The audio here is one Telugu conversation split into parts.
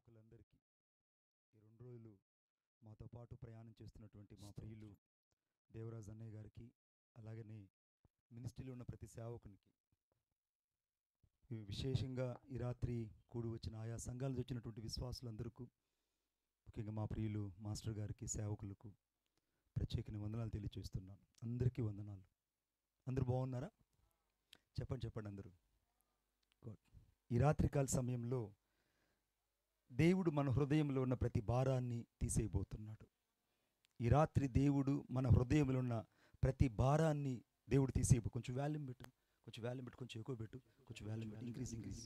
సేవకులందరికీ ఈ 2 రోజులు మాతో పాటు ప్రయాణం చేస్తున్నటువంటి మా ప్రియులు దేవరాజ్ అన్నయ్య గారికి, అలాగనే మినిస్ట్రీలో ఉన్న ప్రతి సేవకునికి, విశేషంగా ఈ రాత్రి కూడి వచ్చిన ఆయా సంఘాలకు వచ్చినటువంటి విశ్వాసులందరికీ, ముఖ్యంగా మా ప్రియులు మాస్టర్ గారికి, సేవకులకు ప్రత్యేకమైన వందనాలు తెలియజేస్తున్నాను. అందరికీ వందనాలు. అందరూ బాగున్నారా? చెప్పండి అందరూ. ఈ రాత్రికాల సమయంలో దేవుడు మన హృదయంలో ఉన్న ప్రతి భారాన్ని తీసేయబోతున్నాడు. ఈ రాత్రి దేవుడు మన హృదయంలో ఉన్న ప్రతి భారాన్ని దేవుడు తీసేయబో. కొంచెం వాల్యూమ్ పెట్టు, కొంచెం ఎక్కువ పెట్టు, కొంచెం వాల్యూమ్ పెట్టు, ఇంక్రీజ్.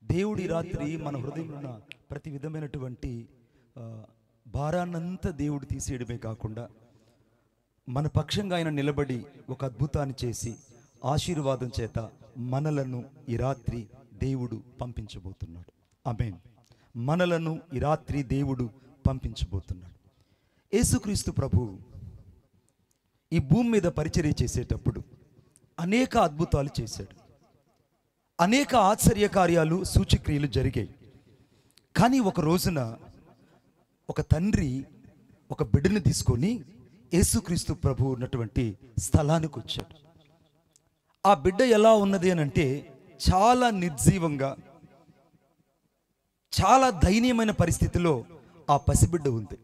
దేవుడు ఈ రాత్రి మన హృదయంలో ఉన్న ప్రతి విధమైనటువంటి భారాన్నంతా దేవుడు తీసేయడమే కాకుండా మన పక్షంగా ఆయన నిలబడి ఒక అద్భుతాన్ని చేసి ఆశీర్వాదం చేత మనలను ఈ రాత్రి దేవుడు పంపించబోతున్నాడు. ఆమేన్. మనలను ఈ రాత్రి దేవుడు పంపించబోతున్నాడు. యేసుక్రీస్తు ప్రభు ఈ భూమి మీద పరిచర్య చేసేటప్పుడు అనేక అద్భుతాలు చేశాడు. అనేక ఆశ్చర్య కార్యాలు, సూచక్రియలు జరిగాయి. కానీ ఒక రోజున ఒక తండ్రి ఒక బిడ్డను తీసుకొని యేసుక్రీస్తు ప్రభు ఉన్నటువంటి స్థలానికి వచ్చాడు. ఆ బిడ్డ ఎలా ఉన్నది అని అంటే చాలా నిర్జీవంగా, చాలా దయనీయమైన పరిస్థితిలో ఆ పసిబిడ్డ ఉంది.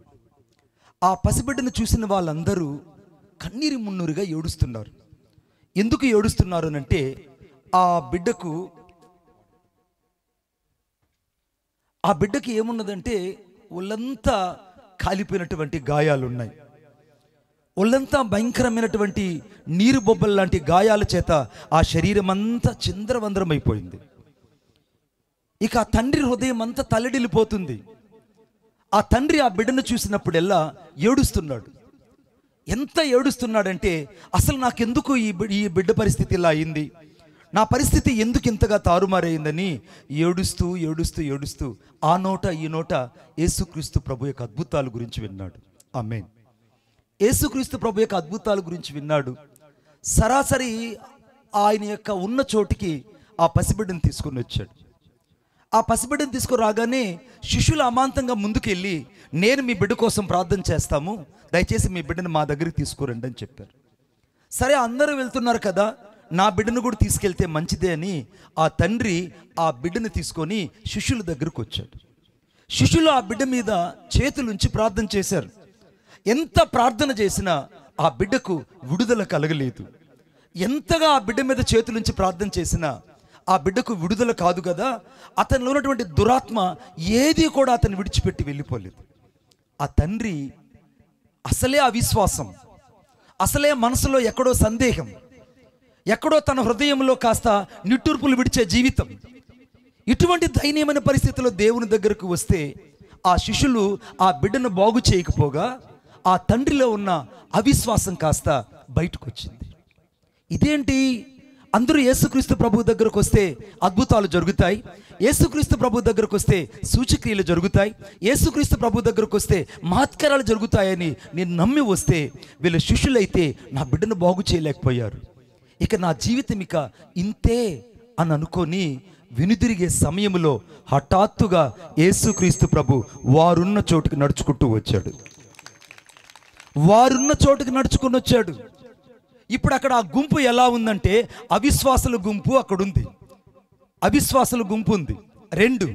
ఆ పసిబిడ్డను చూసిన వాళ్ళందరూ కన్నీరు మున్నూరుగా ఏడుస్తున్నారు. ఎందుకు ఏడుస్తున్నారు అంటే ఆ బిడ్డకి ఏమున్నదంటే ఒళ్ళంతా కాలిపోయినటువంటి గాయాలు ఉన్నాయి. ఒళ్ళంతా భయంకరమైనటువంటి నీరు బొబ్బల లాంటి గాయాల చేత ఆ శరీరం అంతా చిందరవందరం అయిపోయింది. ఇక ఆ తండ్రి హృదయం అంతా తల్లడిల్లిపోతుంది. ఆ తండ్రి ఆ బిడ్డను చూసినప్పుడెల్లా ఏడుస్తున్నాడు. ఎంత ఏడుస్తున్నాడంటే అసలు నాకెందుకు ఈ బిడ్డ పరిస్థితి ఇలా అయింది, నా పరిస్థితి ఎందుకు ఇంతగా తారుమారైందని ఏడుస్తూ ఆ నోట ఈ నోట యేసుక్రీస్తు ప్రభు యొక్క అద్భుతాల గురించి విన్నాడు. ఆమేన్. యేసుక్రీస్తు ప్రభు యొక్క అద్భుతాల గురించి విన్నాడు. సరాసరి ఆయన యొక్క ఉన్న చోటికి ఆ పసిబిడ్డను తీసుకుని వచ్చాడు. ఆ పసిబిడ్డను తీసుకురాగానే శిష్యులు అమాంతంగా ముందుకెళ్ళి, నేను మీ బిడ్డ కోసం ప్రార్థన చేస్తాము, దయచేసి మీ బిడ్డను మా దగ్గరికి తీసుకురండి అని చెప్పారు. సరే, అందరూ వెళ్తున్నారు కదా, నా బిడ్డను కూడా తీసుకెళ్తే మంచిదే అని ఆ తండ్రి ఆ బిడ్డను తీసుకొని శిష్యుల దగ్గరకు వచ్చాడు. శిష్యులు ఆ బిడ్డ మీద చేతులుంచి ప్రార్థన చేశారు. ఎంత ప్రార్థన చేసినా ఆ బిడ్డకు విడుదల కలగలేదు. ఎంతగా ఆ బిడ్డ మీద చేతులుంచి ప్రార్థన చేసినా ఆ బిడ్డకు విడుదల కాదు కదా. అతనిలో ఉన్నటువంటి దురాత్మ ఏది కూడా అతను విడిచిపెట్టి వెళ్ళిపోలేదు. ఆ తండ్రి అసలే అవిశ్వాసం, అసలే మనసులో ఎక్కడో సందేహం, ఎక్కడో తన హృదయంలో కాస్త నిట్టూర్పులు విడిచే జీవితం. ఇటువంటి దయనీయమైన పరిస్థితుల్లో దేవుని దగ్గరకు వస్తే ఆ శిష్యులు ఆ బిడ్డను బాగు చేయకపోగా ఆ తండ్రిలో ఉన్న అవిశ్వాసం కాస్త బయటకు వచ్చింది. ఇదేంటి, అందరూ యేసుక్రీస్తు ప్రభు దగ్గరకు వస్తే అద్భుతాలు జరుగుతాయి, యేసుక్రీస్తు ప్రభు దగ్గరకు వస్తే సూచక్రియలు జరుగుతాయి, యేసుక్రీస్తు ప్రభు దగ్గరకు వస్తే మహత్కారాలు జరుగుతాయని నేను నమ్మి వస్తే వీళ్ళ శిష్యులైతే నా బిడ్డను బాగు చేయలేకపోయారు, ఇక నా జీవితం ఇక ఇంతే అని అనుకొని వెనుదిరిగే సమయంలో హఠాత్తుగా యేసుక్రీస్తు ప్రభు వారున్న చోటుకి నడుచుకుంటూ వచ్చాడు. నడుచుకుని వచ్చాడు. ఇప్పుడు అక్కడ ఆ గుంపు ఎలా ఉందంటే అవిశ్వాసుల గుంపు అక్కడుంది, అవిశ్వాసుల గుంపు ఉంది. 2,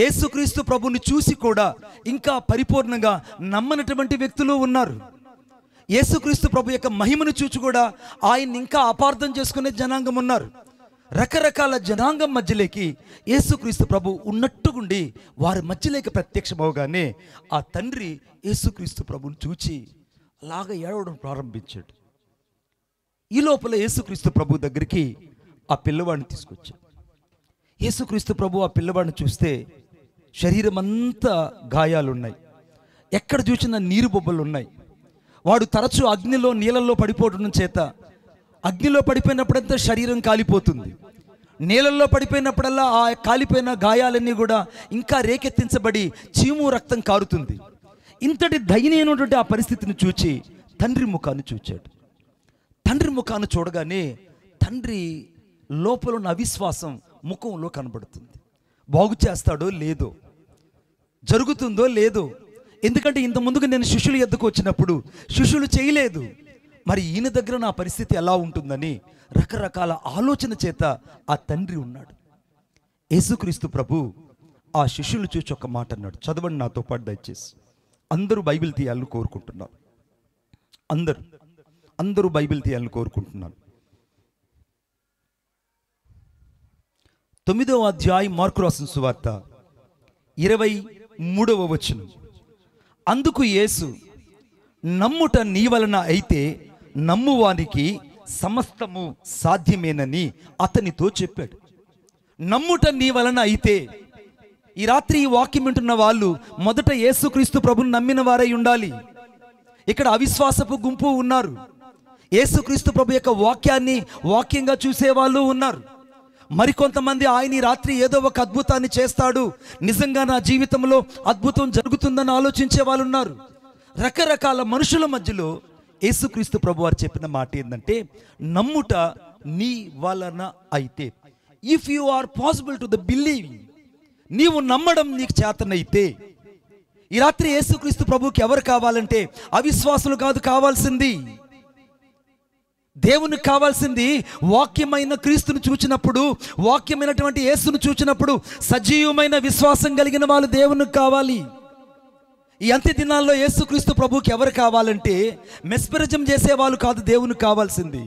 యేసుక్రీస్తు ప్రభుని చూసి కూడా ఇంకా పరిపూర్ణంగా నమ్మనటువంటి వ్యక్తులు ఉన్నారు. యేసుక్రీస్తు ప్రభు యొక్క మహిమను చూచి కూడా ఆయన్ని ఇంకా అపార్థం చేసుకునే జనాంగం ఉన్నారు. రకరకాల జనాంగం మధ్యలోకి యేసుక్రీస్తు ప్రభు ఉన్నట్టుగుండి వారి మధ్యలోకి ప్రత్యక్షమవగానే ఆ తండ్రి యేసుక్రీస్తు ప్రభుని చూచి అలాగా ఏడవడం ప్రారంభించాడు. ఈ లోపల యేసుక్రీస్తు ప్రభు దగ్గరికి ఆ పిల్లవాడిని తీసుకొచ్చాడు. యేసుక్రీస్తు ప్రభు ఆ పిల్లవాడిని చూస్తే శరీరం అంతా గాయాలున్నాయి, ఎక్కడ చూసినా నీరు బొబ్బలు ఉన్నాయి. వాడు తరచూ అగ్నిలో నీళ్ళల్లో పడిపోవడం చేత అగ్నిలో పడిపోయినప్పుడంతా శరీరం కాలిపోతుంది. నీళ్ళల్లో పడిపోయినప్పుడల్లా ఆ కాలిపోయిన గాయాలన్నీ కూడా ఇంకా రేకెత్తించబడి చీము రక్తం కారుతుంది. ఇంతటి దయనీయమైనటువంటి ఆ పరిస్థితిని చూచి తండ్రి ముఖాన్ని చూచాడు. తండ్రి ముఖాన్ని చూడగానే తండ్రి లోపల ఉన్న అవిశ్వాసం ముఖంలో కనబడుతుంది. బాగు చేస్తాడో లేదో, జరుగుతుందో లేదో. ఎందుకంటే ఇంత ముందుకు నేను శిష్యుల యొద్దకు వచ్చినప్పుడు శిష్యులు చేయలేదు, మరి ఈయన దగ్గర నా పరిస్థితి ఎలా ఉంటుందని రకరకాల ఆలోచన చేత ఆ తండ్రి ఉన్నాడు. యేసుక్రీస్తు ప్రభు ఆ శిష్యులు చూసి ఒక మాట అన్నాడు. చదవండి నాతో పాటు దయచేసి. అందరూ బైబిల్ తీయాలని కోరుకుంటున్నారు. అందరూ బైబిల్ తీయాలని కోరుకుంటున్నాను. 9వ అధ్యాయం మార్కు రాసిన సువార్త 23వ వచనం. అందుకు యేసు, నమ్ముట నీ వలన అయితే నమ్మువానికి సమస్తము సాధ్యమేనని అతనితో చెప్పాడు. నమ్ముట నీ వలన అయితే, ఈ రాత్రి ఈ వాక్యం వింటున్న వాళ్ళు మొదట యేసుక్రీస్తు ప్రభుని నమ్మిన వారై ఉండాలి. ఇక్కడ అవిశ్వాసపు గుంపు ఉన్నారు. యేసుక్రీస్తు ప్రభు యొక్క వాక్యాన్ని వాక్యంగా చూసేవాళ్ళు ఉన్నారు. మరికొంతమంది ఆయన ఈ రాత్రి ఏదో ఒక అద్భుతాన్ని చేస్తాడు, నిజంగా నా జీవితంలో అద్భుతం జరుగుతుందని ఆలోచించే వాళ్ళు ఉన్నారు. రకరకాల మనుషుల మధ్యలో యేసుక్రీస్తు ప్రభు వారు చెప్పిన మాట ఏంటంటే, నమ్ముట నీ వలన అయితే. If you are possible to the believing, నీవు నమ్మడం నీకు చేతనైతే. ఈ రాత్రి యేసుక్రీస్తు ప్రభుకి ఎవరు కావాలంటే అవిశ్వాసులు కాదు కావాల్సింది. దేవునికి కావాల్సింది వాక్యమైన క్రీస్తును చూచినప్పుడు, వాక్యమైనటువంటి యేసును చూచినప్పుడు సజీవమైన విశ్వాసం కలిగిన వాళ్ళు దేవునికి కావాలి. ఈ అంత్య దినాల్లో యేసుక్రీస్తు ప్రభుకి ఎవరు కావాలంటే మెస్పరిజం చేసే వాళ్ళు కాదు దేవునికి కావాల్సింది.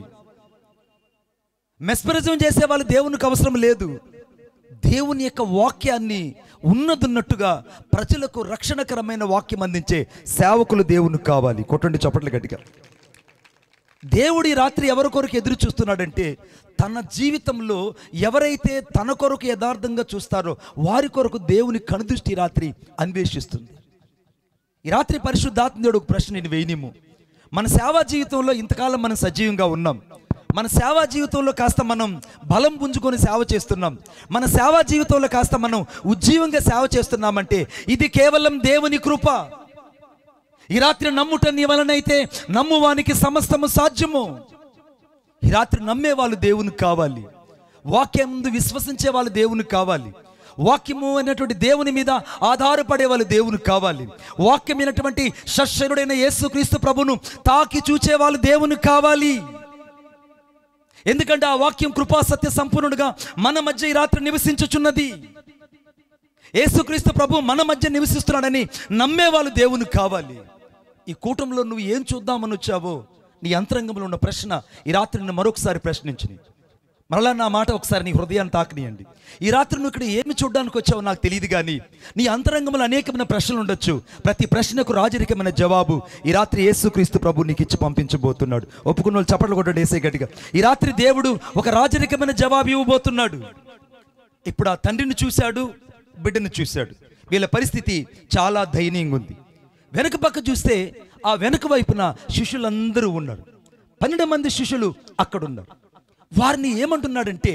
మెస్పరిజం చేసే వాళ్ళు దేవునికి అవసరం లేదు. దేవుని యొక్క వాక్యాన్ని ఉన్నదున్నట్టుగా ప్రజలకు రక్షణకరమైన వాక్యం అందించే సేవకులు దేవునికి కావాలి. కొట్టండి చప్పట్లు గట్టిగా. దేవుడి రాత్రి ఎవరి కొరకు ఎదురు చూస్తున్నాడంటే, తన జీవితంలో ఎవరైతే తన కొరకు యథార్థంగా చూస్తారో వారి కొరకు దేవుని కనుదృష్టి రాత్రి అన్వేషిస్తుంది. ఈ రాత్రి పరిశుద్ధాత్మ దేవుడు ఒక ప్రశ్న నేను వేయనిము. మన సేవా జీవితంలో ఇంతకాలం మనం సజీవంగా ఉన్నాం. మన సేవా జీవితంలో కాస్త మనం బలం పుంజుకొని సేవ చేస్తున్నాం. మన సేవా జీవితంలో కాస్త మనం ఉజ్జీవంగా సేవ చేస్తున్నామంటే ఇది కేవలం దేవుని కృప. ఈ రాత్రి నమ్ముట నీ వలనైతే నమ్మువానికి సమస్తము సాధ్యము. ఈ రాత్రి నమ్మే వాళ్ళు దేవునికి కావాలి. వాక్యం ముందు విశ్వసించే వాళ్ళు దేవునికి కావాలి. వాక్యము అనేటువంటి దేవుని మీద ఆధారపడే వాళ్ళు దేవునికి కావాలి. వాక్యమైనటువంటి సశరీరుడైన యేసుక్రీస్తు ప్రభును తాకి చూచే వాళ్ళు దేవునికి కావాలి. ఎందుకంటే ఆ వాక్యం కృపా సత్య సంపూర్ణుడుగా మన మధ్య ఈ రాత్రి నివసించుచున్నది. యేసుక్రీస్తు ప్రభు మన మధ్య నివసిస్తున్నాడని నమ్మే వాళ్ళు దేవునికి కావాలి. ఈ కూటంలో నువ్వు ఏం చూద్దామని వచ్చావో నీ అంతరంగంలో ఉన్న ప్రశ్న ఈ రాత్రి నిన్ను మరొకసారి ప్రశ్నించింది. మరలా నా మాట ఒకసారి నీ హృదయాన్ని తాకనియండి. ఈ రాత్రి నువ్వు ఇక్కడ ఏమి చూడడానికి వచ్చావో నాకు తెలియదు, కానీ నీ అంతరంగంలో అనేకమైన ప్రశ్నలు ఉండొచ్చు. ప్రతి ప్రశ్నకు రాజరికమైన జవాబు ఈ రాత్రి యేసుక్రీస్తు ప్రభు నీకు ఇచ్చి పంపించబోతున్నాడు. ఒప్పుకున్న వాళ్ళు చప్పట్లు కొట్టాడు వేసే గట్టిగా. ఈ రాత్రి దేవుడు ఒక రాజరికమైన జవాబు ఇవ్వబోతున్నాడు. ఇప్పుడు ఆ తండ్రిని చూశాడు, బిడ్డను చూశాడు. వీళ్ళ పరిస్థితి చాలా దయనీయంగా ఉంది. వెనక పక్క చూస్తే ఆ వెనక వైపున శిష్యులందరూ ఉన్నారు. 12 మంది శిష్యులు అక్కడ ఉన్నారు. వారిని ఏమంటున్నాడంటే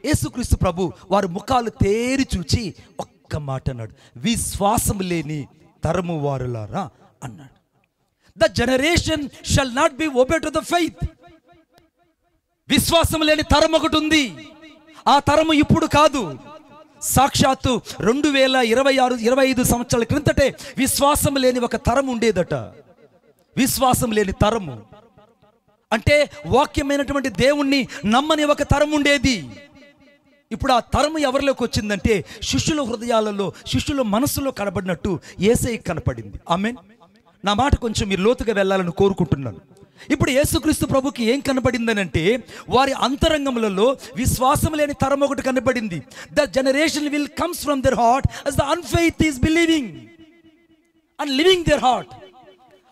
యేసుక్రీస్తు ప్రభు వారి ముఖాలు తేరి చూచి ఒక్క మాట అన్నాడు, విశ్వాసం లేని తరము వారులారా అన్నాడు. The generation shall not be obey to the faith. విశ్వాసం లేని తరం ఒకటి ఉంది. ఆ తరము ఇప్పుడు కాదు, సాక్షాత్తు 2026-25 సంవత్సరాల క్రిందటే విశ్వాసం లేని ఒక తరం ఉండేదట. విశ్వాసం లేని తరము అంటే వాక్యమైనటువంటి దేవుణ్ణి నమ్మని ఒక తరం ఉండేది. ఇప్పుడు ఆ తరము ఎవరిలోకి వచ్చిందంటే శిష్యుల హృదయాలలో, శిష్యుల మనసులో కనబడినట్టు యేసయ్య కనపడింది. ఆమేన్. నా మాట కొంచెం మీరు లోతుగా వెళ్ళాలని కోరుకుంటున్నాను. ఇప్పుడు యేసుక్రీస్తు ప్రభుకి ఏం కనబడిందనంటే వారి అంతరంగములలో విశ్వాసం లేని తరం ఒకటి కనబడింది. The generation will comes from their heart as the unfaith is believing and living their heart.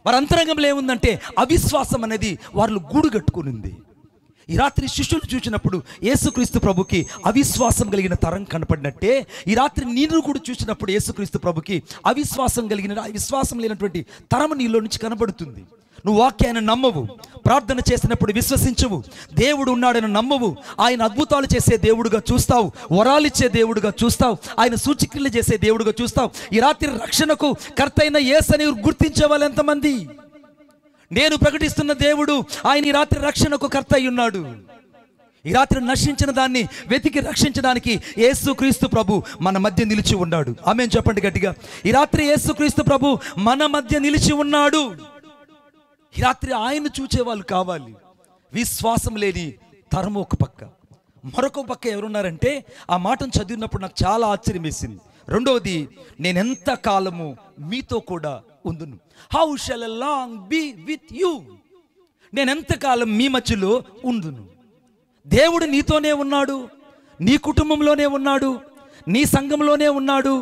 వారి అంతరంగంలో ఏముందంటే అవిశ్వాసం అనేది వాళ్ళు గూడు కట్టుకునింది. ఈ రాత్రి శిష్యులు చూసినప్పుడు యేసుక్రీస్తు ప్రభుకి అవిశ్వాసం కలిగిన తరం కనపడినట్టే ఈ రాత్రి నేను కూడా చూసినప్పుడు యేసుక్రీస్తు ప్రభుకి అవిశ్వాసం లేనటువంటి తరం నీలో నుంచి కనబడుతుంది. నువ్వు వాక్యాన్ని నమ్మవు, ప్రార్థన చేసినప్పుడు విశ్వసించవు, దేవుడు ఉన్నాడని నమ్మవు, ఆయన అద్భుతాలు చేసే దేవుడుగా చూస్తావు, వరాలిచ్చే దేవుడుగా చూస్తావు, ఆయన సూచక్రియలు చేసే దేవుడుగా చూస్తావు. ఈ రాత్రి రక్షణకు కర్త అయిన యేసుని గుర్తించే వాళ్ళు ఎంతమంది? నేను ప్రకటిస్తున్న దేవుడు ఆయన ఈ రాత్రి రక్షణకు కర్త అయి ఉన్నాడు. ఈ రాత్రి నశించిన దాన్ని వెతికి రక్షించడానికి యేసుక్రీస్తు ప్రభు మన మధ్య నిలిచి ఉన్నాడు. ఆమేన్ చెప్పండి గట్టిగా. ఈ రాత్రి యేసుక్రీస్తు ప్రభు మన మధ్య నిలిచి ఉన్నాడు. ఈ రాత్రి ఆయన చూచేవాళ్ళు కావాలి. విశ్వాసం లేని తరము ఒక పక్క, మరొక పక్క ఎవరున్నారంటే, ఆ మాటను చదివినప్పుడు నాకు చాలా ఆశ్చర్యం వేసింది. రెండవది, నేనెంత కాలము మీతో కూడా ఉందును. How shall I long be with you. నేనెంతకాలం మీ మధ్యలో ఉందును. దేవుడు నీతోనే ఉన్నాడు, నీ కుటుంబంలోనే ఉన్నాడు, నీ సంఘంలోనే ఉన్నాడు,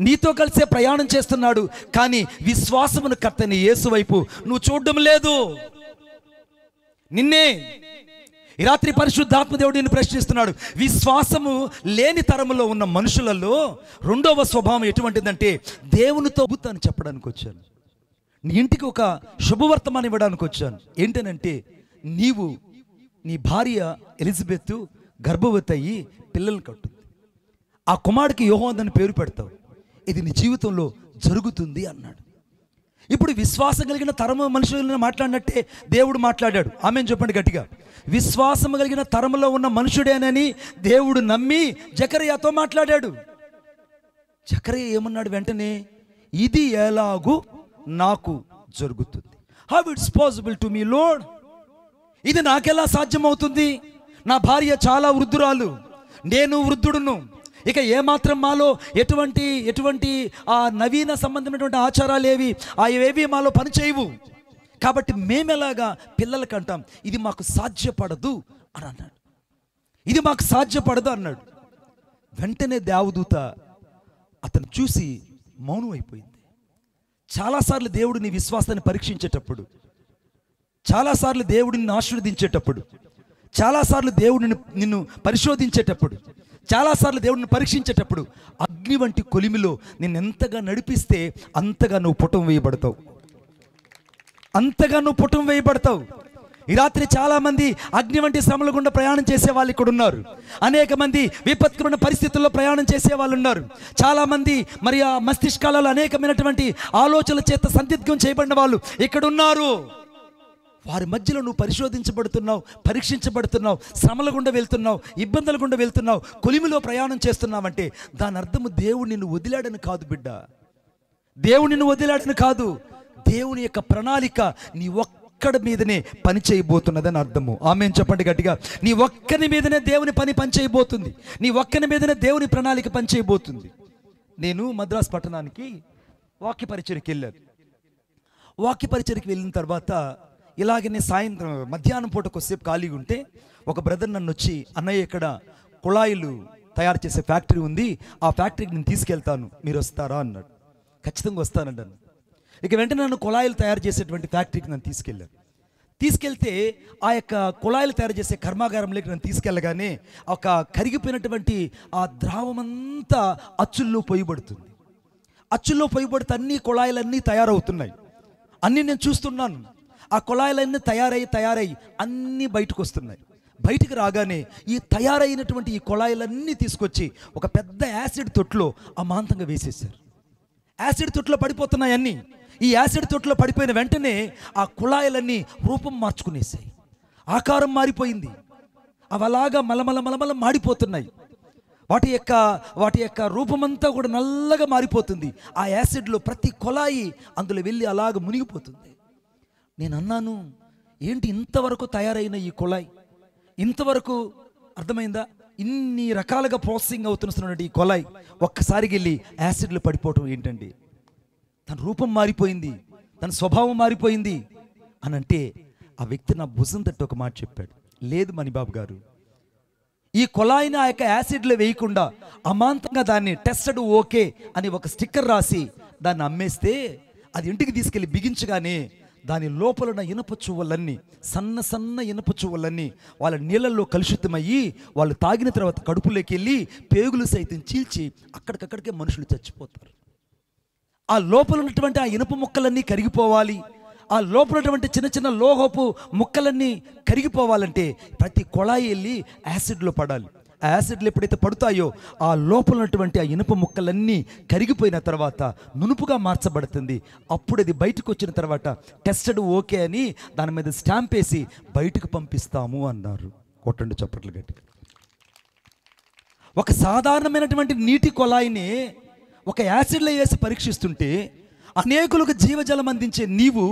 నీతో కలిసే ప్రయాణం చేస్తున్నాడు. కానీ విశ్వాసమును కర్తని యేసు వైపు నువ్వు చూడడం లేదు. నిన్నే ఈ రాత్రి పరిశుద్ధాత్మ దేవుడు నిన్ను ప్రశ్నిస్తున్నాడు. విశ్వాసము లేని తరములో ఉన్న మనుషులలో రెండవ స్వభావం ఎటువంటిదంటే, దేవునితో అని చెప్పడానికి వచ్చాను. నీ ఇంటికి ఒక శుభవర్తమానం ఇవ్వడానికి వచ్చాను. ఏంటనంటే, నీవు నీ భార్య ఎలిజబెత్ గర్భవతి అయ్యి పిల్లల్ని కట్టుంది. ఆ కుమారుడికి యోహాను అని పేరు పెడతావు. ఇది నీ జీవితంలో జరుగుతుంది అన్నాడు. ఇప్పుడు విశ్వాసం కలిగిన తరము మనుషులను మాట్లాడినట్టే దేవుడు మాట్లాడాడు. ఆమేన్ చెప్పండి గట్టిగా. విశ్వాసం కలిగిన తరములో ఉన్న మనుషుడేనని దేవుడు నమ్మి జకర్యాతో మాట్లాడాడు. జకర్యా ఏమన్నాడు వెంటనే? ఇది ఎలాగూ నాకు జరుగుతుంది. How it's possible to me lord. ఇది నాకెలా సాధ్యమవుతుంది? నా భార్య చాలా వృద్ధురాలు, నేను వృద్ధుడును. ఇక ఏమాత్రం మాలో ఎటువంటి ఆ నవీన సంబంధమైనటువంటి ఆచారాలు ఏవి మాలో పనిచేయవు. కాబట్టి మేమెలాగా పిల్లలకి అంటాం, ఇది మాకు సాధ్యపడదు అని అన్నాడు. ఇది మాకు సాధ్యపడదు అన్నాడు. వెంటనే దేవదూత అతను చూసి మౌనం అయిపోయింది. చాలాసార్లు దేవుడు నీ విశ్వాసాన్ని పరీక్షించేటప్పుడు, చాలాసార్లు దేవుడు నిన్ను ఆశీర్వదించేటప్పుడు, చాలాసార్లు దేవుడు నిన్ను పరిశోధించేటప్పుడు, చాలాసార్లు దేవుడిని పరీక్షించేటప్పుడు అగ్ని వంటి కొలిమిలో నిన్ను ఎంతగా నడిపిస్తే అంతగా నువ్వు పుటం వేయబడతావు, అంతగా నువ్వు పుటం వేయబడతావు. ఈ రాత్రి చాలామంది అగ్ని వంటి శ్రమల గుండా ప్రయాణం చేసే వాళ్ళు ఇక్కడ ఉన్నారు. అనేక మంది విపత్కరమైన పరిస్థితుల్లో ప్రయాణం చేసే వాళ్ళు ఉన్నారు. చాలామంది మరి ఆ మస్తిష్కాలలో అనేకమైనటువంటి ఆలోచనల చేత సందిగ్ధం చేయబడిన వాళ్ళు ఇక్కడ ఉన్నారు. వారి మధ్యలో నువ్వు పరిశోధించబడుతున్నావు, పరీక్షించబడుతున్నావు, శ్రమల గుండా వెళ్తున్నావు, ఇబ్బందుల గుండా వెళ్తున్నావు, కొలిమిలో ప్రయాణం చేస్తున్నావంటే దాని అర్థము దేవుడు నిన్ను వదిలాడని కాదు బిడ్డ. దేవుడు నిన్ను వదిలాడని కాదు. దేవుని యొక్క ప్రణాళిక నీ ఒక్కడి మీదనే పని చేయబోతున్నదని అర్థము. ఆమేన్ చెప్పండి గట్టిగా. నీ ఒక్కని మీదనే దేవుని పని చేయబోతుంది. నీ ఒక్కని మీదనే దేవుని ప్రణాళిక పని చేయబోతుంది. నేను మద్రాసు పట్టణానికి వాక్య పరిచర్యకి వెళ్ళాను. వాక్య పరిచర్యకి వెళ్ళిన తర్వాత ఇలాగనే సాయంత్రం మధ్యాహ్నం పూట కొద్దిసేపు ఖాళీగా ఉంటే ఒక బ్రదర్ నన్ను వచ్చి, అన్నయ్య ఇక్కడ కుళాయిలు తయారు చేసే ఫ్యాక్టరీ ఉంది, ఆ ఫ్యాక్టరీకి నేను తీసుకెళ్తాను, మీరు వస్తారా అన్నాడు. ఖచ్చితంగా వస్తానంటాను. ఇక వెంటనే నన్ను కుళాయిలు తయారు చేసేటువంటి ఫ్యాక్టరీకి నన్ను తీసుకెళ్తే ఆ యొక్క కుళాయిలు తయారు చేసే కర్మాగారంలోకి నన్ను తీసుకెళ్ళగానే ఒక కరిగిపోయినటువంటి ఆ ద్రావమంతా అచ్చుల్లో పొయ్యబడుతుంది. అచ్చుల్లో పొయ్యబడితే అన్ని కుళాయిలన్నీ తయారవుతున్నాయి. అన్నీ నేను చూస్తున్నాను. ఆ కుళాయిలన్నీ తయారై అన్నీ బయటకు వస్తున్నాయి. బయటికి రాగానే ఈ తయారైనటువంటి ఈ కుళాయిలన్నీ తీసుకొచ్చి ఒక పెద్ద యాసిడ్ తొట్టులో అమాంతంగా వేసేసారు. యాసిడ్ తొట్టులో పడిపోతున్నాయి అన్నీ. ఈ యాసిడ్ తొట్టులో పడిపోయిన వెంటనే ఆ కుళాయిలన్నీ రూపం మార్చుకునేసాయి, ఆకారం మారిపోయింది. అవి అలాగా మలమల మాడిపోతున్నాయి. వాటి యొక్క రూపమంతా కూడా నల్లగా మారిపోతుంది. ఆ యాసిడ్లో ప్రతి కుళాయి అందులో వెళ్ళి అలాగ మునిగిపోతుంది. నేను అన్నాను, ఏంటి ఇంతవరకు తయారైన ఈ కుళాయి, ఇంతవరకు అర్థమైందా, ఇన్ని రకాలుగా ప్రాసెసింగ్ అవుతున్నటువంటి ఈ కుళాయి ఒక్కసారికి వెళ్ళి యాసిడ్లో పడిపోవటం ఏంటండి? తన రూపం మారిపోయింది, తన స్వభావం మారిపోయింది అని అంటే ఆ వ్యక్తి నా భుజం తట్టి ఒక మాట చెప్పాడు. లేదు మణిబాబు గారు, ఈ కుళాయిని ఆ యొక్క యాసిడ్లో వేయకుండా అమాంతంగా దాన్ని టెస్టెడ్ ఓకే అని ఒక స్టిక్కర్ రాసి దాన్ని అమ్మేస్తే అది ఇంటికి తీసుకెళ్ళి బిగించగానే దాని లోపల ఉన్న ఇనప చువ్వలన్నీ, సన్న ఇనప చువ్వలన్నీ వాళ్ళ నీళ్ళల్లో కలుషితమయ్యి వాళ్ళు తాగిన తర్వాత కడుపులోకి వెళ్ళి పేగులు సైతం చీల్చి అక్కడికక్కడికే మనుషులు చచ్చిపోతారు. ఆ లోపల ఉన్నటువంటి ఆ ఇనుప ముక్కలన్నీ కరిగిపోవాలి, ఆ లోపల ఉన్నటువంటి చిన్న చిన్న లోహపు ముక్కలన్నీ కరిగిపోవాలంటే ప్రతి కుళాయి వెళ్ళి యాసిడ్లో పడాలి. ఆ యాసిడ్లు ఎప్పుడైతే పడుతాయో ఆ లోపల ఉన్నటువంటి ఆ ఇనుప ముక్కలన్నీ కరిగిపోయిన తర్వాత నునుపుగా మార్చబడుతుంది. అప్పుడు అది బయటకు వచ్చిన తర్వాత టెస్టెడ్ ఓకే అని దాని మీద స్టాంప్ వేసి బయటకు పంపిస్తాము అన్నారు. కొట్టండి చప్పట్లు గట్టిగా. ఒక సాధారణమైనటువంటి నీటి కొలాయిని ఒక యాసిడ్లో వేసి పరీక్షిస్తుంటే అనేకులకు జీవజలం అందించే నీవు,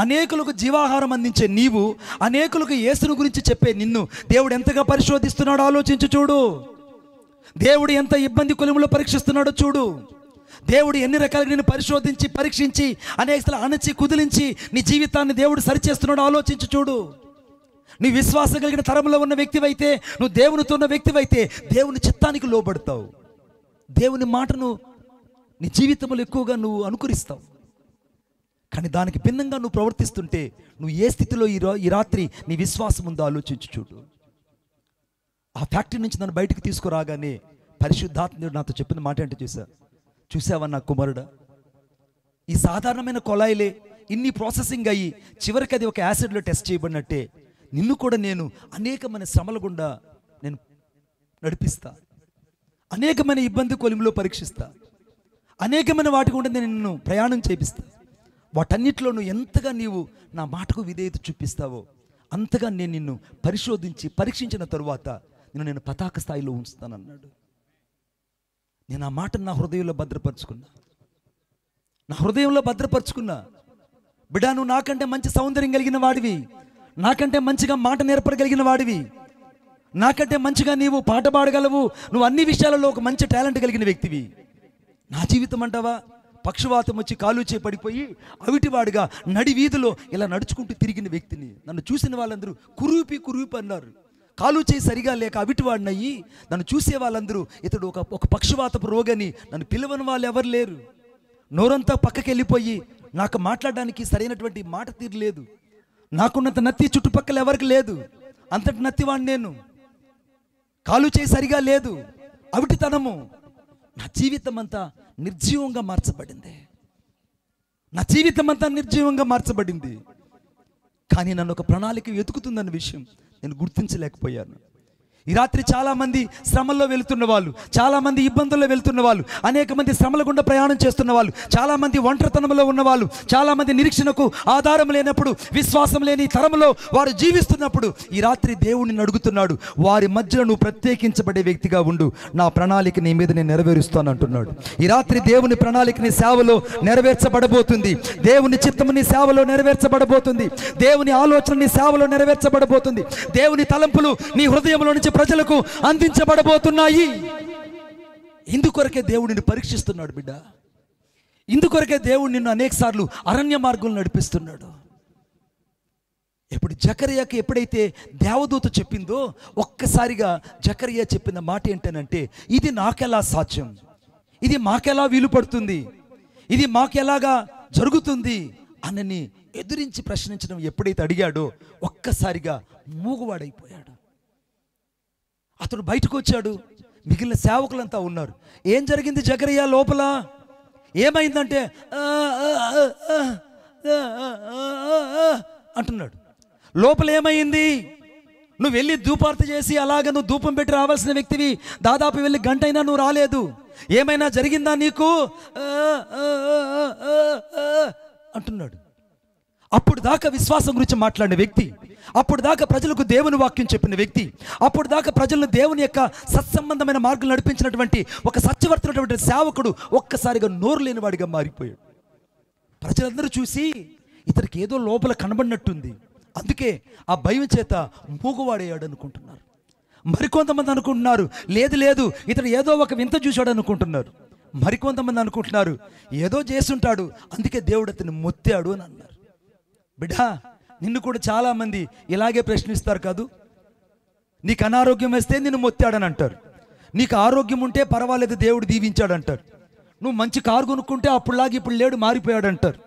అనేకులకు జీవాహారం అందించే నీవు, అనేకులకు యేసును గురించి చెప్పే నిన్ను దేవుడు ఎంతగా పరిశోధిస్తున్నాడో ఆలోచించి చూడు. దేవుడు ఎంత ఇబ్బంది కొలిములో పరీక్షిస్తున్నాడో చూడు. దేవుడు ఎన్ని రకాలుగా నిన్ను పరిశోధించి పరీక్షించి అనేక అణచి కుదిలించి నీ జీవితాన్ని దేవుడు సరిచేస్తున్నాడో ఆలోచించి చూడు. నీ విశ్వాసం కలిగిన తరంలో ఉన్న వ్యక్తివైతే, నువ్వు దేవునితో ఉన్న వ్యక్తివైతే దేవుని చిత్తానికి లోబడతావు. దేవుని మాటను నీ జీవితంలో ఎక్కువగా నువ్వు అనుకరిస్తావు. కానీ దానికి భిన్నంగా నువ్వు ప్రవర్తిస్తుంటే నువ్వు ఏ స్థితిలో ఈ రాత్రి నీ విశ్వాసం ఉందో ఆలోచించి చూడు. ఆ ఫ్యాక్టరీ నుంచి నన్ను బయటకు తీసుకురాగానే పరిశుద్ధాత్ముడు నాతో చెప్పిన మాట ఏంటో చూసావా నా కుమారుడా, ఈ సాధారణమైన కొలాయిలే ఇన్ని ప్రాసెసింగ్ అయ్యి చివరికి అది ఒక యాసిడ్లో టెస్ట్ చేయబడినట్టే నిన్ను కూడా నేను అనేకమైన శ్రమల గుండా నేను నడిపిస్తా, అనేకమైన ఇబ్బంది కొలిమిలో పరీక్షిస్తా, అనేకమైన వాటి గుండా నేను నిన్ను ప్రయాణం చేపిస్తా. వాటన్నిటిలో నువ్వు ఎంతగా నీవు నా మాటకు విధేయత చూపిస్తావో అంతగా నేను నిన్ను పరిశోధించి పరీక్షించిన తరువాత నేను పతాక స్థాయిలో ఉంచుతానన్నాడు. నేను ఆ మాటను నా హృదయంలో భద్రపరుచుకున్నా. బిడ్డా, నువ్వు నాకంటే మంచి సౌందర్యం కలిగిన వాడివి, నాకంటే మంచిగా మాట నేర్పగలిగిన వాడివి, నాకంటే మంచిగా నీవు పాట పాడగలవు, నువ్వు అన్ని విషయాలలో ఒక మంచి టాలెంట్ కలిగిన వ్యక్తివి. నా జీవితం అంటావా? పక్షవాతం వచ్చి కాలు పడిపోయి అవిటివాడిగా నడి వీధిలో ఇలా నడుచుకుంటూ తిరిగిన వ్యక్తిని. నన్ను చూసిన వాళ్ళందరూ కురూపి అన్నారు. కాలు సరిగా లేక అవిటివాడినయ్యి నన్ను చూసే వాళ్ళందరూ ఇతడు ఒక పక్షవాతపు రోగని నన్ను పిలవని వాళ్ళు ఎవరు లేరు. నోరంతా పక్కకి వెళ్ళిపోయి నాకు మాట్లాడడానికి సరైనటువంటి మాట తీరు లేదు. నాకున్నంత నత్తి చుట్టుపక్కల ఎవరికి లేదు. అంతటి నత్తివాడిని నేను. కాలు సరిగా లేదు, అవిటితనము. నా జీవితం అంతా నిర్జీవంగా మార్చబడింది. కానీ నన్ను ఒక ప్రణాళిక వెతుకుతుందన్న విషయం నేను గుర్తించలేకపోయాను. ఈ రాత్రి చాలామంది శ్రమల్లో వెళుతున్న వాళ్ళు, చాలామంది ఇబ్బందుల్లో వెళుతున్న వాళ్ళు, అనేక మంది శ్రమల గుండా ప్రయాణం చేస్తున్న వాళ్ళు, చాలామంది ఒంటరితనంలో ఉన్నవాళ్ళు, చాలామంది నిరీక్షణకు ఆధారం లేనప్పుడు, విశ్వాసం లేని తరంలో వారు జీవిస్తున్నప్పుడు ఈ రాత్రి దేవుడిని అడుగుతున్నాడు, వారి మధ్యలో నువ్వు ప్రత్యేకించబడే వ్యక్తిగా ఉండు, నా ప్రణాళిక నీ మీద నేను నెరవేరుస్తాను అంటున్నాడు. ఈ రాత్రి దేవుని ప్రణాళిక నీ సేవలో నెరవేర్చబడబోతుంది. దేవుని చిత్తము నీ సేవలో నెరవేర్చబడబోతుంది. దేవుని ఆలోచన నీ సేవలో నెరవేర్చబడబోతుంది. దేవుని తలంపులు నీ హృదయంలో నుంచి ప్రజలకు అందించబడబోతున్నాయి. ఇందుకొరకే దేవుడిని పరీక్షిస్తున్నాడు బిడ్డ. ఇందుకొరకే దేవుడు నిన్ను అనేక సార్లు అరణ్య మార్గంలో నడిపిస్తున్నాడు. ఇప్పుడు జకర్యాకి ఎప్పుడైతే దేవదూత చెప్పిందో ఒక్కసారిగా జకర్యా చెప్పిన మాట ఏంటనంటే, ఇది నాకెలా సాధ్యం, ఇది మాకెలా వీలు పడుతుంది, ఇది మాకెలాగా జరుగుతుంది అని ఎదురించి ప్రశ్నించడం ఎప్పుడైతే అడిగాడో ఒక్కసారిగా మూగువాడైపోయాడు. అతడు బయటకు వచ్చాడు. మిగిలిన సేవకులంతా ఉన్నారు. ఏం జరిగింది జకర్యా లోపల? ఏమైందంటే అంటున్నాడు. లోపల ఏమైంది? నువ్వు వెళ్ళి ధూపార్తి చేసి అలాగ నువ్వు ధూపం పెట్టి రావాల్సిన వ్యక్తివి, దాదాపు వెళ్ళి గంట అయినా నువ్వు రాలేదు. ఏమైనా జరిగిందా నీకు అంటున్నాడు. అప్పుడు దాకా విశ్వాసం గురించి మాట్లాడిన వ్యక్తి, అప్పుడు దాకా ప్రజలకు దేవుని వాక్యం చెప్పిన వ్యక్తి, అప్పుడు దాకా ప్రజలను దేవుని యొక్క సత్సంబంధమైన మార్గం నడిపించినటువంటి ఒక సత్యవర్తున్నటువంటి సేవకుడు ఒక్కసారిగా నోరు లేనివాడిగా మారిపోయాడు. ప్రజలందరూ చూసి ఇతనికి ఏదో లోపల కనబడినట్టుంది, అందుకే ఆ భయం చేత మూగువాడేయాడు అనుకుంటున్నారు. మరికొంతమంది అనుకుంటున్నారు లేదు ఇతడు ఏదో ఒక వింత చూశాడు అనుకుంటున్నారు. మరికొంతమంది అనుకుంటున్నారు ఏదో చేస్తుంటాడు అందుకే దేవుడు అతన్ని మొత్తాడు అని అన్నారు. బిడ్డా, నిన్ను కూడా చాలామంది ఇలాగే ప్రశ్నిస్తారు కాదు. నీకు అనారోగ్యం వస్తే నిన్ను మొత్తాడని అంటారు. నీకు ఆరోగ్యం ఉంటే పర్వాలేదు దేవుడు దీవించాడు అంటారు. నువ్వు మంచి కారు కొనుక్కుంటే అప్పుడులాగా ఇప్పుడు లేడు మారిపోయాడు అంటారు.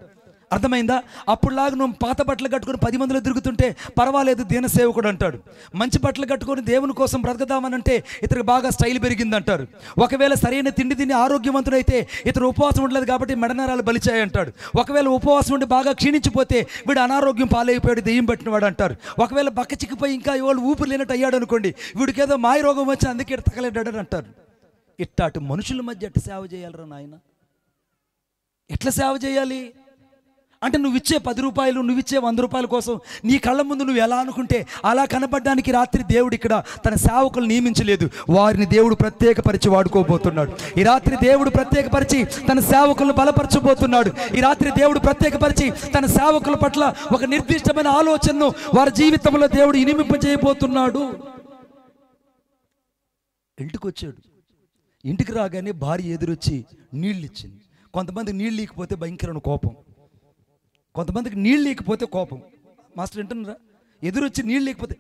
అర్థమైందా? అప్పుడులాగా నువ్వు పాత బట్టలు కట్టుకొని 10 మందిలో తిరుగుతుంటే పర్వాలేదు దీన సేవకుడు అంటాడు. మంచి బట్టలు కట్టుకొని దేవుని కోసం బ్రతకదామనంటే ఇతనికి బాగా స్టైల్ పెరిగిందంటారు. ఒకవేళ సరైన తిండి తిని ఆరోగ్యవంతుడైతే ఇతను ఉపవాసం ఉండలేదు కాబట్టి మెడనరాలు బలిచాయి అంటాడు. ఒకవేళ ఉపవాసం ఉండి బాగా క్షీణించిపోతే వీడు అనారోగ్యం పాలైపోయాడు, దెయ్యం పట్టినవాడు అంటారు. ఒకవేళ బక్క చిక్కిపోయి ఇంకా ఇవాళ ఊపిరి లేనట్టు అయ్యాడు అనుకోండి, వీడికి ఏదో మాయ రోగం వచ్చి అందుకే తగలేడాడని అంటారు. ఇట్టాటు మనుషుల మధ్య ఎట్లా సేవ చేయాలరా నాయన? ఎట్లా సేవ చేయాలి? అంటే నువ్విచ్చే 10 రూపాయలు, నువ్విచ్చే 100 రూపాయల కోసం నీ కళ్ళ ముందు నువ్వు ఎలా అనుకుంటే అలా కనపడడానికి రాత్రి దేవుడు ఇక్కడ తన సేవకులు నియమించలేదు. వారిని దేవుడు ప్రత్యేకపరిచి వాడుకోబోతున్నాడు. ఈ రాత్రి దేవుడు ప్రత్యేకపరిచి తన సేవకులను బలపరచబోతున్నాడు. ఈ రాత్రి దేవుడు ప్రత్యేకపరిచి తన సేవకుల పట్ల ఒక నిర్దిష్టమైన ఆలోచనను వారి జీవితంలో దేవుడు ఇనిమింపజేయబోతున్నాడు. ఇంటికి వచ్చాడు. ఇంటికి రాగానే భార్య ఎదురొచ్చి నీళ్ళు ఇచ్చింది. కొంతమంది నీళ్ళు లేకపోతే భయంకరమైన కోపం, కొంతమందికి నీళ్ళు లేకపోతే కోపం. మాస్టర్ వింటున్నారా? ఎదురొచ్చి నీళ్ళు లేకపోతే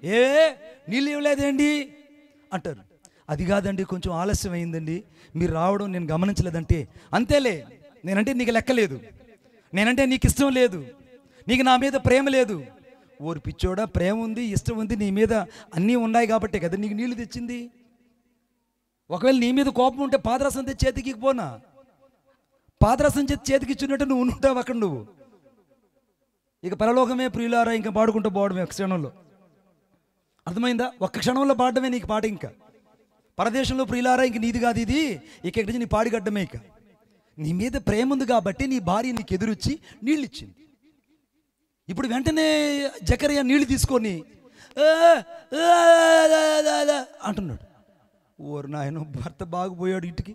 నీళ్ళు ఇవ్వలేదేంటి అంటారు. అది కాదండి, కొంచెం ఆలస్యం అయిందండి, మీరు రావడం నేను గమనించలేదంటే, అంతేలే, నేనంటే నీకు లెక్కలేదు, నేనంటే నీకు ఇష్టం లేదు, నీకు నా మీద ప్రేమ లేదు. ఓరి పిచ్చోడా, ప్రేమ ఉంది, ఇష్టం ఉంది, నీ మీద అన్నీ ఉన్నాయి కాబట్టే కదా నీకు నీళ్ళు తెచ్చింది. ఒకవేళ నీ మీద కోపం ఉంటే పాదరసం తెచ్చి చేతికి పోనా, పాదరసం చేతికి ఇచ్చినట్టు నువ్వు ఉంటావు అక్కడ. నువ్వు ఇక పరలోకమే ప్రియులారా ఇంకా పాడుకుంటూ పోవడమే ఒక క్షణంలో. అర్థమైందా? ఒక్క క్షణంలో పాడడమే నీకు పాట. ఇంకా పరదేశంలో ప్రియులారా ఇంక నీది కాదు ఇది, ఇక ఇక్కడి నుంచి నీ పాడిగడ్డమే. ఇక నీ మీద ప్రేమ ఉంది కాబట్టి నీ భార్య నీకు ఎదురొచ్చి నీళ్ళు ఇచ్చింది. ఇప్పుడు వెంటనే జకరియా నీళ్లు తీసుకొని అంటున్నాడు. ఓరు నాయన, భర్త బాగుపోయాడు, ఇంటికి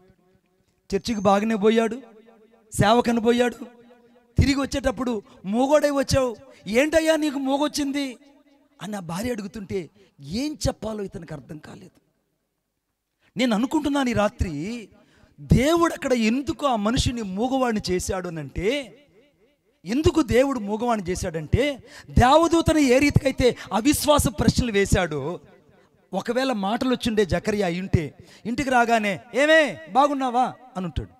చర్చికి బాగానే పోయాడు, సేవకని పోయాడు, తిరిగి వచ్చేటప్పుడు మూగోడై వచ్చావు, ఏంటయ్యా నీకు మూగొచ్చింది అని ఆ భార్య అడుగుతుంటే ఏం చెప్పాలో ఇతనికి అర్థం కాలేదు. నేను అనుకుంటున్నాను ఈ రాత్రి దేవుడు అక్కడ ఎందుకు ఆ మనిషిని మూగవాడిని చేశాడు అనంటే, ఎందుకు దేవుడు మూగవాణ్ణి చేశాడంటే, దేవదూతను ఏ రీతికైతే అవిశ్వాస ప్రశ్నలు వేశాడో, ఒకవేళ మాటలు వచ్చిండే జకరియా అయింటే ఇంటికి రాగానే ఏమే బాగున్నావా అని ఉంటాడు.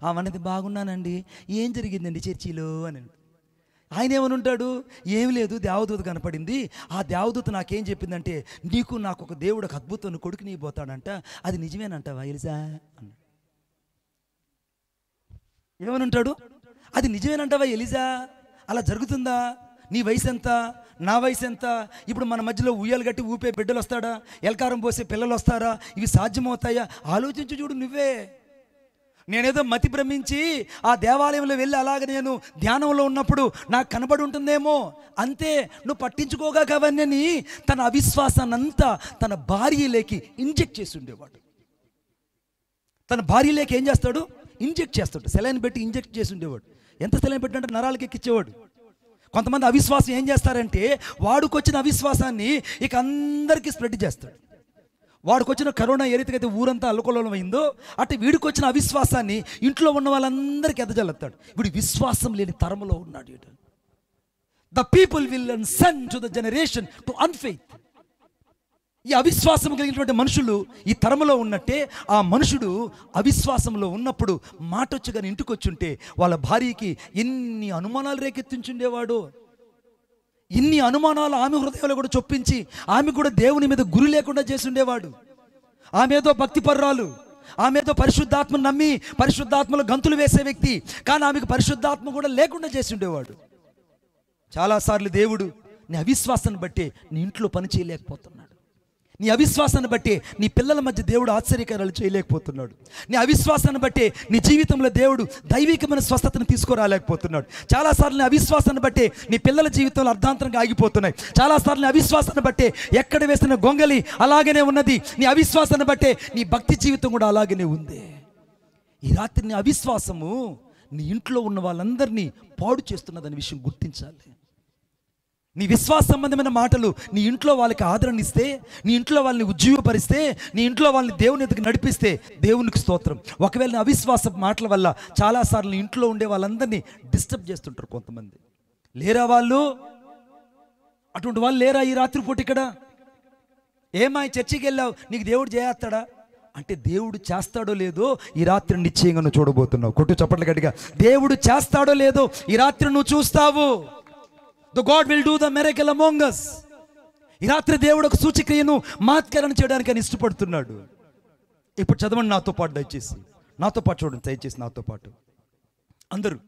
అవన్నది బాగున్నానండి, ఏం జరిగిందండి చర్చిలో అని. ఆయన ఏమని ఉంటాడు? ఏమి లేదు, దేవదూత కనపడింది, ఆ దేవదూత నాకేం చెప్పిందంటే నీకు నాకు ఒక దేవుడు ఒక అద్భుతం కొడుకు నీ పోతాడంట, అది నిజమేనంటావా ఎలిజా అన్నాడు. ఏమని ఉంటాడు? అది నిజమేనంటావా ఎలిజా? అలా జరుగుతుందా? నీ వయసు ఎంత, నా వయసు ఎంత? ఇప్పుడు మన మధ్యలో ఉయ్యాలు కట్టి ఊపే బిడ్డలు వస్తాడా, ఎల్కారం పోసే పిల్లలు వస్తారా? ఇవి సాధ్యమవుతాయా? ఆలోచించి చూడు నువ్వే. నేనేదో మతి భ్రమించి ఆ దేవాలయంలో వెళ్ళి అలాగ నేను ధ్యానంలో ఉన్నప్పుడు నాకు కనబడి ఉంటుందేమో, అంతే. నువ్వు పట్టించుకోగా కావన్నీ తన అవిశ్వాసాన్నంతా తన భార్యలోకి ఇంజెక్ట్ చేసి ఉండేవాడు. తన భార్యలోకి ఏం చేస్తాడు? ఇంజెక్ట్ చేస్తాడు. సెలైన్ పెట్టి ఇంజెక్ట్ చేసి ఉండేవాడు. ఎంత సెలైన్ పెట్టినంటే నరాలకి ఎక్కించేవాడు. కొంతమంది అవిశ్వాసం ఏం చేస్తారంటే వాడుకొచ్చిన అవిశ్వాసాన్ని ఇక అందరికీ స్ప్రెడ్ చేస్తాడు. వాడికొచ్చిన కరోనా ఏ రీతికైతే ఊరంతా అల్లకొల్లోలం అయిందో అటు వీడికి వచ్చిన అవిశ్వాసాన్ని ఇంట్లో ఉన్న వాళ్ళందరికీ ఎదజల్లుతాడు. వీడు విశ్వాసం లేని తరంలో ఉన్నాడు. The people will send to the generation to unfaith. ఈ అవిశ్వాసం కలిగినటువంటి మనుషులు ఈ తరములో ఉన్నట్టే ఆ మనుషుడు అవిశ్వాసంలో ఉన్నప్పుడు మాట వచ్చి కానీ ఇంటికి వచ్చుంటే వాళ్ళ భార్యకి ఎన్ని అనుమానాలు రేకెత్తించుండేవాడు. ఇన్ని అనుమానాలు ఆమె హృదయంలో కూడా చొప్పించి ఆమె కూడా దేవుని మీద గురి లేకుండా చేసి ఉండేవాడు. ఆమెతో భక్తి పర్రాలు, ఆమెతో పరిశుద్ధాత్మను నమ్మి పరిశుద్ధాత్మలో గంతులు వేసే వ్యక్తి, కానీ ఆమెకు పరిశుద్ధాత్మ కూడా లేకుండా చేసి ఉండేవాడు. చాలాసార్లు దేవుడు నీ అవిశ్వాసాన్ని బట్టి నీ ఇంట్లో పని చేయలేకపోతున్నాడు. నీ అవిశ్వాసాన్ని బట్టి నీ పిల్లల మధ్య దేవుడు ఆశ్చర్యకార్యాలు చేయలేకపోతున్నాడు. నీ అవిశ్వాసాన్ని బట్టి నీ జీవితంలో దేవుడు దైవికమైన స్వస్థతను తీసుకురాలేకపోతున్నాడు. చాలాసార్లు నీ అవిశ్వాసాన్ని బట్టి నీ పిల్లల జీవితంలో అర్ధాంతరంగా ఆగిపోతున్నాయి. చాలాసార్లు నీ అవిశ్వాసాన్ని బట్టి ఎక్కడ వేసిన గొంగలి అలాగనే ఉన్నది. నీ అవిశ్వాసాన్ని బట్టి నీ భక్తి జీవితం కూడా అలాగనే ఉంది. ఈ రాత్రి నీ అవిశ్వాసము నీ ఇంట్లో ఉన్న వాళ్ళందరినీ పాడు చేస్తున్నదనే విషయం గుర్తించాలి. నీ విశ్వాస సంబంధమైన మాటలు నీ ఇంట్లో వాళ్ళకి ఆదరణ ఇస్తే, నీ ఇంట్లో వాళ్ళని ఉజ్జీవపరిస్తే, నీ ఇంట్లో వాళ్ళని దేవుని ఎదుగు నడిపిస్తే దేవునికి స్తోత్రం. ఒకవేళ నీ అవిశ్వాస మాటల వల్ల చాలాసార్లు ఇంట్లో ఉండే వాళ్ళందరినీ డిస్టర్బ్ చేస్తుంటారు కొంతమంది. లేరా వాళ్ళు? అటువంటి వాళ్ళు లేరా ఈ రాత్రిపూట ఇక్కడ? ఏమా చర్చికి వెళ్ళావు, నీకు దేవుడు చేస్తాడా అంటే దేవుడు చేస్తాడో లేదో ఈ రాత్రి నిశ్చయంగా నువ్వు చూడబోతున్నావు. కొట్టు చప్పట్లు గట్టిగా. దేవుడు చేస్తాడో లేదో ఈ రాత్రి నువ్వు చూస్తావు. The God will do the miracle among us. ఈ రాత్రి దేవుడు ఒక సూచక్రియను మాత్కరణ చేయడానికి ఆయన ఇష్టపడుతున్నాడు. ఇప్పుడు చదవండి నాతో పాటు, దయచేసి నాతో పాటు చూడండి, దయచేసి నాతో పాటు అందరూ.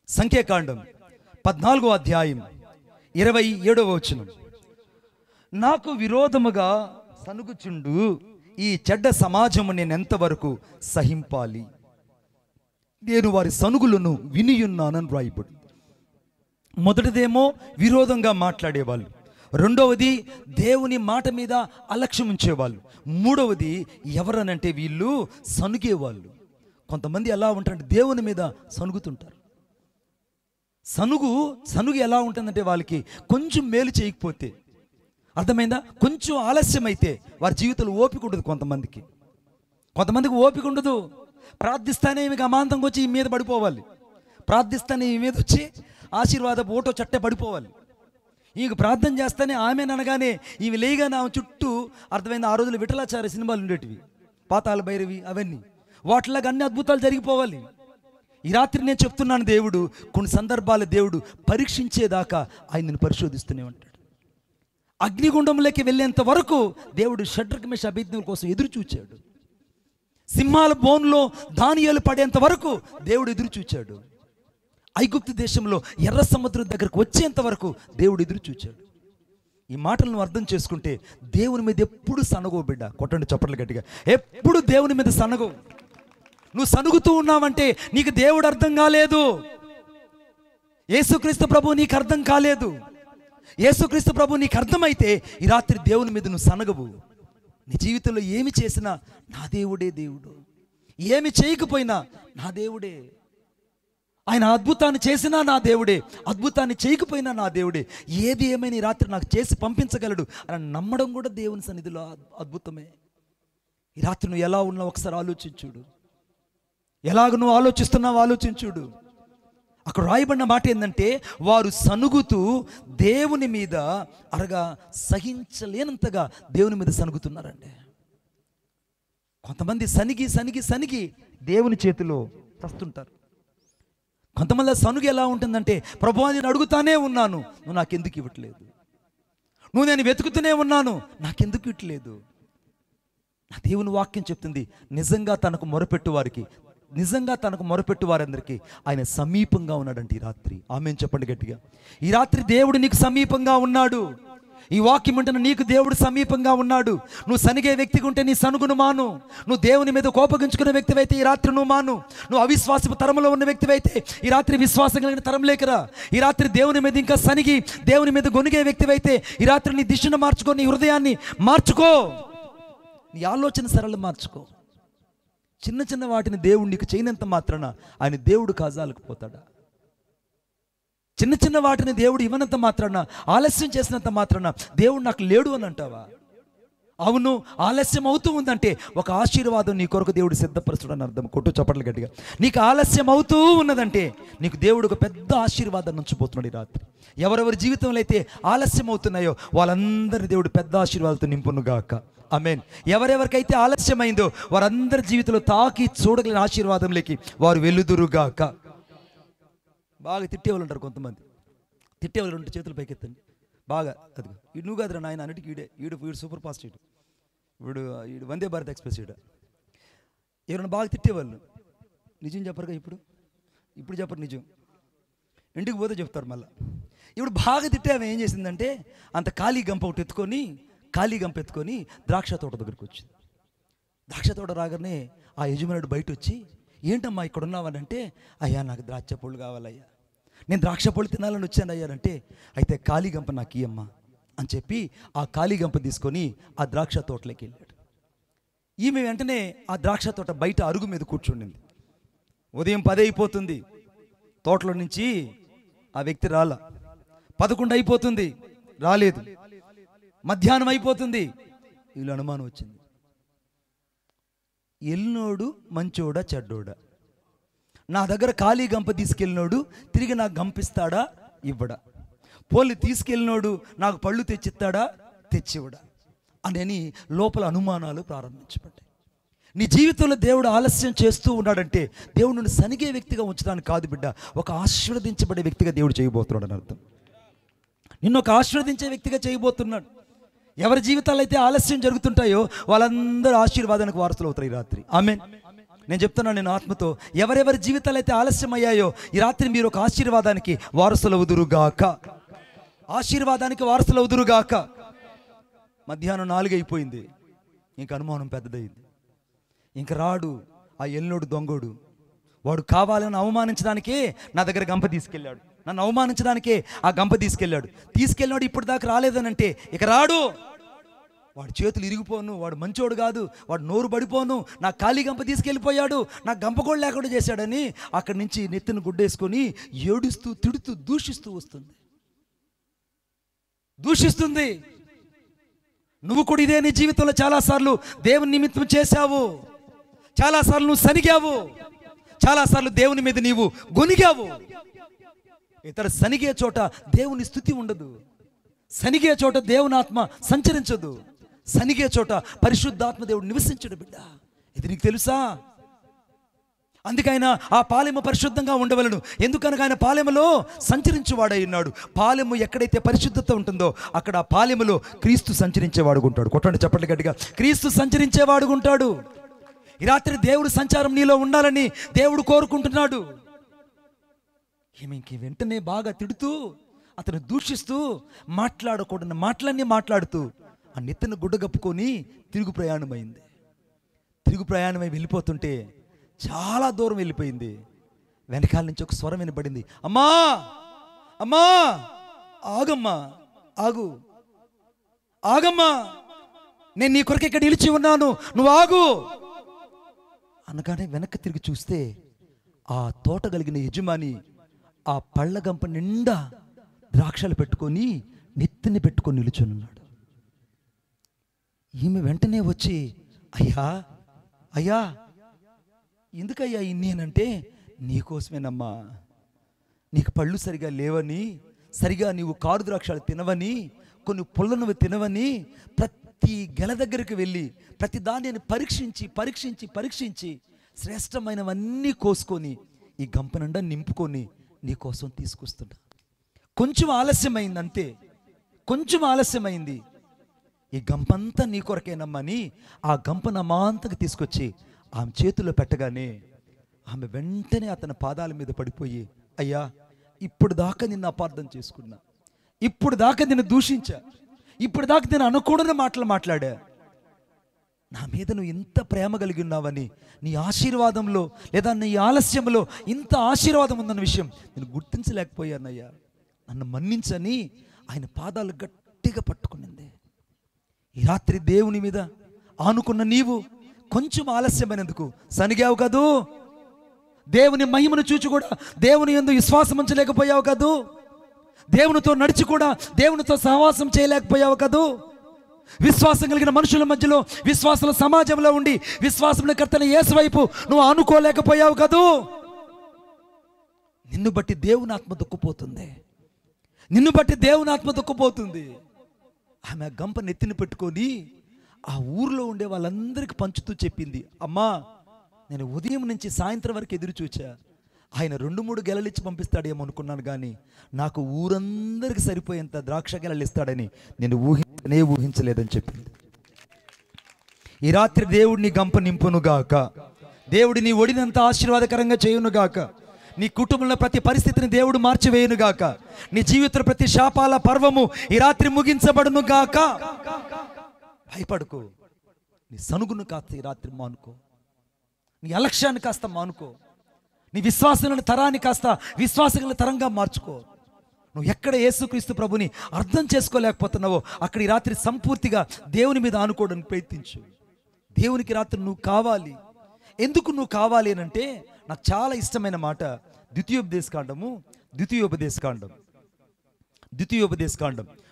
సంఖ్యాకాండం 14వ అధ్యాయం 27వ వచనం. నాకు విరోధముగా సనుగుచుండు ఈ చెడ్డ సమాజము నేను ఎంతవరకు సహింపాలి, నేను వారి సనుగులను వినియున్నానని రాయబడింది. మొదటిదేమో విరోధంగా మాట్లాడేవాళ్ళు, రెండవది దేవుని మాట మీద అలక్ష్యం ఉంచేవాళ్ళు, మూడవది ఎవరనంటే వీళ్ళు సనుగేవాళ్ళు. కొంతమంది ఎలా ఉంటారంటే దేవుని మీద సనుగుతుంటారు. సనుగు ఎలా ఉంటుందంటే వాళ్ళకి కొంచెం మేలు చేయకపోతే, అర్థమైందా, కొంచెం ఆలస్యం అయితే వారి జీవితంలో ఓపిక ఉండదు. కొంతమందికి ఓపిక ఉండదు. ప్రార్థిస్తానే ఈమెకి అమాంతంగా వచ్చి ఈ మీద పడిపోవాలి, ప్రార్థిస్తానే ఈ మీద వచ్చి ఆశీర్వాద ఓటో చట్టే పడిపోవాలి. ఈమె ప్రార్థన చేస్తానే ఆమె అనగానే ఈమె లేగానే ఆమె చుట్టూ, అర్థమైంది, ఆ రోజులు విఠలాచార్య సినిమాలు ఉండేటివి, పాతాళ భైరవి, అవన్నీ వాటిలాగా అన్ని అద్భుతాలు జరిగిపోవాలి. ఈ రాత్రి నేను చెప్తున్నాను, దేవుడు కొన్ని సందర్భాలు దేవుడు పరీక్షించేదాకా ఆయనను పరిశోధిస్తూనే ఉంటాడు. అగ్నిగుండంలోకి వెళ్ళేంత వరకు దేవుడు షడ్రక్ మేష అబేద్నెగోల కోసం ఎదురు చూచాడు. సింహాల బోన్లో దానియేలు పడేంత వరకు దేవుడు ఎదురు చూచాడు. ఐగుప్తు దేశంలో ఎర్ర సముద్రం దగ్గరకు వచ్చేంత వరకు దేవుడు ఎదురు చూచాడు. ఈ మాటలను అర్థం చేసుకుంటే దేవుని మీద ఎప్పుడు సనగో బిడ్డ, కొట్టండి చప్పట్లు గట్టిగా, ఎప్పుడు దేవుని మీద సనగో. నువ్వు సనుగుతూ ఉన్నావంటే నీకు దేవుడు అర్థం కాలేదు, యేసుక్రీస్తు ప్రభు నీకు అర్థం కాలేదు. యేసుక్రీస్తు ప్రభు నీకు అర్థమైతే ఈ రాత్రి దేవుని మీద నువ్వు సనగవు. నీ జీవితంలో ఏమి చేసినా నా దేవుడే దేవుడు, ఏమి చేయకపోయినా నా దేవుడే. ఆయన అద్భుతాన్ని చేసినా నా దేవుడే, అద్భుతాన్ని చేయకపోయినా నా దేవుడే. ఏది ఏమైనా ఈ రాత్రి నాకు చేసి పంపించగలడు అని నమ్మడం కూడా దేవుని సన్నిధిలో అద్భుతమే. ఈ రాత్రి నువ్వు ఎలా ఉన్నావు ఒకసారి ఆలోచించుడు, ఎలాగ నువ్వు ఆలోచిస్తున్నావు ఆలోచించుడు. అక్కడ రాయబడిన మాట ఏంటంటే, వారు సనుగుతూ దేవుని మీద అరగా సహించలేనంతగా దేవుని మీద సనుగుతున్నారండి. కొంతమంది సనిగి సనిగి సనిగి దేవుని చేతిలో చస్తుంటారు. కొంతమంది సనుగు ఎలా ఉంటుందంటే, ప్రభువా నేను అడుగుతానే ఉన్నాను, నువ్వు నాకెందుకు ఇవ్వట్లేదు, నేను వెతుకుతూనే ఉన్నాను, నాకెందుకు ఇవ్వట్లేదు. నా దేవుని వాక్యం చెప్తుంది, నిజంగా తనకు మొరపెట్టు వారందరికీ ఆయన సమీపంగా ఉన్నాడంటే ఈ రాత్రి. ఆమేన్ చెప్పండి గట్టిగా. ఈ రాత్రి దేవుడు నీకు సమీపంగా ఉన్నాడు. ఈ వాక్యం ఉంటున్న నీకు దేవుడు సమీపంగా ఉన్నాడు. నువ్వు సనిగే వ్యక్తిగా ఉంటే నీ సనుగును మాను. నువ్వు దేవుని మీద కోపగించుకునే వ్యక్తివైతే ఈ రాత్రి నువ్వు మాను. నువ్వు అవిశ్వాసపు తరంలో ఉన్న వ్యక్తివైతే ఈ రాత్రి విశ్వాసం కలిగిన తరం లేకరా. ఈ రాత్రి దేవుని మీద ఇంకా సనిగి దేవుని మీద గొనిగే వ్యక్తివైతే ఈ రాత్రి నీ దిశను మార్చుకో, నీ హృదయాన్ని మార్చుకో, నీ ఆలోచన సరళం మార్చుకో. చిన్న చిన్న వాటిని దేవుడు నీకు చేయనంత మాత్రాన ఆయన దేవుడు కాజాలకపోతాడా? చిన్న చిన్న వాటిని దేవుడు ఇవ్వనంత మాత్రాన, ఆలస్యం చేసినంత మాత్రాన దేవుడు నాకు లేడు అని అంటావా? అవును, ఆలస్యం అవుతూ ఉందంటే ఒక ఆశీర్వాదం నీ కొరకు దేవుడు సిద్ధపరచుడు అని అర్థం. కొట్టు చప్పట్లు గట్టిగా. నీకు ఆలస్యం అవుతూ ఉన్నదంటే నీకు దేవుడు ఒక పెద్ద ఆశీర్వాదాన్ని ఉంచబోతున్నాడు ఈ రాత్రి. ఎవరెవరి జీవితంలో అయితే ఆలస్యం అవుతున్నాయో వాళ్ళందరి దేవుడు పెద్ద ఆశీర్వాదాలతో నింపునుగాక. ఆమేన్. ఎవరెవరికైతే ఆలస్యమైందో వారందరి జీవితంలో తాకి చూడగలిగిన ఆశీర్వాదంలోకి వారు వెలుదురుగాక. బాగా తిట్టేవాళ్ళు ఉంటారు కొంతమంది. తిట్టేవాళ్ళు 2 చేతులు పైకెత్తండి బాగా. అది ఇడు నువ్వు కాదురా నాయన, అన్నిటికీ వీడు సూపర్ ఫాస్ట్, వీడు వందే భారత్ ఎక్స్ప్రెస్. ఎవరైనా బాగా తిట్టేవాళ్ళు నిజం చెప్పరుగా, ఇప్పుడు చెప్పరు నిజం, ఇంటికి పోతే చెప్తారు మళ్ళీ. ఇప్పుడు బాగా తిట్టామే ఏం చేసిందంటే, అంత ఖాళీ గంప ఎత్తుకొని ద్రాక్ష తోట దగ్గరికి వచ్చింది. ద్రాక్ష తోట రాగానే ఆ యజమానుడు బయట వచ్చి, ఏంటమ్మా ఇక్కడ ఉన్నావనంటే, అయ్యా నాకు ద్రాక్ష పళ్ళు కావాలయ్యా, నేను ద్రాక్ష పళ్ళు తినాలని వచ్చాను అయ్యారంటే, అయితే ఖాళీ గంప నాకు ఇయ్యమ్మా అని చెప్పి ఆ ఖాళీ గంప తీసుకొని ఆ ద్రాక్ష తోటలోకి వెళ్ళాడు. ఈమె వెంటనే ఆ ద్రాక్ష తోట బయట అరుగు మీద కూర్చుండింది. ఉదయం 10 అయిపోతుంది, తోటలో నుంచి ఆ వ్యక్తి 11 అయిపోతుంది, రాలేదు. మధ్యాహ్నం అయిపోతుంది, వీళ్ళు అనుమానం వచ్చింది, ఎల్లినోడు మంచోడా చెడ్డోడా? నా దగ్గర ఖాళీ గంప తీసుకెళ్ళినోడు తిరిగి నాకు గంపిస్తాడా ఇవ్వడా? పోలి తీసుకెళ్ళినోడు నాకు పళ్ళు తెచ్చిస్తాడా తెచ్చివ్వడా అని లోపల అనుమానాలు ప్రారంభించబడ్డాయి. నీ జీవితంలో దేవుడు ఆలస్యం చేస్తూ ఉన్నాడంటే దేవుడు నిన్ను సనిగే వ్యక్తిగా ఉంచడానికి కాదు బిడ్డ, ఒక ఆశీర్వదించబడే వ్యక్తిగా దేవుడు చేయబోతున్నాడు అని అర్థం. నిన్ను ఒక ఆశీర్వదించే వ్యక్తిగా చేయబోతున్నాడు. ఎవరి జీవితాలు అయితే ఆలస్యం జరుగుతుంటాయో వాళ్ళందరూ ఆశీర్వాదానికి వారసులు అవుతారు ఈ రాత్రి. ఆమేన్. నేను చెప్తున్నాను, నేను ఆత్మతో, ఎవరెవరి జీవితాలు అయితే ఆలస్యం అయ్యాయో ఈ రాత్రి మీరు ఒక ఆశీర్వాదానికి వారసులవుదురుగాక. ఆశీర్వాదానికి వారసులవుదురుగాక. మధ్యాహ్నం 4 అయిపోయింది, ఇంక అనుమానం పెద్దదైంది. ఇంక రాడు ఆ ఎల్లోడు దొంగోడు, వాడు కావాలని అవమానించడానికే నా దగ్గర గంప తీసుకెళ్ళాడు, నన్ను అవమానించడానికే ఆ గంప తీసుకెళ్ళాడు. ఇప్పుడు దాకా రాలేదనంటే ఇక రాడు. వాడు చేతులు ఇరిగిపోను, వాడు మంచోడు కాదు, వాడు నోరు పడిపోను, నా ఖాళీ గంప తీసుకెళ్ళిపోయాడు, నా గంప కూడా లేకుండా చేశాడని అక్కడి నుంచి నెత్తిని గుడ్డేసుకొని ఏడుస్తూ తిడుతూ దూషిస్తుంది. నువ్వు కూడా ఇదే నీ జీవితంలో చాలాసార్లు దేవుని నిమిత్తం చేశావు, చాలాసార్లు నువ్వు సనిగావు, చాలాసార్లు దేవుని మీద నీవు గొనిగావు. ఇతడు సనిగే చోట దేవుని స్తుతి ఉండదు, సనిగే చోట దేవుని ఆత్మ సంచరించదు, సనిగే చోట పరిశుద్ధాత్మ దేవుడు నివసించడు బిడ్డ. ఇది నీకు తెలుసా? అందుకైనా ఆ పాలెము పరిశుద్ధంగా ఉండవలను, ఎందుకనగా ఆయన పాలెములో సంచరించేవాడై ఉన్నాడు. పాలెము ఎక్కడైతే పరిశుద్ధత ఉంటుందో అక్కడ ఆ పాలెములో క్రీస్తు సంచరించేవాడుకుంటాడు. కొట్టండి చప్పట్లు గట్టిగా, క్రీస్తు సంచరించేవాడుకుంటాడు. ఈ రాత్రి దేవుడు సంచారం నీలో ఉండాలని దేవుడు కోరుకుంటున్నాడు. ఈమెకి వెంటనే బాగా తిడుతూ, అతను దూషిస్తూ, మాట్లాడకూడని మాటలన్నీ మాట్లాడుతూ ఆ నెత్తిన గుడ్డ కప్పుకొని తిరుగు ప్రయాణమై వెళ్ళిపోతుంటే చాలా దూరం వెళ్ళిపోయింది. వెనకాల నుంచి ఒక స్వరం వినపడింది, అమ్మా అమ్మా ఆగమ్మా, ఆగమ్మా, నేను నీ కొరకు ఇక్కడ నిలిచి ఉన్నాను, నువ్వు ఆగు అనగానే వెనక్కి తిరిగి చూస్తే ఆ తోట కలిగిన యజమాని ఆ పళ్ళ గంప నిండా ద్రాక్షలు పెట్టుకొని నెత్తిని పెట్టుకొని నిలుచుని ఉన్నాడు. ఈమె వెంటనే వచ్చి, అయ్యా ఎందుకయ్యా ఇన్ని అంటే, నీకోసమేనమ్మా, నీకు పళ్ళు సరిగా లేవని, సరిగా నీవు కారు ద్రాక్షలు తినవని, కొన్ని పుల్లనువి తినవని ప్రతి గెల దగ్గరికి వెళ్ళి ప్రతి దానిని పరీక్షించి శ్రేష్టమైనవన్నీ కోసుకొని ఈ గంప నిండా నింపుకొని నీకోసం తీసుకొస్తున్నా. కొంచెం ఆలస్యమైంది, అంతే, కొంచెం ఆలస్యమైంది. ఈ గంపంతా నీ కొరకేనమ్మని ఆ గంప నమాంతకు తీసుకొచ్చి ఆమె చేతిలో పెట్టగానే ఆమె వెంటనే అతని పాదాల మీద పడిపోయి, అయ్యా ఇప్పుడు దాకా నిన్ను అపార్థం చేసుకున్నా, ఇప్పుడు దాకా నిన్ను దూషించా, ఇప్పుడు దాకా నేను అనకూడని మాటలు మాట్లాడా, నా మీద నువ్వు ఇంత ప్రేమ కలిగి ఉన్నావని, నీ ఆశీర్వాదంలో లేదా నీ ఆలస్యంలో ఇంత ఆశీర్వాదం ఉందన్న విషయం నేను గుర్తించలేకపోయానయ్యా, నన్ను మన్నించని ఆయన పాదాలు గట్టిగా పట్టుకునింది. ఈ రాత్రి దేవుని మీద ఆనుకున్న నీవు కొంచెం ఆలస్యమైనందుకు సనిగావు కదూ, దేవుని మహిమను చూచి కూడా దేవుని యందు విశ్వాసం ఉంచలేకపోయావు కదూ, దేవునితో నడిచి కూడా దేవునితో సహవాసం చేయలేకపోయావు కదూ, విశ్వాసం కలిగిన మనుషుల మధ్యలో విశ్వాసుల సమాజంలో ఉండి విశ్వాసం కర్తన యేసు వైపు నువ్వు ఆనుకోలేకపోయావు కదూ. నిన్ను బట్టి దేవుని ఆత్మ దుఃఖపోతుంది. ఆమె గంప నెత్తిని పెట్టుకొని ఆ ఊర్లో ఉండే వాళ్ళందరికీ పంచుతూ చెప్పింది, అమ్మా నేను ఉదయం నుంచి సాయంత్రం వరకు ఎదురు చూచా, ఆయన 2-3 గెలలు ఇచ్చి పంపిస్తాడేమో అనుకున్నాను, కానీ నాకు ఊరందరికి సరిపోయేంత ద్రాక్ష గెలలు ఇస్తాడని నేను ఊహించలేదని చెప్పింది. ఈ రాత్రి దేవుడిని గంప నింపునుగాక, దేవుడి నీ ఒడినంత ఆశీర్వాదకరంగా చేయునుగాక, నీ కుటుంబంలో ప్రతి పరిస్థితిని దేవుడు మార్చివేయునుగాక, నీ జీవితంలో ప్రతి శాపాల పర్వము ఈ రాత్రి ముగించబడునుగాక. భయపడుకో, నీ సనుగును కాస్త ఈ రాత్రి మానుకో, నీ అలక్ష్యాన్ని కాస్త మానుకో, నీ విశ్వాసాలను తరాన్ని కాస్త విశ్వాసగల తరంగా మార్చుకో. నువ్వు ఎక్కడ యేసుక్రీస్తు ప్రభుని అర్థం చేసుకోలేకపోతున్నావో అక్కడ ఈ రాత్రి సంపూర్తిగా దేవుని మీద ఆనుకోవడానికి ప్రయత్నించు. దేవునికి రాత్రి నువ్వు కావాలి. ఎందుకు నువ్వు కావాలి అని అంటే, నాకు చాలా ఇష్టమైన మాట ద్వితీయోపదేశకాండం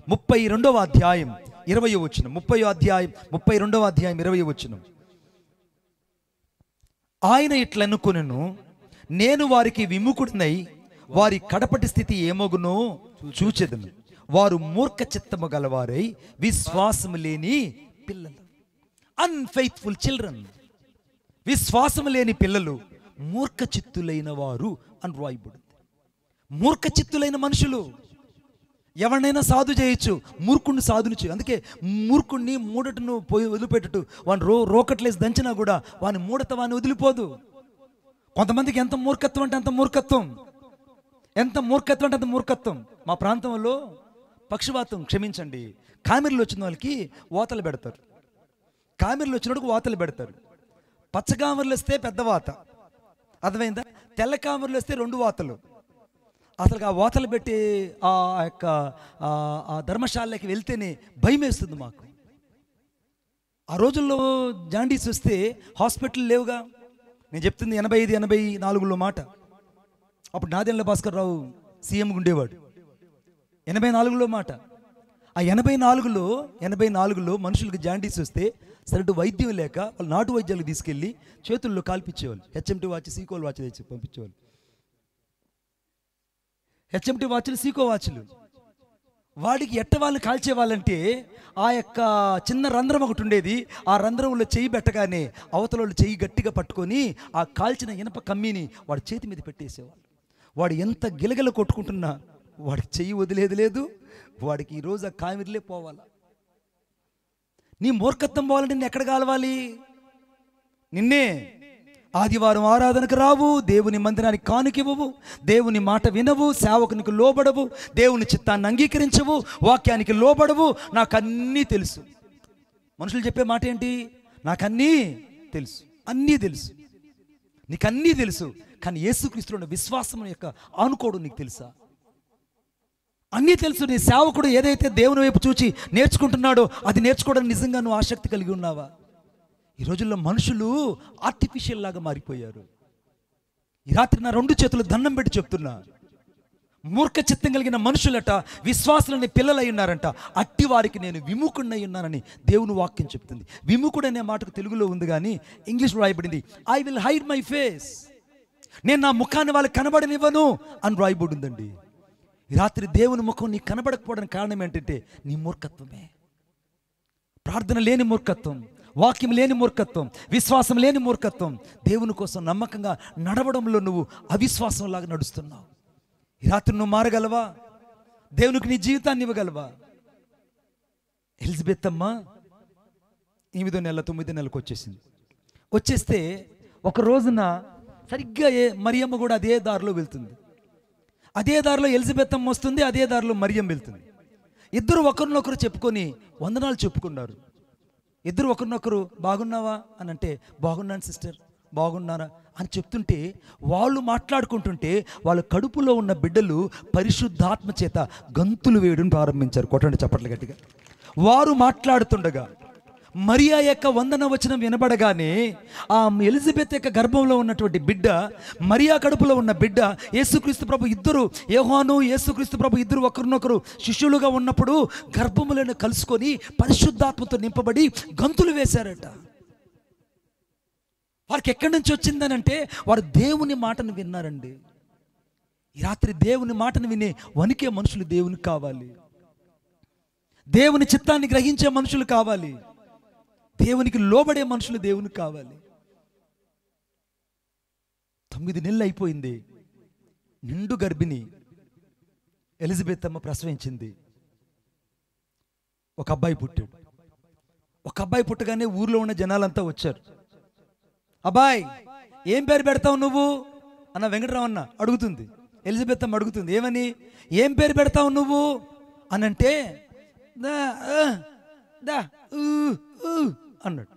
32వ అధ్యాయం 20వ వచనం. 32వ అధ్యాయం 20వ వచనం. ఆయన ఇట్లనుకొనెను, నేను వారికి విముఖుడినై వారి కడపటి స్థితి ఏమగునో చూచెదను, వారు మూర్ఖ చిత్తము గలవారై విశ్వాసము లేని పిల్లలు, అన్ఫెయిత్ఫుల్ చిల్డ్రన్. విశ్వాసము లేని పిల్లలు మూర్ఖ చిత్తులైన వారు అని రాయబడింది. మూర్ఖ చిత్తులైన మనుషులు ఎవరినైనా సాధు చేయొచ్చు, మూర్ఖుడిని సాధుని చేయ. అందుకే మూర్ఖుడిని మూడటను పోయి వదిలిపెట్టటు వాడిని రోకట్లేసి దంచినా కూడా వాని మూడత వాడిని వదిలిపోదు. కొంతమందికి ఎంత మూర్ఖత్వం అంటే అంత మూర్ఖత్వం, మా ప్రాంతంలో పక్షవాతం, క్షమించండి, కామెర్లు వచ్చిన వాళ్ళకి ఓతలు పెడతారు, పచ్చ కామెర్లు వస్తే పెద్ద వాత, అర్థమైందా? తెల్ల కామెర్లు వస్తే 2 వాతలు, అసలు ఆ వాతలు పెట్టి ఆ యొక్క ఆ ధర్మశాలకి వెళ్తేనే భయం వేస్తుంది మాకు. ఆ రోజుల్లో జాండీస్ వస్తే హాస్పిటల్ లేవుగా. నేను చెప్తుంది 85, 84లో మాట. అప్పుడు నాదెండ్ల భాస్కర్ రావు సీఎంగా ఉండేవాడు. 84లో మాట. ఆ 84లో మనుషులకు జాండీస్ వస్తే సరిగ్గా వైద్యం లేక వాళ్ళు నాటు వైద్యాలకు తీసుకెళ్ళి చేతుల్లో కాల్పించేవాళ్ళు. హెచ్ఎంటీ వాచ్, సీకోల్ వాచ్ తెచ్చి పంపించేవాళ్ళు. హెచ్ఎంటీ వాచ్లు, సీకో వాచ్లు. వాడికి ఎట్ట వాళ్ళని కాల్చేవాళ్ళంటే ఆ యొక్క చిన్న రంధ్రం ఒకటి ఉండేది. ఆ రంధ్రంలో చెయ్యి పెట్టగానే అవతల వాళ్ళు చెయ్యి గట్టిగా పట్టుకొని ఆ కాల్చిన ఇనప కమ్మీని వాడి చేతి మీద పెట్టేసేవాళ్ళు. వాడు ఎంత గిలగిల కొట్టుకుంటున్నా వాడికి చెయ్యి వదిలేది లేదు. వాడికి ఈరోజు ఆ కామిరిలే పోవాలా. నీ మూర్ఖత్వం పోవాలంటే నిన్ను ఎక్కడ కాలవాలి? నిన్నే. ఆదివారం ఆరాధనకు రావు, దేవుని మందిరానికి కానుకివ్వవు, దేవుని మాట వినవు, సేవకునికి లోబడవు, దేవుని చిత్తాన్ని అంగీకరించవు, వాక్యానికి లోబడవు. నాకన్నీ తెలుసు. మనుషులు చెప్పే మాట ఏంటి? నాకన్నీ తెలుసు, అన్నీ తెలుసు, నీకన్నీ తెలుసు. కానీ యేసుక్రీస్తులో ఉన్న విశ్వాసం యొక్క ఆనుకోవడం నీకు తెలుసా? అన్నీ తెలుసు. నీ సేవకుడు ఏదైతే దేవుని వైపు చూచి నేర్చుకుంటున్నాడో అది నేర్చుకోవడానికి నిజంగా నువ్వు ఆసక్తి కలిగి ఉన్నావా? ఈ రోజుల్లో మనుషులు ఆర్టిఫిషియల్ లాగా మారిపోయారు. ఈ రాత్రి నా 2 చేతులు దండం పెట్టి చెప్తున్నా, మూర్ఖ చిత్తం కలిగిన మనుషులట విశ్వాసులని పిల్లలై ఉన్నారంట. అట్టి వారికి నేను విముఖుడై ఉన్నానని దేవుని వాక్యం చెప్తుంది. విముఖుడు అనే మాటకు తెలుగులో ఉంది కానీ ఇంగ్లీష్లో రాయబడింది I will hide my face. నేను నా ముఖాన్ని వాళ్ళకి కనబడనివ్వను అని రాయబడి ఉందండి. ఈ రాత్రి దేవుని ముఖం నీకు కనబడకపోవడానికి కారణం ఏంటంటే నీ మూర్ఖత్వమే. ప్రార్థన లేని మూర్ఖత్వం, వాక్యం లేని మూర్ఖత్వం, విశ్వాసం లేని మూర్ఖత్వం. దేవుని కోసం నమ్మకంగా నడవడంలో నువ్వు అవిశ్వాసంలాగా నడుస్తున్నావు. ఈ రాత్రి నువ్వు మారగలవా? దేవునికి నీ జీవితాన్ని ఇవ్వగలవా? ఎలిజబెత్ అమ్మ 8వ నెల 9వ నెలకు వచ్చేసింది. వచ్చేస్తే ఒక రోజున సరిగ్గా మరియమ్మ కూడా అదే దారిలో వెళ్తుంది. అదే దారిలో ఎలిజబెత్ అమ్మ వస్తుంది, అదే దారిలో మరియం వెళ్తుంది. ఇద్దరు ఒకరినొకరు చెప్పుకొని వందనాలు చెప్పుకున్నారు. ఇద్దరు ఒకరినొకరు బాగున్నావా అని అంటే బాగున్నాను సిస్టర్, బాగున్నారా అని చెప్తుంటే వాళ్ళు మాట్లాడుకుంటుంటే వాళ్ళ కడుపులో ఉన్న బిడ్డలు పరిశుద్ధాత్మ చేత గంతులు వేయడం ప్రారంభించారు. కొట్టండి చప్పట్లు గట్టిగా. వారు మాట్లాడుతుండగా మరియా యొక్క వందన వచనం వినబడగానే ఆ ఎలిజబెత్ యొక్క గర్భంలో ఉన్నటువంటి బిడ్డ, మరియా కడుపులో ఉన్న బిడ్డ, యేసుక్రీస్తు ప్రభు ఇద్దరు, యోహాను యేసుక్రీస్తు ప్రభు ఇద్దరు ఒకరినొకరు శిష్యులుగా ఉన్నప్పుడు గర్భములను కలుసుకొని పరిశుద్ధాత్మతో నింపబడి గంతులు వేశారట. వారికి ఎక్కడి నుంచి వచ్చిందనంటే వారు దేవుని మాటను విన్నారండి. ఈ రాత్రి దేవుని మాటను వినే వణికే మనుషులు దేవునికి కావాలి. దేవుని చిత్తాన్ని గ్రహించే మనుషులు కావాలి. దేవునికి లోబడే మనుషులు దేవునికి కావాలి. 9 నెలలు అయిపోయింది. నిండు గర్భిణి ఎలిజబెత్ అమ్మ ప్రసవించింది. ఒక అబ్బాయి పుట్టాడు. ఒక అబ్బాయి పుట్టగానే ఊర్లో ఉన్న జనాలంతా వచ్చారు. అబ్బాయి ఏం పేరు పెడతావు నువ్వు అన్న వెంకటరామన్న అడుగుతుంది. ఎలిజబెత్ అమ్మ అడుగుతుంది, ఏమని? ఏం పేరు పెడతావు నువ్వు అనంటే అన్నాడు.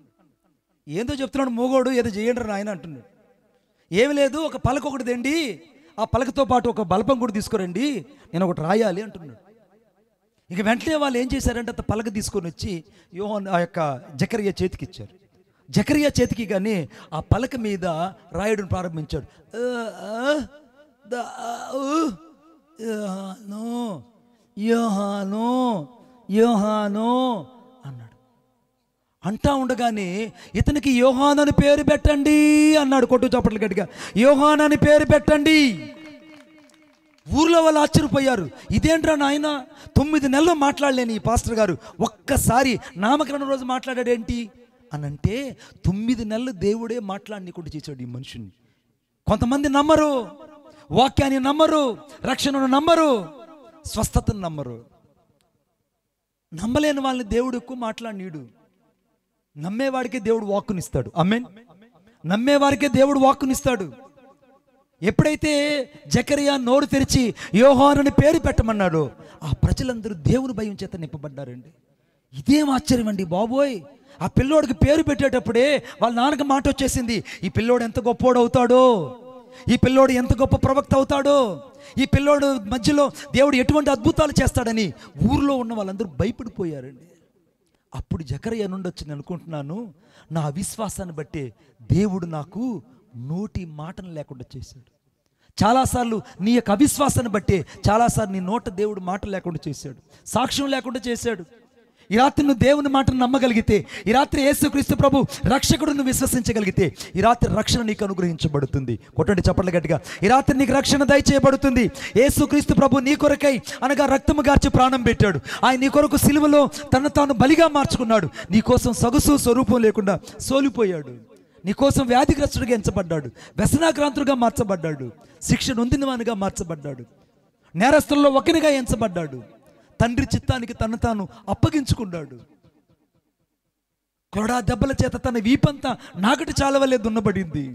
ఏందో చెప్తున్నాడు మోగోడు, ఏదో చేయండి నాయన అంటున్నాడు. ఏమి లేదు, ఒక పలక ఒకటి తెండి, ఆ పలకతో పాటు ఒక బల్బం కూడా తీసుకురండి, నేను ఒకటి రాయాలి అంటున్నాడు. ఇక వెంటనే వాళ్ళు ఏం చేశారంటే అంత పలక తీసుకొని వచ్చి యోహాను ఆ యొక్క జకరియా చేతికి ఇచ్చారు. జకరియా చేతికి కానీ ఆ పలక మీద రాయడం ప్రారంభించాడు. యోహాను యోహాను అన్నాడు. అంటా ఉండగానే ఇతనికి యోహాను అని పేరు పెట్టండి అన్నాడు. కొట్టు చప్పట్లు గట్టిగా, యోహాను అని పేరు పెట్టండి. ఊర్లో వాళ్ళు ఆశ్చర్యపోయారు. ఇదేంట్రా నాయన, 9 నెలలు మాట్లాడలేని ఈ పాస్టర్ గారు ఒక్కసారి నామకరణ రోజు మాట్లాడాడేంటి అని అంటే 9 నెలలు దేవుడే మాట్లాడనీకుండా చేశాడు ఈ మనుషుని. కొంతమంది నమ్మరు, వాక్యాన్ని నమ్మరు, రక్షణను నమ్మరు, స్వస్థతను నమ్మరు. నమ్మలేని వాళ్ళని దేవుడు ఎక్కువ మాట్లాడినీడు. నమ్మేవాడికే దేవుడు వాక్కునిస్తాడు. ఆమేన్. నమ్మేవారికే దేవుడు వాక్కునిస్తాడు. ఎప్పుడైతే జకరియా నోరు తెరిచి యోహానుని పేరు పెట్టమన్నాడో ఆ ప్రజలందరూ దేవుని భయం చేత నింపబడ్డారండి. ఇదేం ఆశ్చర్యం అండి బాబోయ్. ఆ పిల్లోడికి పేరు పెట్టేటప్పుడే వాళ్ళ నాన్నకి మాట వచ్చేసింది, ఈ పిల్లోడు ఎంత గొప్పోడు అవుతాడో, ఈ పిల్లోడు ఎంత గొప్ప ప్రవక్త అవుతాడో, ఈ పిల్లోడు మధ్యలో దేవుడు ఎటువంటి అద్భుతాలు చేస్తాడని ఊర్లో ఉన్న వాళ్ళందరూ భయపడిపోయారండి. అప్పుడు జకర్యా నుండి వచ్చి నేను అనుకుంటున్నాను, నా అవిశ్వాసాన్ని బట్టే దేవుడు నాకు నోటి మాటను లేకుండా చేశాడు. చాలాసార్లు నీ యొక్క అవిశ్వాసాన్ని బట్టే చాలాసార్లు నీ నోట దేవుడు మాట లేకుండా చేశాడు, సాక్ష్యం లేకుండా చేశాడు. ఈ రాత్రి నువ్వు దేవుని మాటను నమ్మగలిగితే, ఈ రాత్రి యేసుక్రీస్తు ప్రభు రక్షకుడు నువ్వు విశ్వసించగలిగితే, ఈ రాత్రి రక్షణ నీకు అనుగ్రహించబడుతుంది. కొట్టండి చప్పట్లు గట్టిగా. ఈ రాత్రి నీకు రక్షణ దయచేయబడుతుంది. యేసుక్రీస్తు ప్రభు నీ కొరకై అనగా రక్తము గార్చి ప్రాణం పెట్టాడు. ఆయన నీ కొరకు సిలువలో తను తాను బలిగా మార్చుకున్నాడు. నీ కోసం సొగసు స్వరూపం లేకుండా సోలిపోయాడు. నీ కోసం వ్యాధిగ్రస్తుడిగా ఎంచబడ్డాడు, వ్యసనాక్రాంతుడిగా మార్చబడ్డాడు, శిక్ష నొందినవానిగా మార్చబడ్డాడు, నేరస్తుల్లో ఒకనిగా ఎంచబడ్డాడు, తండ్రి చిత్తానికి తను తాను అప్పగించుకున్నాడు. కొరడా దెబ్బల చేత తన వీపంతా నాగటి చాలవలే దున్నబడింది.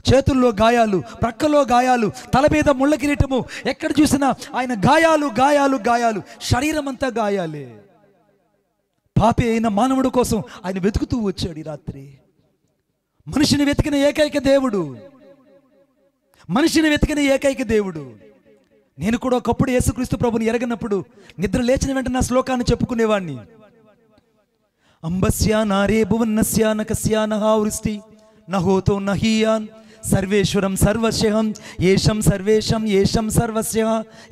చేతుల్లో గాయాలు, ప్రక్కలో గాయాలు, తల మీద ముళ్ళ కిరీటము, ఎక్కడ చూసినా ఆయన గాయాలు గాయాలు గాయాలు, శరీరం అంతా గాయాలే. పాపి అయిన మానవుడు కోసం ఆయన వెతుకుతూ వచ్చాడు. ఈ రాత్రి మనిషిని వెతికిన ఏకైక దేవుడు, మనిషిని వెతికిన ఏకైక దేవుడు. నేను కూడా ఒకప్పుడు యేసుక్రీస్తు ప్రభుని ఎరగనప్పుడు నిద్ర లేచిన వెంటనే నా శ్లోకాన్ని చెప్పుకునేవాడిని. అంబస్యా నారే భువన్నస్యా నకస్యా నహావృష్టి నహోతో నహీయాన్ సర్వేశ్వరం సర్వస్యహం ఏషం సర్వేషం ఏషం సర్వస్య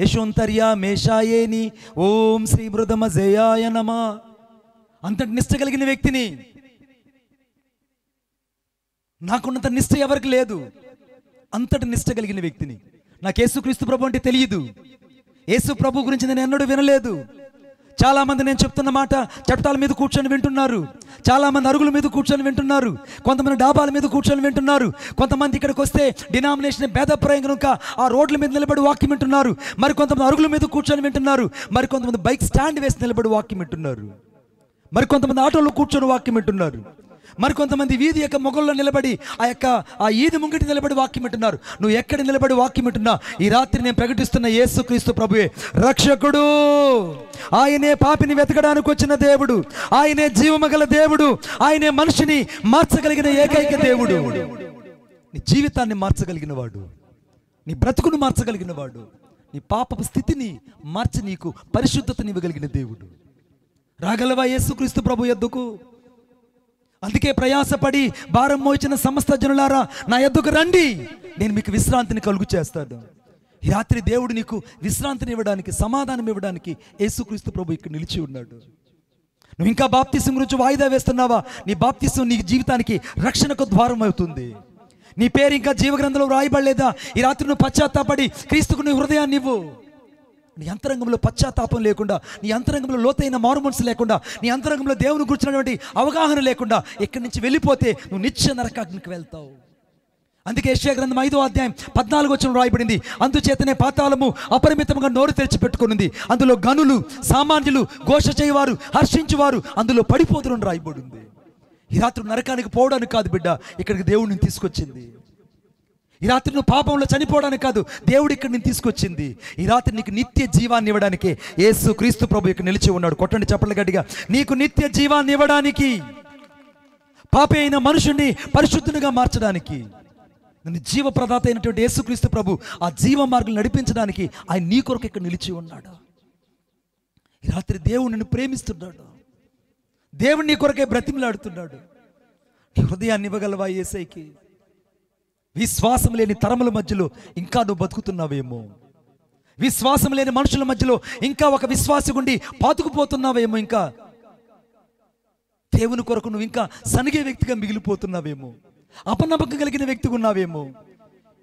యశోంతర్యా మేషాయేని ఓం శ్రీ బృదమజయాయ నమః. అంతటి నిష్ట కలిగిన వ్యక్తిని, నాకున్నంత నిష్ట ఎవరికి లేదు. అంతటి నిష్ట కలిగిన వ్యక్తిని. నాకు యేసుక్రీస్తు ప్రభు అంటే తెలియదు. యేసు ప్రభు గురించి నేను ఎన్నడూ వినలేదు. చాలామంది నేను చెప్తున్న మాట చట్టాల మీద కూర్చొని వింటున్నారు, చాలామంది అరుగుల మీద కూర్చొని వింటున్నారు, కొంతమంది డాబాల మీద కూర్చొని వింటున్నారు, కొంతమంది ఇక్కడికి వస్తే డినామినేషన్ భేదప్రాయం కనుక ఆ రోడ్ల మీద నిలబడి వాక్యం వింటున్నారు, మరి కొంతమంది అరుగుల మీద కూర్చొని వింటున్నారు, మరి కొంతమంది బైక్ స్టాండ్ వేసి నిలబడి వాక్యం వింటున్నారు, మరి కొంతమంది ఆటోలో కూర్చొని వాక్యం వింటున్నారు, మరి కొంతమంది వీధి యొక్క మొగల్లో నిలబడి ఆ ఈది ముంగిటి నిలబడి వాక్యం వింటున్నారు. నువ్వు ఎక్కడ నిలబడి వాక్యం వింటున్నా, ఈ రాత్రి నేను ప్రకటిస్తున్న యేసుక్రీస్తు ప్రభువే రక్షకుడు. ఆయనే పాపిని వెతకడానికి వచ్చిన దేవుడు, ఆయనే జీవమగల దేవుడు, ఆయనే మనిషిని మార్చగలిగిన ఏకైక దేవుడు. నీ జీవితాన్ని మార్చగలిగిన వాడు, నీ బ్రతుకును మార్చగలిగిన వాడు, నీ పాపపు స్థితిని మార్చి నీకు పరిశుద్ధతని ఇవ్వగలిగిన దేవుడు. రాగలవా యేసుక్రీస్తు ప్రభు యొద్దకు? అందుకే ప్రయాసపడి భారం మోచిన సమస్త జనులారా నా యొద్దకు రండి, నేను మీకు విశ్రాంతిని కలుగు చేస్తాను. ఈ రాత్రి దేవుడు నీకు విశ్రాంతిని ఇవ్వడానికి, సమాధానం ఇవ్వడానికి యేసుక్రీస్తు ప్రభు ఇక్కడ నిలిచి ఉన్నాడు. నువ్వు ఇంకా బాప్తిసం గురించి వాయిదా వేస్తున్నావా? నీ బాప్తిసం నీ జీవితానికి రక్షణకు ద్వారం అవుతుంది. నీ పేరు ఇంకా జీవగ్రంథంలో రాయబడలేదా? ఈ రాత్రి నువ్వు పశ్చాత్తాపడి క్రీస్తుకు నీ హృదయాన్ని ఇవ్వు. నీ అంతరంగంలో పశ్చాత్తాపం లేకుండా, నీ అంతరంగంలో లోతైన మారుమనసు లేకుండా, నీ అంతరంగంలో దేవుని గురించినటువంటి అవగాహన లేకుండా ఇక్కడి నుంచి వెళ్ళిపోతే నువ్వు నిత్య నరకాగ్నికి వెళ్తావు. అందుకే యెషయా గ్రంథం 5వ అధ్యాయం 14వ వచనం రాయబడింది, అందుచేతనే పాతాళము అపరిమితంగా నోరు తెరిచి పెట్టుకున్నది, అందులో గనులు సామాన్యులు ఘోష చేయవారు హర్షించువారు అందులో పడిపోతున్న రాయబడింది. ఈ రాత్రి నరకానికి పోవడానికి కాదు బిడ్డ, ఇక్కడికి దేవుడిని తీసుకొచ్చింది. ఈ రాత్రి నువ్వు పాపంలో చనిపోవడానికి కాదు, దేవుడు ఇక్కడ నేను తీసుకొచ్చింది. ఈ రాత్రి నీకు నిత్య జీవాన్ని ఇవ్వడానికి యేసు క్రీస్తు ప్రభు ఇక్కడ నిలిచి ఉన్నాడు. కొట్టండి చప్పట్లు గట్టిగా. నీకు నిత్య జీవాన్ని ఇవ్వడానికి, పాపి అయిన మనుషుణ్ణి పరిశుద్ధునిగా మార్చడానికి, నన్ను జీవప్రదాత అయినటువంటి యేసుక్రీస్తు ప్రభు ఆ జీవ మార్గం నడిపించడానికి ఆయన నీ కొరకు ఇక్కడ నిలిచి ఉన్నాడు. ఈ రాత్రి దేవుడు నిన్ను ప్రేమిస్తున్నాడు, దేవుడు నీ కొరకే బ్రతిమలాడుతున్నాడు. నీ హృదయాన్ని ఇవ్వగలవా యేసయ్యకి? విశ్వాసం లేని తరముల మధ్యలో ఇంకా నువ్వు బతుకుతున్నావేమో, విశ్వాసం లేని మనుషుల మధ్యలో ఇంకా ఒక విశ్వాసి గుండి పాతుకుపోతున్నావేమో, ఇంకా దేవుని కొరకు నువ్వు ఇంకా సనిగే వ్యక్తిగా మిగిలిపోతున్నావేమో, అపనమ్మకం కలిగిన వ్యక్తిగా ఉన్నావేమో,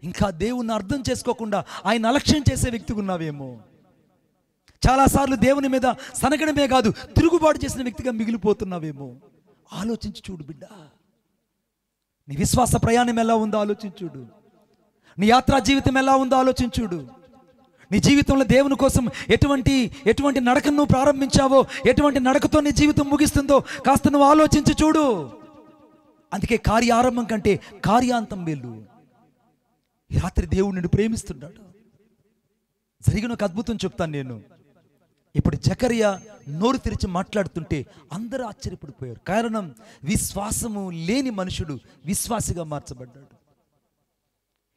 ఇంకా దేవుణ్ణి అర్థం చేసుకోకుండా ఆయన అలక్ష్యం చేసే వ్యక్తిగా ఉన్నావేమో, చాలాసార్లు దేవుని మీద సనగడమే కాదు తిరుగుబాటు చేసిన వ్యక్తిగా మిగిలిపోతున్నావేమో. ఆలోచించి చూడు బిడ్డ, నీ విశ్వాస ప్రయాణం ఎలా ఉందో ఆలోచించుడు, నీ యాత్రా జీవితం ఎలా ఉందో ఆలోచించుడు. నీ జీవితంలో దేవుని కోసం ఎటువంటి నడకను నువ్వు ప్రారంభించావో, ఎటువంటి నడకతో నీ జీవితం ముగిస్తుందో కాస్త నువ్వు ఆలోచించి చూడు. అందుకే కార్యారంభం కంటే కార్యాంతం మేలు. ఈ రాత్రి దేవుడు నిన్ను ప్రేమిస్తున్నాడు. జరిగిన ఒక అద్భుతం చెప్తాను నేను. ఇప్పుడు జకర్యా నోరు తెరిచి మాట్లాడుతుంటే అందరూ ఆశ్చర్యపడిపోయారు. కారణం, విశ్వాసము లేని మనుషుడు విశ్వాసిగా మార్చబడ్డాడు.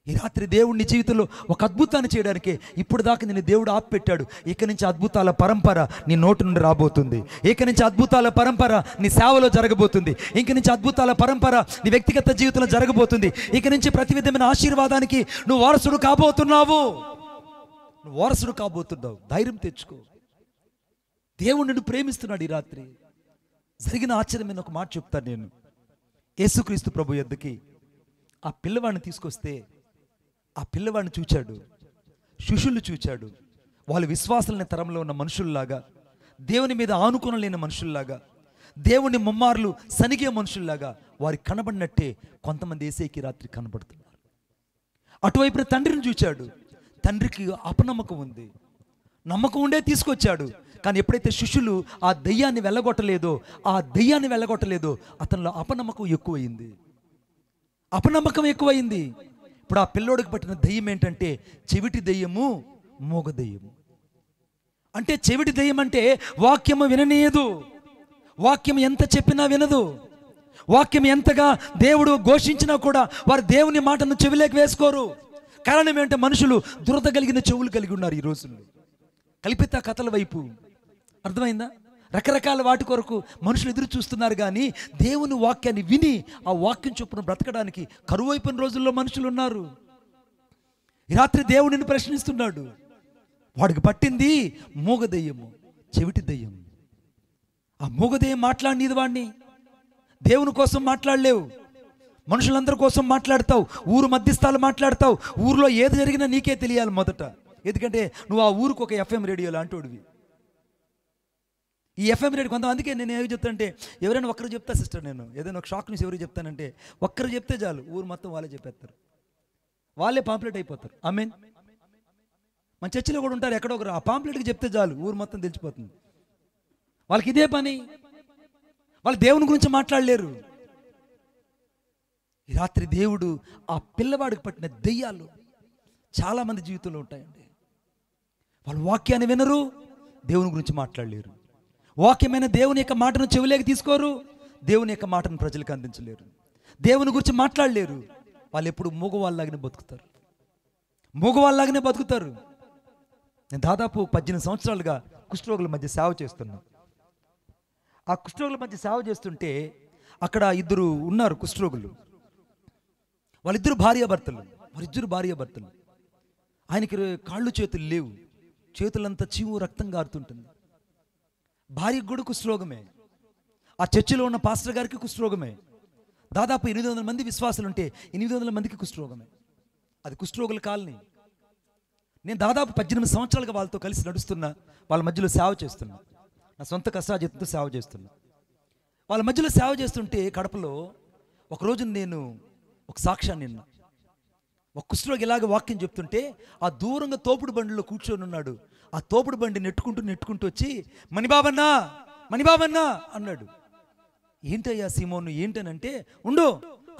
ఈ రాత్రి దేవుడు నీ జీవితంలో ఒక అద్భుతాన్ని చేయడానికి ఇప్పుడు దాకా నేను దేవుడు ఆపిపెట్టాడు. ఇక నుంచి అద్భుతాల పరంపర నీ నోటి నుండి రాబోతుంది. ఇక నుంచి అద్భుతాల పరంపర నీ సేవలో జరగబోతుంది. ఇక నుంచి అద్భుతాల పరంపర నీ వ్యక్తిగత జీవితంలో జరగబోతుంది. ఇక నుంచి ప్రతి విధమైన ఆశీర్వాదానికి నువ్వు వారసుడు కాబోతున్నావు. నువ్వు వారసుడు కాబోతున్నావు. ధైర్యం తెచ్చుకో. దేవుడు నిన్ను ప్రేమిస్తున్నాడు. ఈ రాత్రి జరిగిన ఆశ్చర్యమైన ఒక మాట చెప్తాను నేను. యేసుక్రీస్తు ప్రభు యొద్దకి ఆ పిల్లవాడిని తీసుకొస్తే ఆ పిల్లవాడిని చూచాడు, శిష్యులు చూచాడు. వాళ్ళు విశ్వాసాలని తరంలో ఉన్న మనుషుల్లాగా, దేవుని మీద ఆనుకుని లేని మనుషుల్లాగా, దేవుని ముమ్మార్లు సనిగే మనుషుల్లాగా వారికి కనబడినట్టే కొంతమంది యేసేకి రాత్రి కనబడుతున్నారు. అటువైపున తండ్రిని చూచాడు. తండ్రికి అపనమ్మకం ఉంది. నమ్మకం ఉండే తీసుకొచ్చాడు. కానీ ఎప్పుడైతే శిష్యులు ఆ దెయ్యాన్ని వెళ్ళగొట్టలేదో అతనిలో అపనమ్మకం ఎక్కువైంది. ఇప్పుడు ఆ పిల్లోడికి పట్టిన దెయ్యం ఏంటంటే చెవిటి దెయ్యము, మూగ దెయ్యము. అంటే చెవిటి దెయ్యం అంటే వాక్యము విననీయదు. వాక్యం ఎంత చెప్పినా వినదు. వాక్యం ఎంతగా దేవుడు ఘోషించినా కూడా వారు దేవుని మాటను చెవిలోకి వేసుకోరు. కారణం ఏంటంటే మనుషులు దురద కలిగిన చెవులు కలిగి ఉన్నారు ఈ రోజుల్లో. కల్పిత కథల వైపు, అర్థమైందా? రకరకాల వాటి కొరకు మనుషులు ఎదురు చూస్తున్నారు. కానీ దేవుని వాక్యాన్ని విని ఆ వాక్యం చొప్పున బ్రతకడానికి కరువైపోయిన రోజుల్లో మనుషులు ఉన్నారు. ఈ రాత్రి దేవుడిని ప్రశ్నిస్తున్నాడు. వాడికి పట్టింది మూగదెయ్యము, చెవిటి దెయ్యం. ఆ మూగదెయ్యం మాట్లాడినది వాడిని. దేవుని కోసం మాట్లాడలేవు, మనుషులందరి కోసం మాట్లాడతావు. ఊరు మధ్యస్థాలు మాట్లాడతావు. ఊరిలో ఏది జరిగినా నీకే తెలియాలి మొదట. ఎందుకంటే నువ్వు ఆ ఊరికి ఒక FM రేడియో లాంటివాడివి. ఈ FM రేడియో కొంతమందికి నేను ఏమి చెప్తానంటే, ఎవరైనా ఒక్కరు చెప్తా సిస్టర్, నేను ఏదైనా ఒక షాక్ న్యూస్ ఎవరికి చెప్తానంటే ఒక్కరు చెప్తే చాలు, ఊరు మొత్తం వాళ్ళే చెప్పేస్తారు, వాళ్ళే పాంప్లెట్ అయిపోతారు. ఆమేన్. మన చర్చిలో కూడా ఉంటారు ఎక్కడో ఒకరు, ఆ పాంప్లెట్కి చెప్తే చాలు ఊరు మొత్తం తెలిసిపోతుంది. వాళ్ళకి ఇదే పని. వాళ్ళు దేవుని గురించి మాట్లాడలేరు. ఈ రాత్రి దేవుడు ఆ పిల్లవాడికి పట్టిన దెయ్యాలు చాలామంది జీవితంలో ఉంటాయండి. వాళ్ళు వాక్యాన్ని వినరు, దేవుని గురించి మాట్లాడలేరు. వాక్యమైన దేవుని యొక్క మాటను చెవిలోకి తీసుకోరు, దేవుని యొక్క మాటను ప్రజలకు అందించలేరు, దేవుని గురించి మాట్లాడలేరు. వాళ్ళు ఎప్పుడు మూగవాళ్ళలాగానే బతుకుతారు. నేను దాదాపు 18 సంవత్సరాలుగా కుష్ఠరోగుల మధ్య సేవ చేస్తున్నాను. ఆ కుష్ఠరోగుల మధ్య సేవ చేస్తుంటే అక్కడ ఇద్దరు ఉన్నారు కుష్ఠరోగులు. వాళ్ళిద్దరు భార్యాభర్తలు. ఆయనకి కాళ్ళు చేతులు లేవు, చేతులంతా చీము రక్తం గారుతుంటుంది. భార్యకు కూడా కుష్ఠరోగమే. ఆ చర్చిలో ఉన్న పాస్టర్ గారికి కుష్ఠరోగమే. దాదాపు 800 మంది విశ్వాసులు ఉంటే 800 మందికి కుష్ఠరోగమే. అది కుష్ఠరోగుల కాలనీ. నేను దాదాపు 18 సంవత్సరాలుగా వాళ్ళతో కలిసి నడుస్తున్నా, వాళ్ళ మధ్యలో సేవ చేస్తున్నా, నా సొంత కష్టాజీతంతో సేవ చేస్తున్నా. వాళ్ళ మధ్యలో సేవ చేస్తుంటే కడపలో ఒకరోజు నేను ఒక సాక్ష్యాన్ని విన్నా. ఒక కుష్ఠరోగి ఇలాగ వాక్యం చెప్తుంటే ఆ దూరంగా తోపుడు బండిలో కూర్చొని ఉన్నాడు. ఆ తోపుడు బండి నెట్టుకుంటూ వచ్చి మణిబాబన్నా అన్నాడు. ఏంటయ్యా సీమోను ఏంటనంటే, ఉండు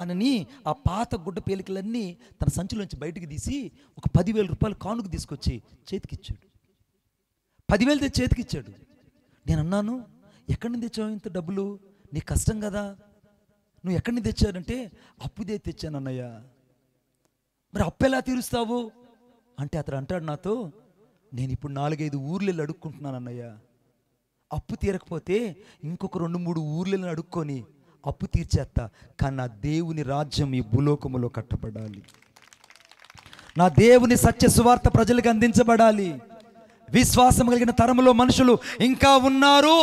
అనని ఆ పాత గుడ్డ పేలికలన్నీ తన సంచిలోంచి బయటికి తీసి ఒక 10,000 రూపాయలు కానుక తీసుకొచ్చి చేతికిచ్చాడు. 10,000 తెచ్చి చేతికిచ్చాడు. నేను అన్నాను, ఎక్కడి నుంచి తెచ్చావు ఇంత డబ్బులు? నీకు కష్టం కదా, నువ్వు ఎక్కడి నుంచి తెచ్చానంటే, అప్పుదే తెచ్చాను అన్నయ్య. మరి అప్పు ఎలా తీరుస్తావు అంటే అతను అంటాడు నాతో, నేను ఇప్పుడు 4-5 ఊర్లు అడుక్కుంటున్నాను అన్నయ్య. అప్పు తీరకపోతే ఇంకొక 2-3 ఊర్లను అడుక్కొని అప్పు తీర్చేస్తా. కానీ నా దేవుని రాజ్యం ఈ భూలోకములో కట్టబడాలి. నా దేవుని సత్య సువార్త ప్రజలకు అందించబడాలి. విశ్వాసం కలిగిన తరములో మనుషులు ఇంకా ఉన్నారు.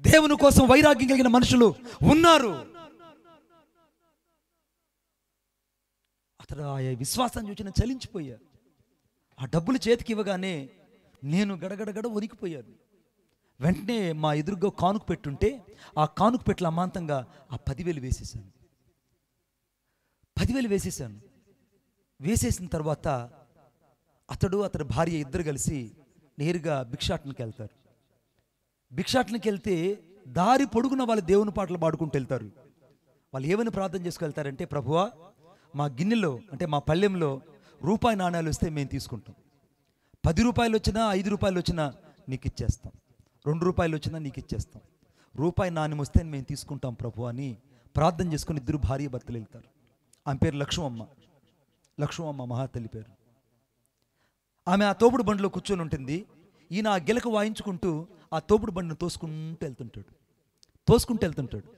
దేవుని కోసం వైరాగ్యం కలిగిన మనుషులు ఉన్నారు. అతడు ఆ విశ్వాసాన్ని చూసిన చలించిపోయారు. ఆ డబ్బులు చేతికి ఇవ్వగానే నేను గడగడగడ వణికిపోయాను. వెంటనే మా ఎదురుగా కానుక పెట్టుంటే ఆ కానుక పెట్టెల అమాంతంగా ఆ 10,000 వేసేసాను. 10,000 వేసేసాను. వేసేసిన తర్వాత అతడి భార్య ఇద్దరు కలిసి నేరుగా భిక్షాటనకి వెళ్తారు. భిక్షాటనకి వెళ్తే దారి పొడుగున వాళ్ళు దేవుని పాటలు పాడుకుంటూ వెళ్తారు. వాళ్ళు ఏమని ప్రార్థన చేసుకెళ్తారంటే, ప్రభువా మా గిన్నెలో అంటే మా పళ్ళెంలో రూపాయి నాణ్యాలు వస్తే మేము తీసుకుంటాం. 10 రూపాయలు వచ్చినా 5 రూపాయలు వచ్చినా నీకు ఇచ్చేస్తాం. 2 రూపాయలు వచ్చినా నీకు ఇచ్చేస్తాం. రూపాయి నాణ్యం వస్తే మేము తీసుకుంటాం ప్రభు అని ప్రార్థన చేసుకుని ఇద్దరు భార్య భర్తలు వెళ్తారు. ఆమె పేరు లక్ష్మమ్మ. లక్ష్మమ్మ మహాతల్లి పేరు. ఆమె ఆ తోపుడు బండిలో కూర్చొని ఉంటుంది. ఈయన ఆ గిలక వాయించుకుంటూ ఆ తోపుడు బండిని తోసుకుంటూ వెళ్తుంటాడు.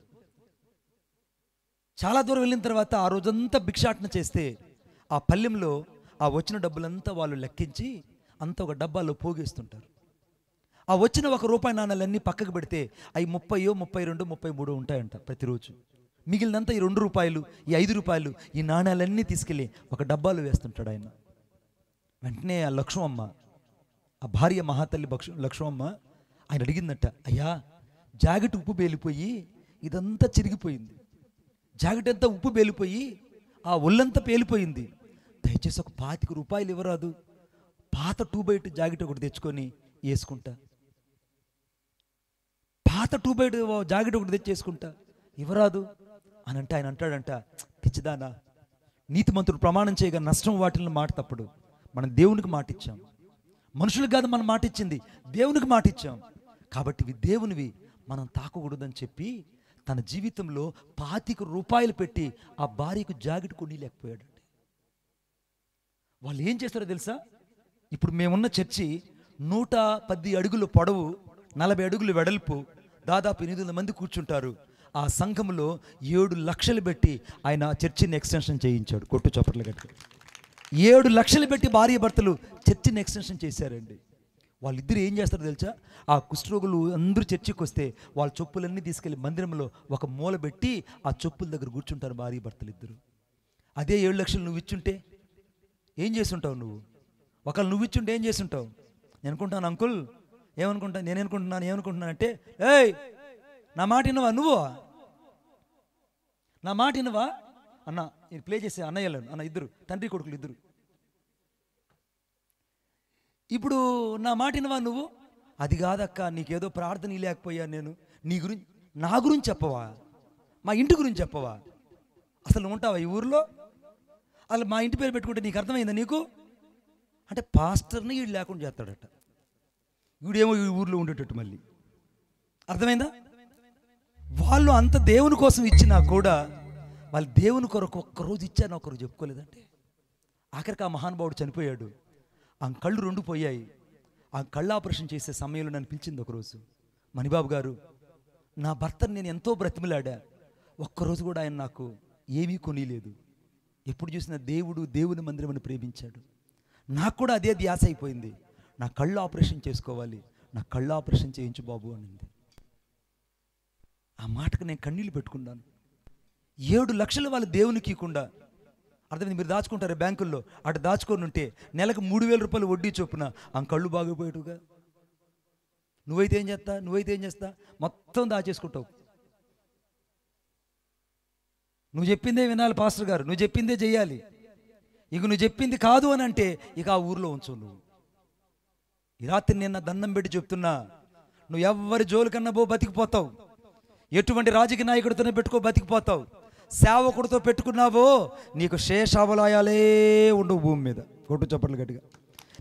చాలా దూరం వెళ్ళిన తర్వాత ఆ రోజంతా భిక్షాటన చేస్తే ఆ పల్లెంలో ఆ వచ్చిన డబ్బులంతా వాళ్ళు లెక్కించి అంతా ఒక డబ్బాలో పోగేస్తుంటారు. ఆ వచ్చిన ₹1 నాణాలన్నీ పక్కకు పెడితే అవి 30, 32, 33 ఉంటాయంట ప్రతిరోజు. మిగిలినంతా ఈ ₹2, ఈ ₹5 ఈ నాణాలన్నీ తీసుకెళ్ళి ఒక డబ్బాలో వేస్తుంటాడు ఆయన. వెంటనే ఆ లక్ష్మమ్మ, ఆ భార్య మహాతల్లి లక్ష్మమ్మ ఆయన అడిగిందట, అయ్యా జాకెట్ ఉప్పు పేలిపోయి ఇదంతా చిరిగిపోయింది, జాకెట్ అంతా ఉప్పు పేలిపోయి ఆ ఒళ్ళంతా పేలిపోయింది, దయచేసి ఒక ₹25 ఇవ్వరాదు, పాత 2x2 జాకెట్ ఒకటి తెచ్చుకొని వేసుకుంటా, పాత 2x2 జాకెట్ ఒకటి తెచ్చేసుకుంటా, ఇవ్వరాదు అని అంటే ఆయన అంటాడంట, పిచ్చిదానా, నీతిమంతుడు ప్రమాణం చేయగా నష్టం వాటిని మాట తప్పుడు. మనం దేవునికి మాట ఇచ్చాం, మనుషులకు కాదు మనం మాట ఇచ్చింది, దేవునికి మాట ఇచ్చాం. కాబట్టి ఇవి దేవునివి, మనం తాకకూడదని చెప్పి తన జీవితంలో ₹25 పెట్టి ఆ భార్యకు జాకెట్ కొనిలేకపోయాడండి. వాళ్ళు ఏం చేస్తారో తెలుసా? ఇప్పుడు మేమున్న చర్చి 110 అడుగులు పొడవు, 40 అడుగులు వెడల్పు, దాదాపు 800 మంది కూర్చుంటారు. ఆ సంఘంలో 7 లక్షలు పెట్టి ఆయన చర్చిని ఎక్స్టెన్షన్ చేయించాడు. కొట్టు చప్పట్లు గట్టి 7 లక్షలు పెట్టి భార్య భర్తలు చర్చిని ఎక్స్టెన్షన్ చేశారండి. వాళ్ళిద్దరు ఏం చేస్తారో తెలుసా? ఆ కుష్ఠరోగులు అందరూ చర్చికి వస్తే వాళ్ళ చెప్పులన్నీ తీసుకెళ్ళి మందిరంలో ఒక మూల పెట్టి ఆ చెప్పుల దగ్గర కూర్చుంటారు భార్య భర్తలు ఇద్దరు. అదే 7 లక్షలు నువ్వు ఇచ్చుంటే ఏం చేస్తుంటావు? ఒకళ్ళు నువ్వు ఇచ్చుంటే ఏం చేస్తుంటావు? నేను అనుకుంటాను అంకుల్, ఏమనుకుంటున్నానంటే, ఏయ్ నా మాట వినవా, నా మాట వినవా అన్న, ప్లే చేసే అన్నయ్యలను అన్న, ఇద్దరు తండ్రి కొడుకులు ఇద్దరు, ఇప్పుడు నా మాట వినవా నువ్వు? అది కాదక్క, నీకేదో ప్రార్థన లేకపోయా, నేను నా గురించి చెప్పవా, మా ఇంటి గురించి చెప్పవా, అసలు నువ్వు ఉంటావా ఈ ఊర్లో? అసలు మా ఇంటి పేరు పెట్టుకుంటే నీకు అర్థమైందా నీకు అంటే? పాస్టర్ని వీడు లేకుండా చేస్తాడట, వీడేమో ఈ ఊర్లో ఉండేటట్టు. మళ్ళీ అర్థమైందా? వాళ్ళు అంత దేవుని కోసం ఇచ్చినా కూడా వాళ్ళు దేవుని కొరకు ఒక్కరోజు ఇచ్చారని ఒకరు చెప్పుకోలేదంటే. ఆఖరికి ఆ మహానుభావుడు చనిపోయాడు, ఆ కళ్ళు 2 పోయాయి. ఆ కళ్ళు ఆపరేషన్ చేసే సమయంలో నన్ను పిలిచింది ఒకరోజు, మణిబాబు గారు, నా భర్తను నేను ఎంతో బ్రతిమలాడా, ఒక్కరోజు కూడా ఆయన నాకు ఏమీ కొనిలేదు, ఎప్పుడు చూసినా దేవుని మందిరం అని ప్రేమించాడు, నాకు కూడా అదే ధ్యాస అయిపోయింది, నా కళ్ళు ఆపరేషన్ చేసుకోవాలి, నా కళ్ళు ఆపరేషన్ చేయించు బాబు అనింది. ఆ మాటకు నేను కన్నీళ్ళు పెట్టుకున్నాను. 7 లక్షలు వాళ్ళు దేవునికి ఇవ్వకుండా, అర్థమైంది? మీరు దాచుకుంటారు బ్యాంకుల్లో, అటు దాచుకొని ఉంటే నెలకు ₹3,000 వడ్డీ చొప్పున ఆ కళ్ళు బాగోపోయేటుగా. నువ్వైతే ఏం చేస్తా మొత్తం దాచేసుకుంటావు. నువ్వు చెప్పిందే వినాలి పాస్టర్ గారు, నువ్వు చెప్పిందే చెయ్యాలి. ఇక నువ్వు చెప్పింది కాదు అని అంటే ఇక ఆ ఊర్లో ఉంచు. నువ్వు ఈ రాత్రి నేను దండం పెట్టి చెప్తున్నా, నువ్వు ఎవరి జోలికన్నా బతికిపోతావు, ఎటువంటి రాజకీయ నాయకుడితోనే పెట్టుకో బతికిపోతావు, సేవకుడితో పెట్టుకున్నావో నీకు శేషావలయాలే ఉండవు భూమి మీద. కొట్టు చప్పట్లు గట్టిగా.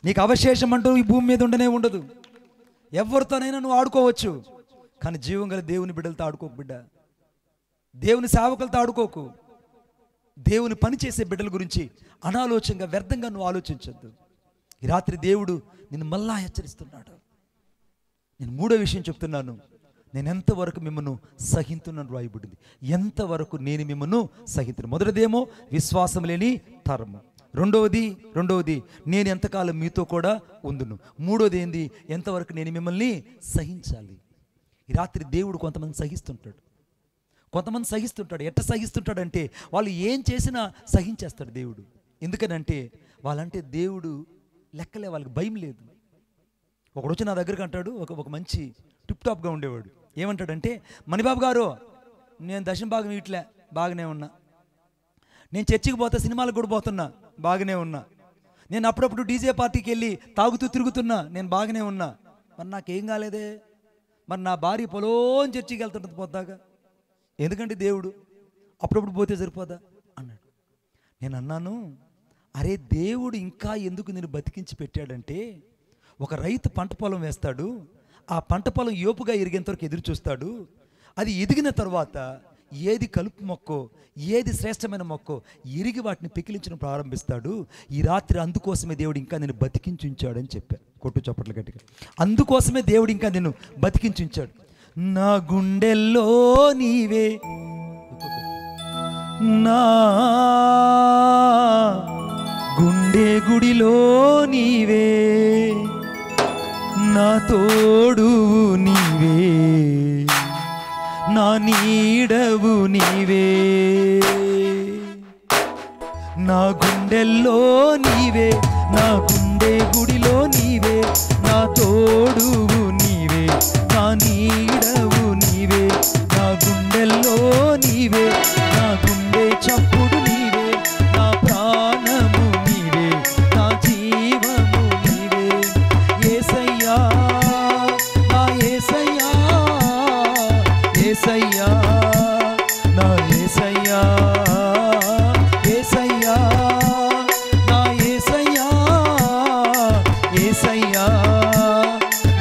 నీకు అవశేషం అంటూ ఈ భూమి మీద ఉండనే ఉండదు. ఎవరితోనైనా నువ్వు ఆడుకోవచ్చు, కానీ జీవం గల దేవుని బిడ్డలతో ఆడుకోకు బిడ్డ, దేవుని సేవకులతో ఆడుకోకు. దేవుని పని చేసే బిడ్డల గురించి అనాలోచనగా వ్యర్థంగా నువ్వు ఆలోచించద్దు. ఈ రాత్రి దేవుడు నిన్ను మళ్ళా హెచ్చరిస్తున్నాడు. నేను 3వ విషయం చెప్తున్నాను, నేను ఎంతవరకు మిమ్మల్ని సహించున్నాను రాయబడింది, ఎంతవరకు నేను మిమ్మల్ని సహించును. మొదటిదేమో విశ్వాసం లేని తరము, రెండవది నేను ఎంతకాలం మీతో కూడా ఉందును, మూడోది ఏంది, ఎంతవరకు నేను మిమ్మల్ని సహించాలి. ఈ రాత్రి దేవుడు కొంతమంది సహిస్తుంటాడు. ఎట్ట సహిస్తుంటాడంటే వాళ్ళు ఏం చేసినా సహించేస్తాడు దేవుడు. ఎందుకనంటే వాళ్ళంటే దేవుడు లెక్కలే, వాళ్ళకి భయం లేదు. ఒకడు వచ్చి నా దగ్గరికి అంటాడు, ఒక మంచి టిప్ టాప్గా ఉండేవాడు, ఏమంటాడంటే, మణిబాబు గారు నేను దశమ భాగం ఇట్లే బాగానే ఉన్నా, నేను చర్చికి పోతా, సినిమాలకు కూడా పోతున్నా బాగానే ఉన్నా, నేను అప్పుడప్పుడు డీజే పార్టీకి వెళ్ళి తాగుతూ తిరుగుతున్నా నేను బాగానే ఉన్నా, మరి నాకేం కాలేదే, మరి నా భార్య పొలోని చర్చికి వెళ్తుంటుంది పోతాగా, ఎందుకంటే దేవుడు అప్పుడప్పుడు పోతే సరిపోదా అన్నాడు. నేను అన్నాను, అరే దేవుడు ఇంకా ఎందుకు నేను బతికించి పెట్టాడంటే, ఒక రైతు పంట పొలం వేస్తాడు, ఆ పంట పొలం ఏపుగా ఎరిగేంత వరకు ఎదురు చూస్తాడు, అది ఎదిగిన తర్వాత ఏది కలుపు మొక్కో, ఏది శ్రేష్టమైన మొక్కో ఎరిగి వాటిని పెకిలించడం ప్రారంభిస్తాడు. ఈ రాత్రి అందుకోసమే దేవుడు ఇంకా నేను బతికించుంచాడని చెప్పాను. కొట్టు చప్పట్లు గట్టిగా. అందుకోసమే దేవుడు ఇంకా నేను బతికించుంచాడు. నా గుండెల్లో నీవే, నా గుండె గుడిలో నీవే, నా తోడు నీవే, నా నీడవు నీవే. నా గుండెల్లో నీవే, నా గుండె గుడిలో నీవే, నా తోడువు నీవే, నా నీడవు నీవే. నా గుండెల్లో నీవే, నా గుండె చప్పుడు నీవే, నా ప్రాణము నీవే, నా జీవము నీవే. యేసయ్యా, నా యేసయ్యా, యేసయ్యా, నా యేసయ్యా, యేసయ్యా, నా యేసయ్యా, యేసయ్యా,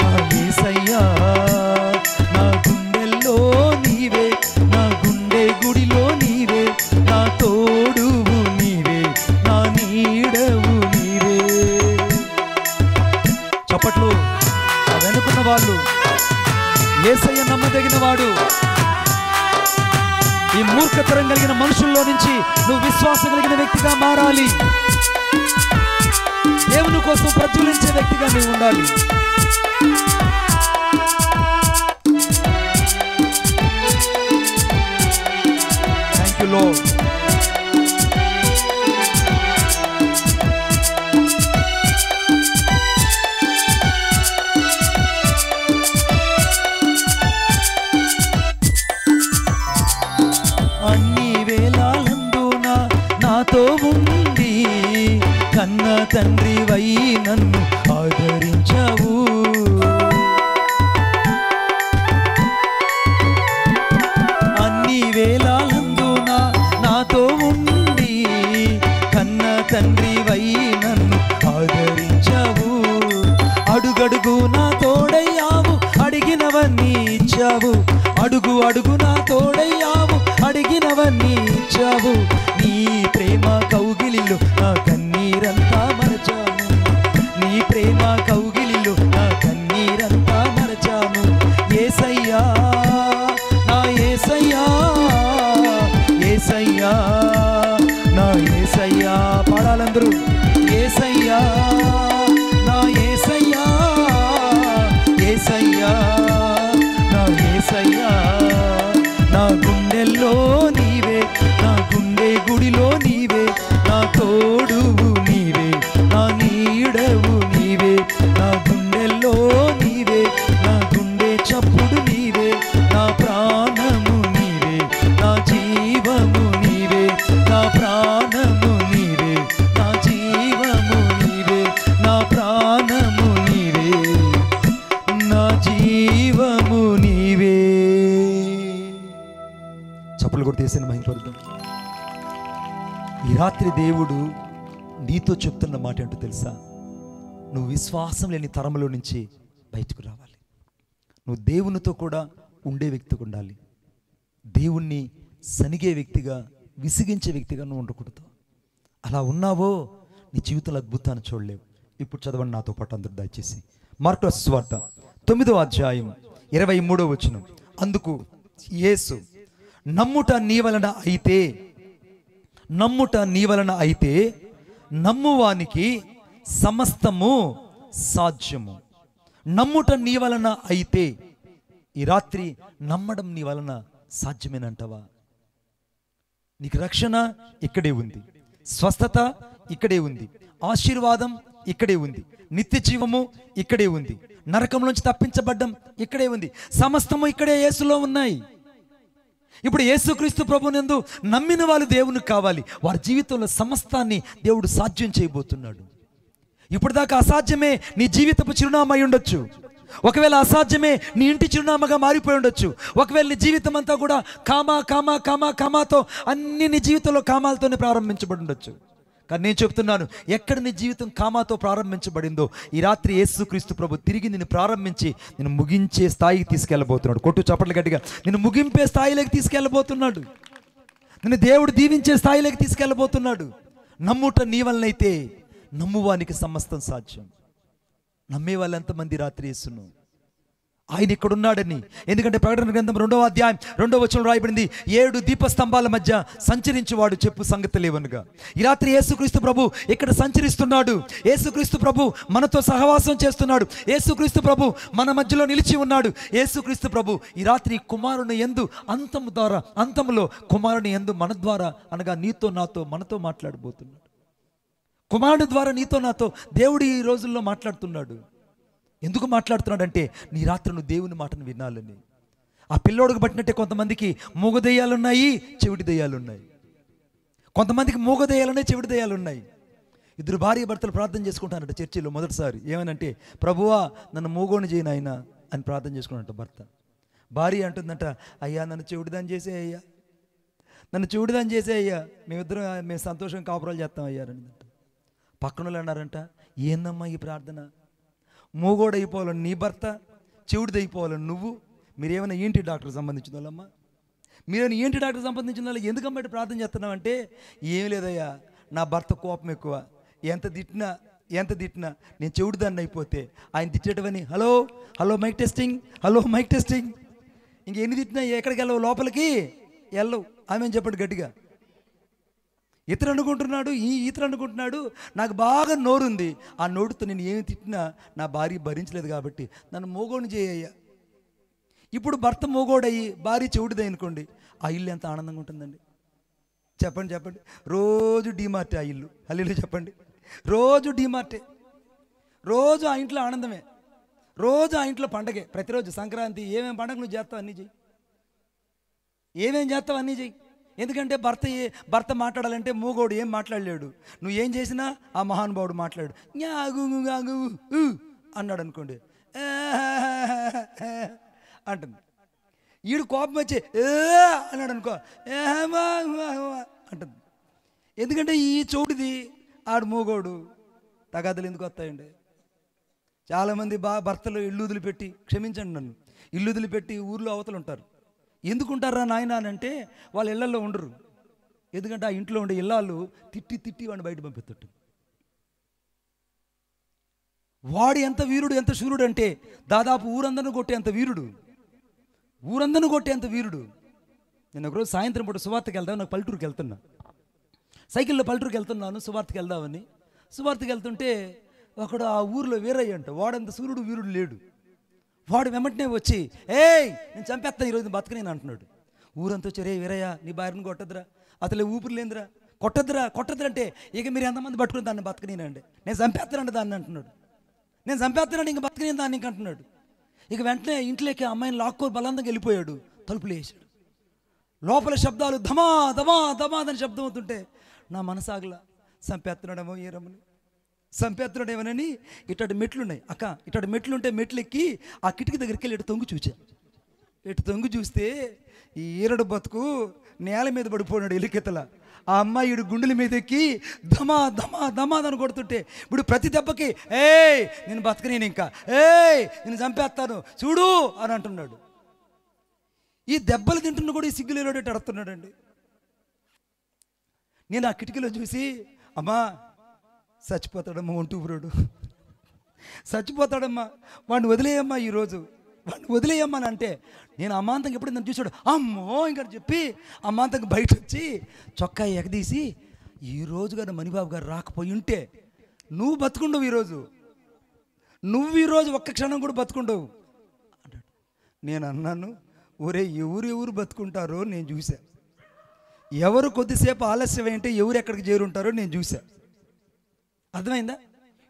నా యేసయ్యా. నా గుండెల్లో నీవే, నా గుండె గుడిలో నీవే, నా తోడువు నీవే, నా నీడవు నీవే. చప్పట్లు. వెనుకున్న వాళ్ళు, యేసయ్య నమ్మదగిన వాడు. ఈ మూర్ఖతరం కలిగిన మనుషుల్లో నుంచి నువ్వు విశ్వాసం కలిగిన వ్యక్తిగా మారాలి. దేవుని కోసం ప్రజ్వలించే వ్యక్తిగా నువ్వు ఉండాలి. Thank you lord. అన్ని వేళలందున నాతో ఉండి కన్న తండ్రివై నన్ను ఆదరించావు. అన్ని వేళలందున నాతో ఉండి కన్న తండ్రివై నన్ను ఆదరించావు. అడుగడుగు నా తోడయ్యావు, అడిగినవన్నీ ఇచ్చావు. అడుగు అడుగు నా తోడయ్యావు, అడిగినవన్నీ ఇచ్చావు. నీ ప్రేమ కౌగిలిలో నా కన్నీరంతా మరచాను. నీ ప్రేమ కౌగిలిలో నా కన్నీరంతా మరచాను. యేసయ్యా, నా యేసయ్యా, యేసయ్యా, నా యేసయ్యా. పాడాలందరూ. యేసయ్యా, నా యేసయ్యా, యేసయ్యా, నా యేసయ్యా. నా గుండెల్లో నీవే, నా గుండె గుడిలో నీవే, నా తోడువు నీవే, నా నీడవు నీవే. నా గుండెల్లో నీవే, నా గుండె చప్పుడు నీవే, నా ప్రాణము నీవే, నా జీవము నీవే. నా ప్రాణము నీవే, నా జీవము నీవే, నా ప్రాణము నీవే, నా జీవము నీవే. చప్పలు కూడా తీసిన మహిమపడతాం. ఈ రాత్రి దేవుడు నీతో చెప్తున్న మాట ఏంటో తెలుసా? నువ్వు విశ్వాసం లేని తరములో నుంచి బయటకు రావాలి. నువ్వు దేవునితో కూడా ఉండే వ్యక్తిగా ఉండాలి. దేవుణ్ణి సనిగే వ్యక్తిగా, విసిగించే వ్యక్తిగా నువ్వు ఉండకూడదు. అలా ఉన్నావో నీ జీవితంలో అద్భుతాన్ని చూడలేవు. ఇప్పుడు చదవండి నాతో పాటు అందరూ దయచేసి. మార్కు సువార్త 9వ అధ్యాయం 23వ వచనం. అందుకు యేసు, నమ్ముట నీ వలన అయితే, నమ్ముట నీ వలన అయితే నమ్మువానికి సమస్తము సాధ్యము. నమ్ముట నీ వలన అయితే. ఈ రాత్రి నమ్మడం నీ వలన సాధ్యమేనంటావా? నీకు రక్షణ ఇక్కడే ఉంది, స్వస్థత ఇక్కడే ఉంది, ఆశీర్వాదం ఇక్కడే ఉంది, నిత్య జీవము ఇక్కడే ఉంది, నరకం నుంచి తప్పించబడ్డం ఇక్కడే ఉంది. సమస్తము ఇక్కడే యేసులో ఉన్నాయి. ఇప్పుడు యేసుక్రీస్తు ప్రభునందు నమ్మిన వాళ్ళు దేవునికి కావాలి. వారి జీవితంలో సమస్తాన్ని దేవుడు సాధ్యం చేయబోతున్నాడు. ఇప్పుడు దాకా అసాధ్యమే నీ జీవితపు చిరునామా అయి ఉండొచ్చు. ఒకవేళ అసాధ్యమే నీ ఇంటి చిరునామాగా మారిపోయి ఉండొచ్చు. ఒకవేళ నీ జీవితం అంతా కూడా కామాతో అన్ని నీ జీవితంలో కామాలతోనే ప్రారంభించబడి ఉండొచ్చు. కానీ నేను చెప్తున్నాను, ఎక్కడ నీ జీవితం కామాతో ప్రారంభించబడిందో ఈ రాత్రి యేసుక్రీస్తు ప్రభు తిరిగి నిన్ను ప్రారంభించి నిన్ను ముగించే స్థాయికి తీసుకెళ్ళబోతున్నాడు. కొట్టు చప్పట్లు గట్టిగా. నిన్ను ముగింపే స్థాయిలోకి తీసుకెళ్ళబోతున్నాడు. నిన్ను దేవుడు దీవించే స్థాయిలోకి తీసుకెళ్ళబోతున్నాడు. నమ్ముట నీ వలనైతే నమ్మువానికి సమస్తం సాధ్యం. నమ్మే వాళ్ళు ఎంతమంది రాత్రి యేసును? ఆయన ఇక్కడ ఉన్నాడని. ఎందుకంటే ప్రకటన గ్రంథం 2వ అధ్యాయం 2వ వచనం రాయబడింది, 7 దీపస్తంభాల మధ్య సంచరించేవాడు చెప్పు సంగతి లేవనుగా. ఈ రాత్రి యేసుక్రీస్తు ప్రభు ఇక్కడ సంచరిస్తున్నాడు. యేసుక్రీస్తు ప్రభు మనతో సహవాసం చేస్తున్నాడు. యేసుక్రీస్తు ప్రభు మన మధ్యలో నిలిచి ఉన్నాడు. యేసుక్రీస్తు ప్రభు ఈ రాత్రి కుమారుని యందు అంతములో కుమారుని యందు మన ద్వారా, అనగా నీతో నాతో మనతో మాట్లాడబోతున్నాడు. కుమారుడు ద్వారా నీతో నాతో దేవుడు ఈ రోజుల్లో మాట్లాడుతున్నాడు. ఎందుకు మాట్లాడుతున్నాడంటే నీ రాత్రి నువ్వు దేవుని మాటను వినాలని. ఆ పిల్లోడికి పట్టినట్టే కొంతమందికి మూగ దెయ్యాలున్నాయి, చెవిటి దెయ్యాలున్నాయి. కొంతమందికి మూగ దెయ్యాలున్నాయి, చెవిటి దెయ్యాలున్నాయి. 2 భార్య భర్తలు ప్రార్థన చేసుకుంటానంట చర్చిలో మొదటిసారి. ఏమనంటే, ప్రభువా నన్ను మూగోని చేయను ఆయన అని ప్రార్థన చేసుకున్నాడంట భర్త. భార్య అంటుందంట, అయ్యా నన్ను చెవిటిదాన్ని చేసే అయ్యా, నన్ను చెవిటిదాన్ని చేసే అయ్యా, మేము సంతోషం కాపురాలు చేస్తాం అయ్యా అన్నదంట. పక్కన వాళ్ళు అన్నారంట, ఏందమ్మా ఈ ప్రార్థన? మూగోడైపోవాలని నీ భర్త, చెవుడిదైపోవాలని నువ్వు, మీరేమైనా ఏంటి డాక్టర్ సంబంధించిన వాళ్ళమ్మా? మీరేమైనా ఏంటి డాక్టర్ సంబంధించిన వాళ్ళు? ఎందుకమ్మా ప్రార్థన చేస్తున్నామంటే, ఏం లేదయ్యా నా భర్త కోపం ఎక్కువ, ఎంత తిట్టినా నేను చెవుడిదాన్ని అయిపోతే ఆయన తిట్టేటవని హలో హలో మైక్ టెస్టింగ్ ఇంకెన్ని తిట్టినా ఎక్కడికి వెళ్ళవు, లోపలికి వెళ్ళవు ఆమె చెప్పండి గట్టిగా. ఇతను అనుకుంటున్నాడు నాకు బాగా నోరుంది, ఆ నోరుతో నేను ఏమి తిట్టినా నా భార్య భరించలేదు కాబట్టి నన్ను మోగోని చేయ్యా. ఇప్పుడు భర్త మోగోడయ్యి భార్య చెవుడిదే అనుకోండి, ఆ ఇల్లు ఎంత ఆనందంగా ఉంటుందండి చెప్పండి. రోజు డీమార్టే ఆ ఇల్లు. హల్లెలూయా చెప్పండి. రోజు డీమార్టే, రోజు ఆ ఇంట్లో ఆనందమే, రోజు ఆ ఇంట్లో పండగే. ప్రతిరోజు సంక్రాంతి ఏమేమి పండగ నువ్వు చేస్తావు అన్నీ చెయ్యి, ఏమేం చేస్తావు అన్నీ చెయ్యి. ఎందుకంటే భర్త మాట్లాడాలంటే మూగోడు ఏం మాట్లాడలేడు. నువ్వు ఏం చేసినా ఆ మహానుభావుడు మాట్లాడు. అన్నాడు అనుకోండి, అంటుంది. ఈడు కోపం వచ్చి అన్నాడు అనుకో, అంటుంది. ఎందుకంటే ఈ చోటుది ఆడు మూగోడు. తగాదలు ఎందుకు వస్తాయండి? చాలామంది భర్తలు ఇల్లు వదిలిపెట్టి, క్షమించండి నన్ను, ఇల్లు వదిలిపెట్టి ఊర్లో అవతలు ఉంటారు. ఎందుకుంటారా నాయన అని అంటే, వాళ్ళ ఇళ్లలో ఉండరు. ఎందుకంటే ఆ ఇంట్లో ఉండే ఇల్లాలు తిట్టి వాడిని బయట పంపిస్తట్టు. వాడు ఎంత వీరుడు, ఎంత శూరుడు అంటే దాదాపు ఊరందరిని కొట్టేంత వీరుడు. నేను ఒకరోజు సాయంత్రం పూట సువార్తకి వెళ్దాం, నాకు పల్లెటూరుకి వెళ్తున్నా, సైకిల్లో పల్లెటూరుకి వెళ్తున్నాను సువార్తకి వెళ్దామని. సువార్తకి వెళ్తుంటే ఒకడు ఆ ఊరిలో వీరయ్య అంట, వాడంత సూర్యుడు వీరుడు లేడు. వాడు వెంటనే వచ్చి, నేను చంపేస్తాను ఈరోజు బతకనేను అంటున్నాడు. ఊరంతా వచ్చి, రే వీరయ్య నీ భార్యను కొట్టద్దురా, అసలే ఊపిరి లేదురా, కొట్టద్దురా అంటే, ఇక మీరు ఎంతమంది పట్టుకుని దాన్ని బతకనేనండి, నేను చంపేస్తానండి దాన్ని అంటున్నాడు. నేను చంపేస్తానండి ఇంక బతకనేను దాన్ని ఇంక అంటున్నాడు. ఇక వెంటనే ఇంట్లోకి అమ్మాయిని లాక్కొని బలంతంగా వెళ్ళిపోయాడు, తలుపులు వేసాడు. లోపల శబ్దాలు ధమా ధమా ధమాదని శబ్దం అవుతుంటే నా మనసాగలా, చంపేస్తున్నాడేమో ఏ రమ్మని, చంపేస్తున్నాడేమోనని. ఇట్లాంటి మెట్లున్నాయి అక్క, ఇట్లాంటి మెట్లుంటే మెట్లు ఎక్కి ఆ కిటికీ దగ్గరికి వెళ్ళి ఇటు తొంగి చూస్తే ఈ ఈరడు బతుకు నేల మీద పడిపోయినాడు ఎలికెత్తల. ఆ అమ్మాయి ఇడు గుండెల మీద ఎక్కి ధమా ధమా ధమాదని కొడుతుంటే ఇప్పుడు ప్రతి దెబ్బకి నేను బతకనేను, ఇంకా నేను చంపేస్తాను చూడు అని అంటున్నాడు. ఈ దెబ్బలు తింటున్న కూడా ఈ సిగ్గులేలోడేటి అడుగుతున్నాడండి. నేను ఆ కిటికీలో చూసి, అమ్మా చచ్చిపోతాడమ్మా ఒంటూపురుడు, చచ్చిపోతాడమ్మా, వాడిని వదిలేయమ్మా, ఈరోజు వాడిని వదిలేయమ్మా అని అంటే, నేను అమాంతంగా ఎప్పుడు నన్ను చూసాడు, అమ్మో ఇంకా చెప్పి అమాంతంగా బయట వచ్చి చొక్కా ఎగదీసి, ఈరోజు గారు మణిబాబు గారు రాకపోయి ఉంటే నువ్వు బతుకుండవు, ఈరోజు ఒక్క క్షణం కూడా బతుకుండవు అంటాడు. నేను అన్నాను, ఊరే ఎవరు బతుకుంటారో నేను చూసా, ఎవరు కొద్దిసేపు ఆలస్యం ఏంటి ఎవరు ఎక్కడికి చేరుంటారో నేను చూసా. అర్థమైందా?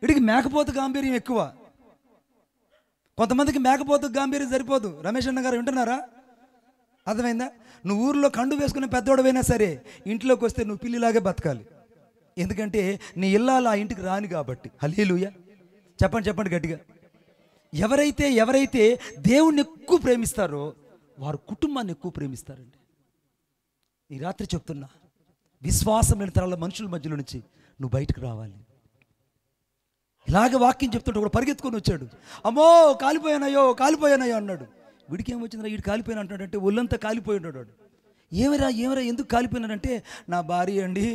వీడికి మేకపోతు గాంభీర్యం ఎక్కువ. కొంతమందికి మేకపోతు గాంభీర్యం సరిపోదు. రమేష్ అన్న గారు వింటున్నారా? అర్థమైందా? నువ్వు ఊర్లో కండు వేసుకునే పెద్దోడవైనా సరే ఇంట్లోకి వస్తే నువ్వు పిల్లిలాగే బతకాలి. ఎందుకంటే నీ ఇల్లాలు ఆ ఇంటికి రాని కాబట్టి. హల్లెలూయా చెప్పండి గట్టిగా. ఎవరైతే దేవుణ్ణి ఎక్కువ ప్రేమిస్తారో వారు కుటుంబాన్ని ఎక్కువ ప్రేమిస్తారండి. ఈ రాత్రి చెప్తున్నా, విశ్వాసం లేని తరాల మనుషుల మధ్యలో నుంచి నువ్వు బయటకు రావాలి. ఇలాగ వాక్యం చెప్తుంటే ఒకడు పరిగెత్తుకొని వచ్చాడు. అమ్మో కాలిపోయానయ్యో అన్నాడు. వీడికి ఏమొచ్చిందిరా, వీడు కాలిపోయినా అంటాడంటే ఒళ్ళంతా కాలిపోయి ఉన్నాడు. వాడు ఏమరా ఎందుకు కాలిపోయినాడంటే నా భార్య అండి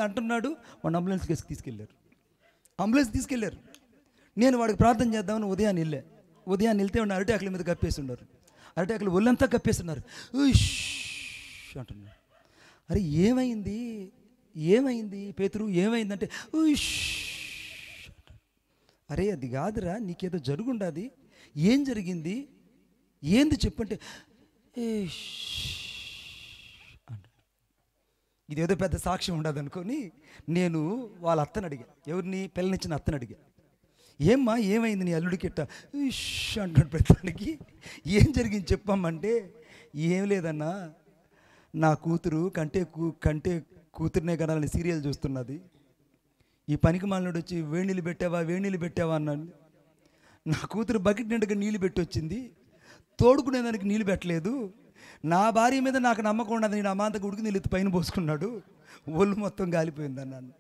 అంటున్నాడు. వాడు అంబులెన్స్ తీసుకెళ్ళారు. నేను వాడికి ప్రార్థన చేద్దామని ఉదయాన్ని వెళ్తే వాడిని అరిటాకుల మీద కప్పేసి ఉన్నారు. అరిటాకులు ఒళ్ళంతా కప్పేస్తున్నారు. అంటున్నాడు. అరే ఏమైంది పేతురు, ఏమైందంటే అరే అది కాదురా, నీకేదో జరుగుండాది, ఏం జరిగింది, ఏంది చెప్పంటే ఇదేదో పెద్ద సాక్ష్యం ఉండదు అనుకొని నేను వాళ్ళ అత్తని అడిగా, ఎవరిని పిల్లనిచ్చిన అత్తని అడిగా, ఏమ్మా ఏమైంది నీ అల్లుడికిట్ట అంటాడు. ప్రతిదానికి ఏం జరిగింది చెప్పమ్మంటే, ఏం లేదన్నా, నా కూతురు కంటే కూతురునే కనాలని సీరియల్ చూస్తున్నది. ఈ పనికి మాలినోడు వచ్చి వేడి నీళ్ళు పెట్టావా అన్నాడు. నా కూతురు బకెట్ నిండుగా నీళ్ళు పెట్టి వచ్చింది, తోడుకునేదానికి నీళ్ళు పెట్టలేదు. నా భార్య మీద నాకు నమ్మకం ఉండదు, నేను అమాంతకు ఉడికి నీళ్ళు ఎత్తి పైన పోసుకున్నాడు, ఒళ్ళు మొత్తం గాలిపోయింది అన్నాను.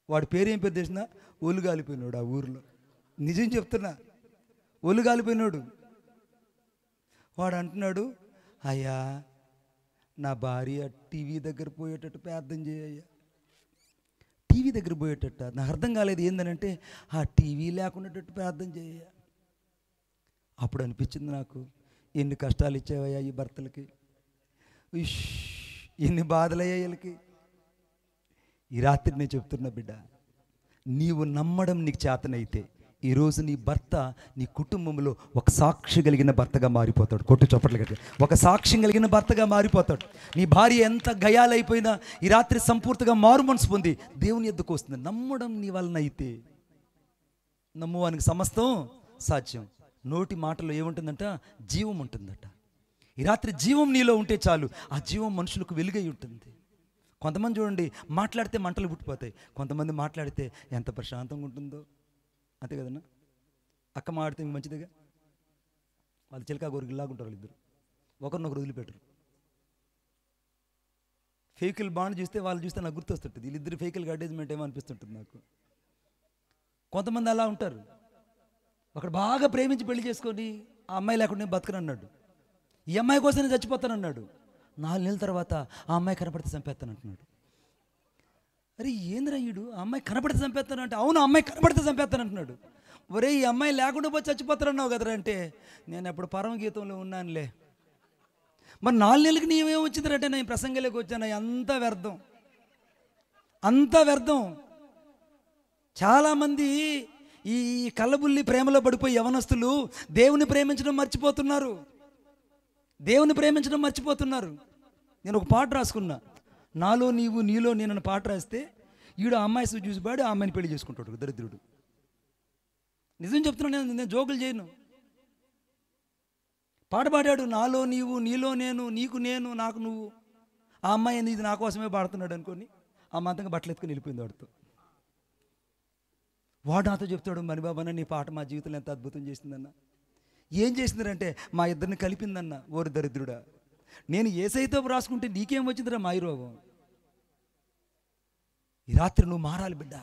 వాడి పేరు ఏం పేరు చేసినా ఒళ్ళు గాలిపోయినాడు. ఆ ఊరిలో నిజం చెప్తున్నా, ఒళ్ళు గాలిపోయినాడు. వాడు అంటున్నాడు, అయ్యా నా భార్య టీవీ దగ్గర పోయేటట్టు ప్రార్థన చేయ్యా. టీవీ దగ్గర పోయేటట్టు నాకు అర్థం కాలేదు ఏందనంటే, ఆ టీవీ లేకునేటట్టు ప్రార్థన చేయ. అప్పుడు అనిపించింది నాకు, ఎన్ని కష్టాలు ఇచ్చావయ్యా ఈ భర్తలకి, ఎన్ని బాధలయ్యా వీళ్ళకి. ఈ రాత్రి నేను చెప్తున్నా బిడ్డ, నీవు నమ్మడం నీకు చేతనైతే ఈరోజు నీ భర్త నీ కుటుంబంలో ఒక సాక్షి కలిగిన భర్తగా మారిపోతాడు. కొట్టు చప్పట్లు కట్టి ఒక సాక్ష్యం కలిగిన భర్తగా మారిపోతాడు. నీ భార్య ఎంత గయాలైపోయినా ఈ రాత్రి సంపూర్తిగా మారు మనసు పొంది దేవుని ఎద్దుకు వస్తుంది. నమ్మడం నీ వలన అయితే నమ్మువానికి సమస్తం సాధ్యం. నోటి మాటలో ఏముంటుందంట, జీవం ఉంటుందట. ఈ రాత్రి జీవం నీలో ఉంటే చాలు, ఆ జీవం మనుషులకు వెలుగై ఉంటుంది. కొంతమంది చూడండి మాట్లాడితే మంటలు పుట్టిపోతాయి, కొంతమంది మాట్లాడితే ఎంత ప్రశాంతంగా ఉంటుందో. అంతే కదన్నా, అక్క మాడితే మంచిదిగా, వాళ్ళు చిలకా గోరికిలాగా ఉంటారు వాళ్ళిద్దరు, ఒకరినొకరు వదిలిపెట్టరు. ఫేకులు బాండ్ చూస్తే వాళ్ళు చూస్తే నాకు గుర్తొస్తుంటుంది, వీళ్ళిద్దరు ఫేకులు అడ్వర్టైజ్మెంట్ ఏమో అనిపిస్తుంటుంది నాకు. కొంతమంది అలా ఉంటారు, ఒకడు బాగా ప్రేమించి పెళ్లి చేసుకొని ఆ అమ్మాయి లేకుండా నేను బతకనన్నాడు, ఈ అమ్మాయి కోసం నేను చచ్చిపోతానన్నాడు. 4 నెలల తర్వాత ఆ అమ్మాయి కనపడితే చంపేస్తానంటున్నాడు. అరే ఏంద్రా ఈడు, ఆ అమ్మాయి కనపడితే చంపేస్తాను అంటే, అవును అమ్మాయి కనపడితే చంపేస్తానంటున్నాడు. ఒరే ఈ అమ్మాయి లేకుండా పోయి చచ్చిపోతానన్నావు కదరా అంటే, నేను ఎప్పుడు పరమగీతంలో ఉన్నానులే. మరి 4 నెలలకి నీవేం వచ్చిందంటే నేను ప్రసంగంలోకి వచ్చాను. అంతా వ్యర్థం. చాలామంది ఈ కళ్ళబుల్లి ప్రేమలో పడిపోయి యవనస్తులు దేవుని ప్రేమించడం మర్చిపోతున్నారు. నేను ఒక పాట రాసుకున్నా, నాలో నీవు నీలో నేను పాట రాస్తే ఈడు ఆ అమ్మాయి చూసి పాడి ఆ అమ్మాయిని పెళ్లి చేసుకుంటాడు దరిద్రుడు. నిజం చెప్తున్నాను, నేను జోకులు చేయను. పాట పాడాడు, నాలో నీవు నీలో నేను, నీకు నేను నాకు నువ్వు. ఆ అమ్మాయి ఇది నా కోసమే పాడుతున్నాడు అనుకొని ఆ మంతంగా బట్టలు ఎత్తుకొని వెళ్ళిపోయింది వాడితో. వాడు నాతో చెప్తాడు, మరి బాబా నీ పాట మా జీవితంలో ఎంత అద్భుతం చేసిందన్న. ఏం చేసిందంటే మా ఇద్దరిని కలిపిందన్న. ఓరు దరిద్రుడా, నేను ఏసైతో రాసుకుంటే నీకేం వచ్చిందిరా మాయి రోగం. ఈ రాత్రి నువ్వు మారాలి బిడ్డ,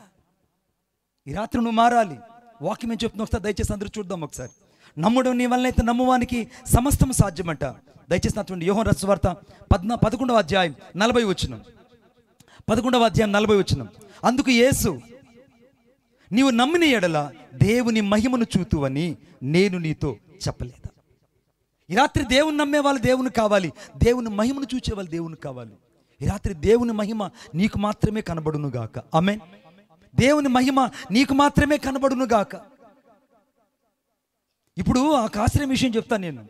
ఈ రాత్రి నువ్వు మారాలి. వాక్యం ఏం చెప్తున్నా ఒకసారి దయచేసి అందరూ చూద్దాం ఒకసారి. నమ్ముడు నీ వల్ల అయితే నమ్మువానికి సమస్తం సాధ్యమంట. దయచేసి నాటువంటి యోహాను రాసిన సువార్త 11వ అధ్యాయం 40వ వచనం. 11వ అధ్యాయం 40వ వచనం. అందుకు యేసు, నీవు నమ్మిన ఎడల దేవుని మహిమను చూతువని నేను నీతో చెప్పలేదా? ఈ రాత్రి దేవుని నమ్మే వాళ్ళు దేవుని కావాలి, దేవుని మహిమను చూచే వాళ్ళు దేవుని కావాలి. ఈ రాత్రి దేవుని మహిమ నీకు మాత్రమే కనబడును గాక. ఆమేన్. దేవుని మహిమ నీకు మాత్రమే కనబడును గాక. ఇప్పుడు ఆ ఆశ్చర్యం విషయం చెప్తాను నేను.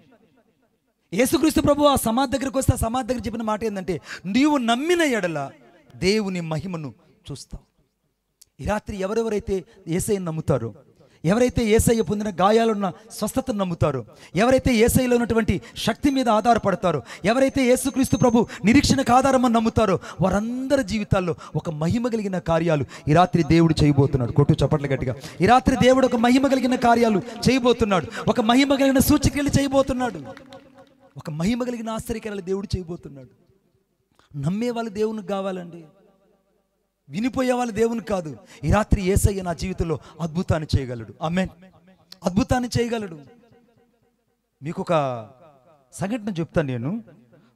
యేసుక్రీస్తు ప్రభు ఆ సమాధి దగ్గరికి వస్తే ఆ సమాధి దగ్గర చెప్పిన మాట ఏంటంటే, నీవు నమ్మిన ఎడల దేవుని మహిమను చూస్తావు. ఈ రాత్రి ఎవరెవరైతే యేసయ్యను నమ్ముతారో, ఎవరైతే యేసయ్య పొందిన గాయాలున్న స్వస్థతను నమ్ముతారో, ఎవరైతే యేసయ్యలో ఉన్నటువంటి శక్తి మీద ఆధారపడతారో, ఎవరైతే యేసుక్రీస్తు ప్రభు నిరీక్షణకు ఆధారమని నమ్ముతారో, వారందరి జీవితాల్లో ఒక మహిమ కలిగిన కార్యాలు ఈ రాత్రి దేవుడు చేయబోతున్నాడు. కొట్టు చప్పట్లు గట్టిగా. ఈ రాత్రి దేవుడు ఒక మహిమ కలిగిన కార్యాలు చేయబోతున్నాడు. ఒక మహిమ కలిగిన సూచక్రియలు చేయబోతున్నాడు. ఒక మహిమ కలిగిన ఆశ్చర్యకార్యాలు దేవుడు చేయబోతున్నాడు. నమ్మే వాళ్ళు దేవునికి కావాలండి. వినిపోయే వాళ్ళు దేవుని కాదు. ఈ రాత్రి యేసయ్య నా జీవితంలో అద్భుతాన్ని చేయగలడు. ఆమేన్. అద్భుతాన్ని చేయగలడు. మీకు ఒక సంఘటన చెప్తాను నేను.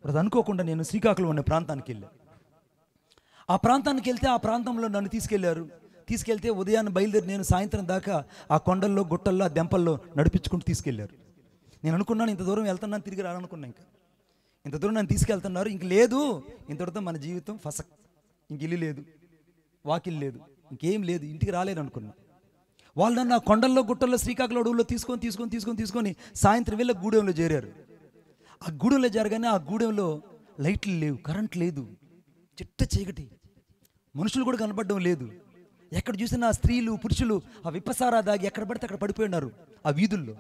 అది అనుకోకుండా నేను శ్రీకాకుళం అనే ప్రాంతానికి వెళ్ళాను. ఆ ప్రాంతానికి వెళ్తే ఆ ప్రాంతంలో నన్ను తీసుకెళ్తే ఉదయాన్నే బయలుదేరి నేను సాయంత్రం దాకా ఆ కొండల్లో, గుట్టల్లో, ఆ దెంపల్లో నడిపించుకుంటూ తీసుకెళ్లారు. నేను అనుకున్నాను ఇంత దూరం వెళ్తున్నాను, తిరిగి రానుకున్నా. ఇంకా ఇంత దూరం నన్ను తీసుకెళ్తున్నారు, ఇంక లేదు, ఇంతటితో మన జీవితం ఫసక్, ఇంక ఇల్లు లేదు, వాకిల్ లేదు, ఇంకేం లేదు, ఇంటికి రాలేను అనుకున్నా. వాళ్ళు నన్ను ఆ కొండల్లో, గుట్టల్లో, శ్రీకాకుళం అడవుల్లో తీసుకొని సాయంత్రం వెళ్ళి గూడెంలో చేరారు. ఆ గూడెంలో జరగానే ఆ గూడెంలో లైట్లు లేవు, కరెంట్ లేదు, చిట్ట చీకటి, మనుషులు కూడా కనపడడం లేదు. ఎక్కడ చూసినా స్త్రీలు, పురుషులు ఆ విప్పసారా దాగి ఎక్కడ పడితే అక్కడ పడిపోయినారు ఆ వీధుల్లో.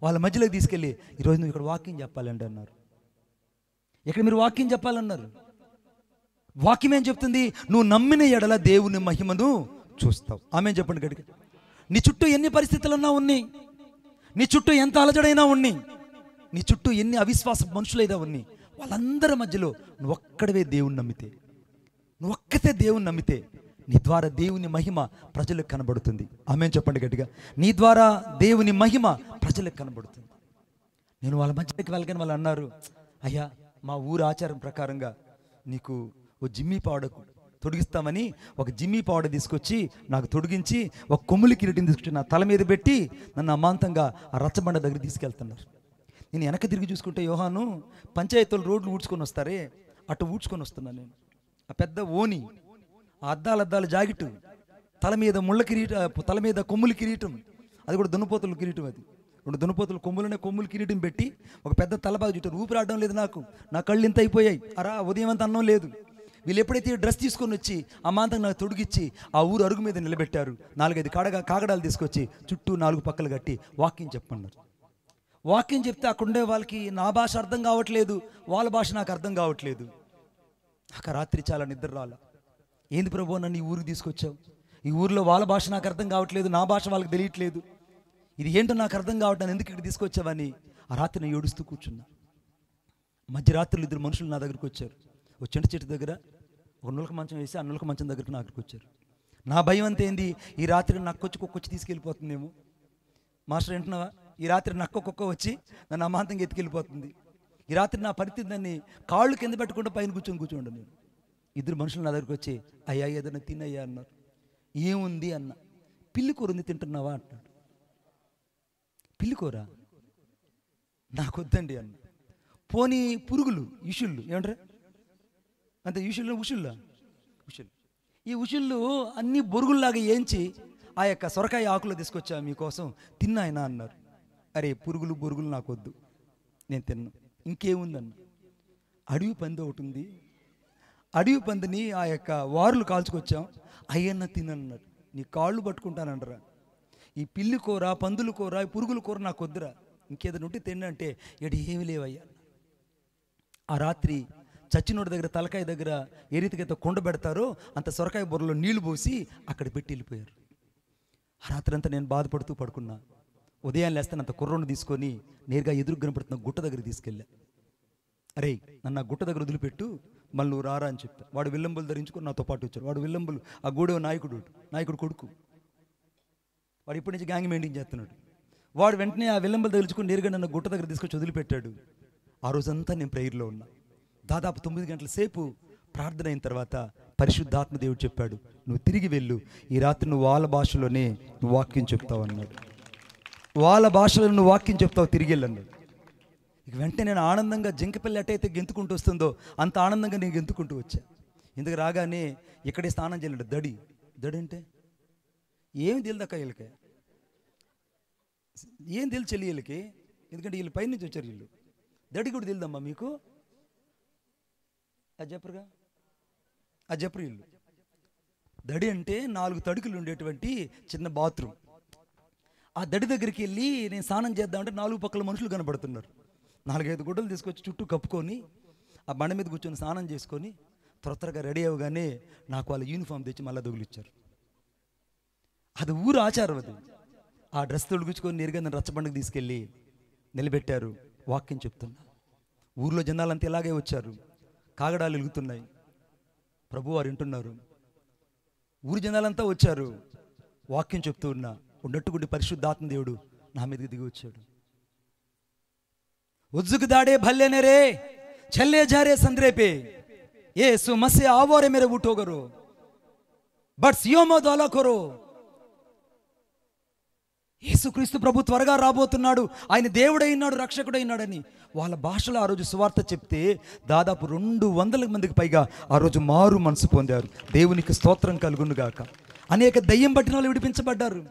వాళ్ళ మధ్యలోకి తీసుకెళ్ళి, ఈరోజు నువ్వు ఇక్కడ వాకింగ్ చెప్పాలండి అన్నారు. ఇక్కడ మీరు వాకింగ్ చెప్పాలన్నారు. వాక్యం ఏం చెప్తుంది? నువ్వు నమ్మిన ఎడల దేవుని మహిమను చూస్తావు. ఆమె చెప్పండి గడికి. నీ చుట్టూ ఎన్ని పరిస్థితులన్నా ఉన్నాయి, నీ చుట్టూ ఎంత అలజడైనా ఉన్నాయి, నీ చుట్టూ ఎన్ని అవిశ్వాస మనుషులైనా ఉన్నాయి, వాళ్ళందరి మధ్యలో నువ్వు ఒక్కడవే దేవుని నమ్మితే, నువ్వు ఒక్కతే దేవుని నమ్మితే, నీ ద్వారా దేవుని మహిమ ప్రజలకు కనబడుతుంది. ఆమె చెప్పండి గట్టిగా. నీ ద్వారా దేవుని మహిమ ప్రజలకు కనబడుతుంది. నేను వాళ్ళ మధ్యలోకి వెళ్ళగానే వాళ్ళు అన్నారు, అయ్యా మా ఊరు ఆచారం ప్రకారంగా నీకు ఓ జిమ్మీ పౌడకు తొడిగిస్తామని ఒక జిమ్మీ పౌడర్ తీసుకొచ్చి నాకు తొడిగించి ఒక కొమ్ములి కిరీటిని తీసుకొచ్చి నా తల మీద పెట్టి నన్ను అమాంతంగా ఆ రచ్చబండ దగ్గర తీసుకెళ్తున్నారు. నేను వెనక తిరిగి చూసుకుంటే యోహాను పంచాయతీలు రోడ్లు ఊడ్చుకొని వస్తారే, అటు ఊడ్చుకొని వస్తున్నాను నేను. ఆ పెద్ద ఓని, ఆ అద్దాల జాకెట్, తల మీద ముళ్ళ కిరీటం, తల మీద కొమ్ములి కిరీటం, అది కూడా దున్నపోతుల కిరీటం. అది 2 దున్నపోతులు కొమ్ములు కిరీటం పెట్టి ఒక పెద్ద తలబాగా చుట్టారు. ఊపిరాడడం లేదు నాకు, నా కళ్ళు ఇంత అయిపోయాయి. ఉదయం అంత అన్నం లేదు. వీళ్ళు ఎప్పుడైతే డ్రెస్ తీసుకొని వచ్చి అమాంతంగా నాకు తొడిగిచ్చి ఆ ఊరు అరుగు మీద నిలబెట్టారు. 4-5 కాగడాలు తీసుకొచ్చి చుట్టూ 4 పక్కలు కట్టి వాకింగ్ చెప్పన్నారు. వాకింగ్ చెప్తే అక్కడుండే వాళ్ళకి నా భాష అర్థం కావట్లేదు, వాళ్ళ భాష నాకు అర్థం కావట్లేదు. నాకు రాత్రి చాలా నిద్ర రాల. ఏంది ప్రభు నన్ను ఈ ఊరికి తీసుకొచ్చావు, ఈ ఊరిలో వాళ్ళ భాష నాకు అర్థం కావట్లేదు, నా భాష వాళ్ళకి తెలియట్లేదు, ఇది ఏంటో నాకు అర్థం కావట్లేదు, ఎందుకు ఇక్కడ తీసుకొచ్చావని ఆ రాత్రి నేను ఏడుస్తూ కూర్చున్నా. మధ్యరాత్రులు 2 మనుషులు నా దగ్గరికి వచ్చారు. ఒక చెట్టు దగ్గర ఒక నులక మంచం వేసి ఆ నులక మంచం దగ్గరికి నా దగ్గరికి వచ్చారు. నా భయం అంతా ఏంది, ఈ రాత్రి నక్కొచ్చి కుక్కొచ్చి తీసుకెళ్ళిపోతుందేమో. మాస్టర్ వింటున్నావా, ఈ రాత్రి కుక్క వచ్చి నన్ను అమాంతంగా ఎత్తుకెళ్ళిపోతుంది, ఈ రాత్రి నా పరిస్థితి దాన్ని కాళ్ళు కింద పెట్టకుండా పైన కూర్చోండి నేను. 2 మనుషులు నా దగ్గరికి వచ్చి, అయ్యా ఏదైనా తినయ్యా అన్నారు. ఏముంది అన్న. పిల్లి కూర ఉంది, తింటున్నావా అంటున్నాడు. పిల్లి కూర నాకు వద్దండి అన్న. పోనీ పురుగులు, ఉషుళ్ళు ఏమంటారు అంతే, ఉషుళ్ళు. ఈ ఉషుళ్ళు అన్ని బొరుగుల్లాగా ఏంచి ఆ యొక్క సొరకాయ ఆకులు తీసుకొచ్చా మీకోసం తిన్నాయన అన్నారు. అరే బొరుగులు నాకు వద్దు, నేను తిన్నా. ఇంకేముందన్న, అడవి పంది ఒకటి ఉంది, అడవి పందిని ఆ యొక్క వారులు కాల్చుకొచ్చాం, అయ్యన్న తినన్నారు. నీ కాళ్ళు పట్టుకుంటానంటరా. ఈ పిల్లి కూర, పందుల కూర, పురుగుల కూర నాకు వద్దురా, ఇంకేదైనా ఉంటే తిన్నంటే ఎడు ఏమి లేవయ్యా. ఆ రాత్రి చచ్చినోడి దగ్గర, తలకాయ దగ్గర ఏ రీతికైతే కొండ పెడతారో అంత సొరకాయ బొర్రలో నీళ్లు పోసి అక్కడ పెట్టి వెళ్ళిపోయారు. ఆ రాత్రి అంతా నేను బాధపడుతూ పడుకున్నా. ఉదయం లేస్తాను అంత కుర్రోని తీసుకొని నేరుగా ఎదురు కనపడుతున్న గుట్ట దగ్గర తీసుకెళ్ళా. అరే నన్ను ఆ గుట్ట దగ్గర వదిలిపెట్టు, మళ్ళీ నువ్వు రారా అని చెప్పా. వాడు విల్లంబులు ధరించుకొని నాతో పాటు వచ్చాడు. వాడు విల్లంబులు, ఆ గూడెం నాయకుడు కొడుకు, వాడు ఇప్పటి నుంచి గ్యాంగ్ మెయింటైన్ చేస్తున్నాడు. వాడు వెంటనే ఆ విల్లంబులు తగిలించుకొని నేరుగా నన్ను గుట్ట దగ్గర తీసుకొచ్చి వదిలిపెట్టాడు. ఆ రోజంతా నేను ప్రేయర్లో ఉన్నా. దాదాపు 9 గంటల సేపు ప్రార్థన అయిన తర్వాత పరిశుద్ధాత్మ దేవుడు చెప్పాడు, నువ్వు తిరిగి వెళ్ళు, ఈ రాత్రి నువ్వు వాళ్ళ భాషలోనే నువ్వు వాక్యం చెప్తావు అన్నాడు. వాళ్ళ భాషలో నువ్వు వాక్యం చెప్తావు, తిరిగి వెళ్ళన్నాడు. ఇక వెంటనే నేను ఆనందంగా జింకపిల్ల ఎట్టయితే గెంతుకుంటూ వస్తుందో అంత ఆనందంగా నేను గెంతుకుంటూ వచ్చా. ఇందుకు రాగానే ఇక్కడే స్నానం చేయలేడు. దడి అంటే ఏమి తెలియదక్క వీళ్ళకి, ఏం తెలిసి వీళ్ళకి, ఎందుకంటే వీళ్ళు పైనుంచి వచ్చారు. వీళ్ళు దడి కూడా తెలియదమ్మా మీకు, అది చెప్పరు వీళ్ళు. దడి అంటే 4 తడుకులు ఉండేటువంటి చిన్న బాత్రూమ్. ఆ దడి దగ్గరికి వెళ్ళి నేను స్నానం చేద్దామంటే 4 పక్కల మనుషులు కనబడుతున్నారు. 4-5 గుడ్డలు తీసుకొచ్చి చుట్టూ కప్పుకొని ఆ బండ మీద కూర్చొని స్నానం చేసుకొని త్వరగా రెడీ అవ్వగానే నాకు వాళ్ళ యూనిఫామ్ తెచ్చి మళ్ళీ తగులిచ్చారు. అది ఊరు ఆచారం. అది ఆ డ్రెస్ తొడిగించుకొని నేరుగా నన్ను రచ్చబండకు తీసుకెళ్ళి నిలబెట్టారు. వాక్యం చెప్తున్నా. ఊర్లో జనాలంతా ఇలాగే వచ్చారు. కాగడాలు వెలుగుతున్నాయి. ప్రభువారు వింటున్నారు. ఊరి జనాలంతా వచ్చారు. వాక్యం చెప్తూ ఉన్నా, ఉన్నట్టుకుండి పరిశుద్ధాత్మ దేవుడు నా మీదకి దిగి వచ్చాడు. ఉజ్జుకు దాడే భల్లేనే రే చల్లే జారే సంద్రేపే ఏ సుమసే ఆవోరే మేరే ఊటోగరు బట్ సియోమో దోలా కొరో. యేసుక్రీస్తు ప్రభు త్వరగా రాబోతున్నాడు, ఆయన దేవుడైనాడు, రక్షకుడైనాడని వాళ్ళ భాషలో ఆ రోజు సువార్త చెప్తే దాదాపు 200 మందికి పైగా ఆ రోజు మారు మనసు పొందారు. దేవునికి స్తోత్రం కలుగునుగాక. అనేక దయ్యం పట్టిన వాళ్ళు విడిపించబడ్డారు.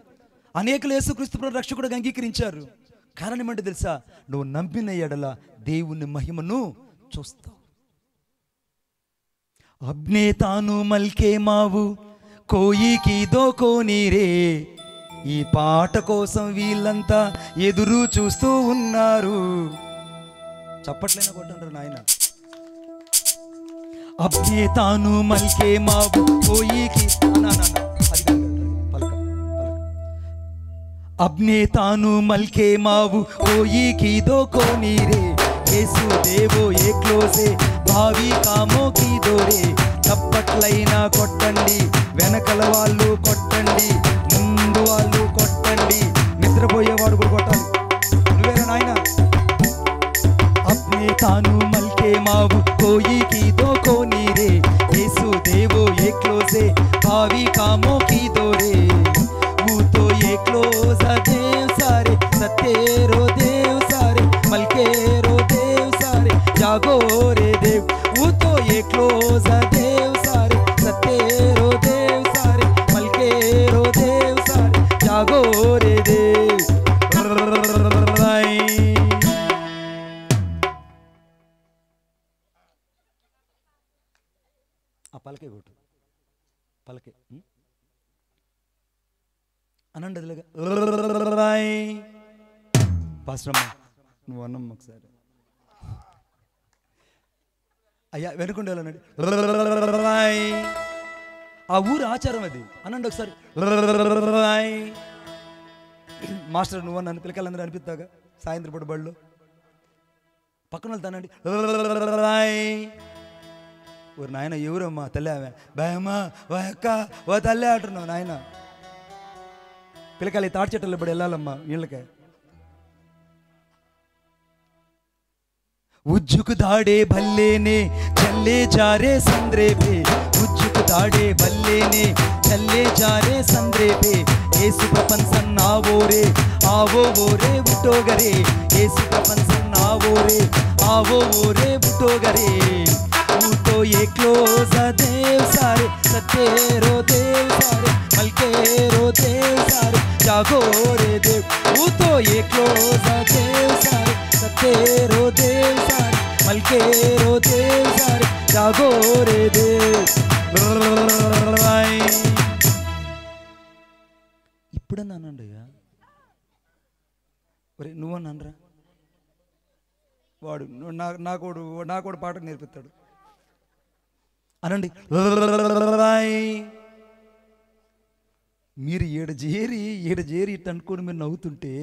అనేకలు యేసుక్రీస్తు ప్రభు రక్షకుడిగా అంగీకరించారు. కారణం ఏంటో తెలుసా? నువ్వు నమ్మిన ఎడల దేవుని మహిమను చూస్తావు. అబ్నే తాను మల్కే మావు కోయికి దోకోనీరే. ఈ పాట కోసం వీళ్ళంతా ఎదురు చూస్తూ ఉన్నారు. చప్పట్లైనా కొట్టంటారు నాయన. అబ్నే తాను మల్కే మావు కోయికి అబ్నే తాను మల్కే మావు కోయికి దోకోనీరే. యేసు దేవో ఏ క్లోజే భావి కామో కీ దోరే. చప్పట్లైనా కొట్టండి, వెనకల వాళ్ళు కొట్టండి, ముందు వాళ్ళు కొట్టండి, నిద్రపోయేవాడు కూడా కొట్టాలి. నువ్వేనా నాయన? అప్నే తాను మల్కే మావు కోయికి దోకోనీరే. యేసు దేవో ఏ క్లోజే భావి కామో కీ దోరే. वो तो ये क्लोज देव सारे सतेरो देव सारे मलकेरो देव सारे जागो रे देव. वो तो ये क्लोज देव सारे सतेरो देव सारे मलकेरो देव सारे जागो रे देव. పలకే కొట్టు, పలకే అనండి. అదిలాగా పాస్టరమ్మ నువ్వు అన్నమ్మ ఒకసారి. అయ్యా వెనుకుండే వాళ్ళనండి. ఆ ఊరు ఆచారం అది. అనండి ఒకసారి. మాస్టర్ నువ్వు నన్ను పిల్లకాయలందరూ అనిపిస్తాగా సాయంత్రం పూట బళ్ళు పక్కన వెళ్తానండి. ఓరు నాయన ఎవరమ్మా తల్లి ఆమె భయమ్మా ఓ అక్క ఓ తల్లి అంటున్నావు నాయన. పిల్లకాయలు తాడి చెట్టలు ఇప్పుడు వెళ్ళాలమ్మా వీళ్ళకే. ఉజ్జుకు దాడే భల్లేనే చల్లే జారే సంద్రేపే. ఉజ్జుకు దాడే భల్లేనే చల్లే జారే సంద్రేపే. ఏసు ప్రపంచం ఆవోరే आवो ओरे उठो गरे. येसु प्रपंचन आवो रे आवो ओरे उठो गरे. वो तो ये क्लोज देव सारे सतेरो देव सारे मलकेरो देव सारे जागो रे देव. वो तो ये क्लोज देव सारे सतेरो देव सारे मलकेरो देव सारे जागो रे देव. ఇప్పుడన్నానండయ్యా ఒరే నువ్వన్నానరా వాడు నాకోడు పాట నేర్పిస్తాడు అనండి. మీరు ఏడ చేరి ఇట్ట అనుకోని మీరు నవ్వుతుంటే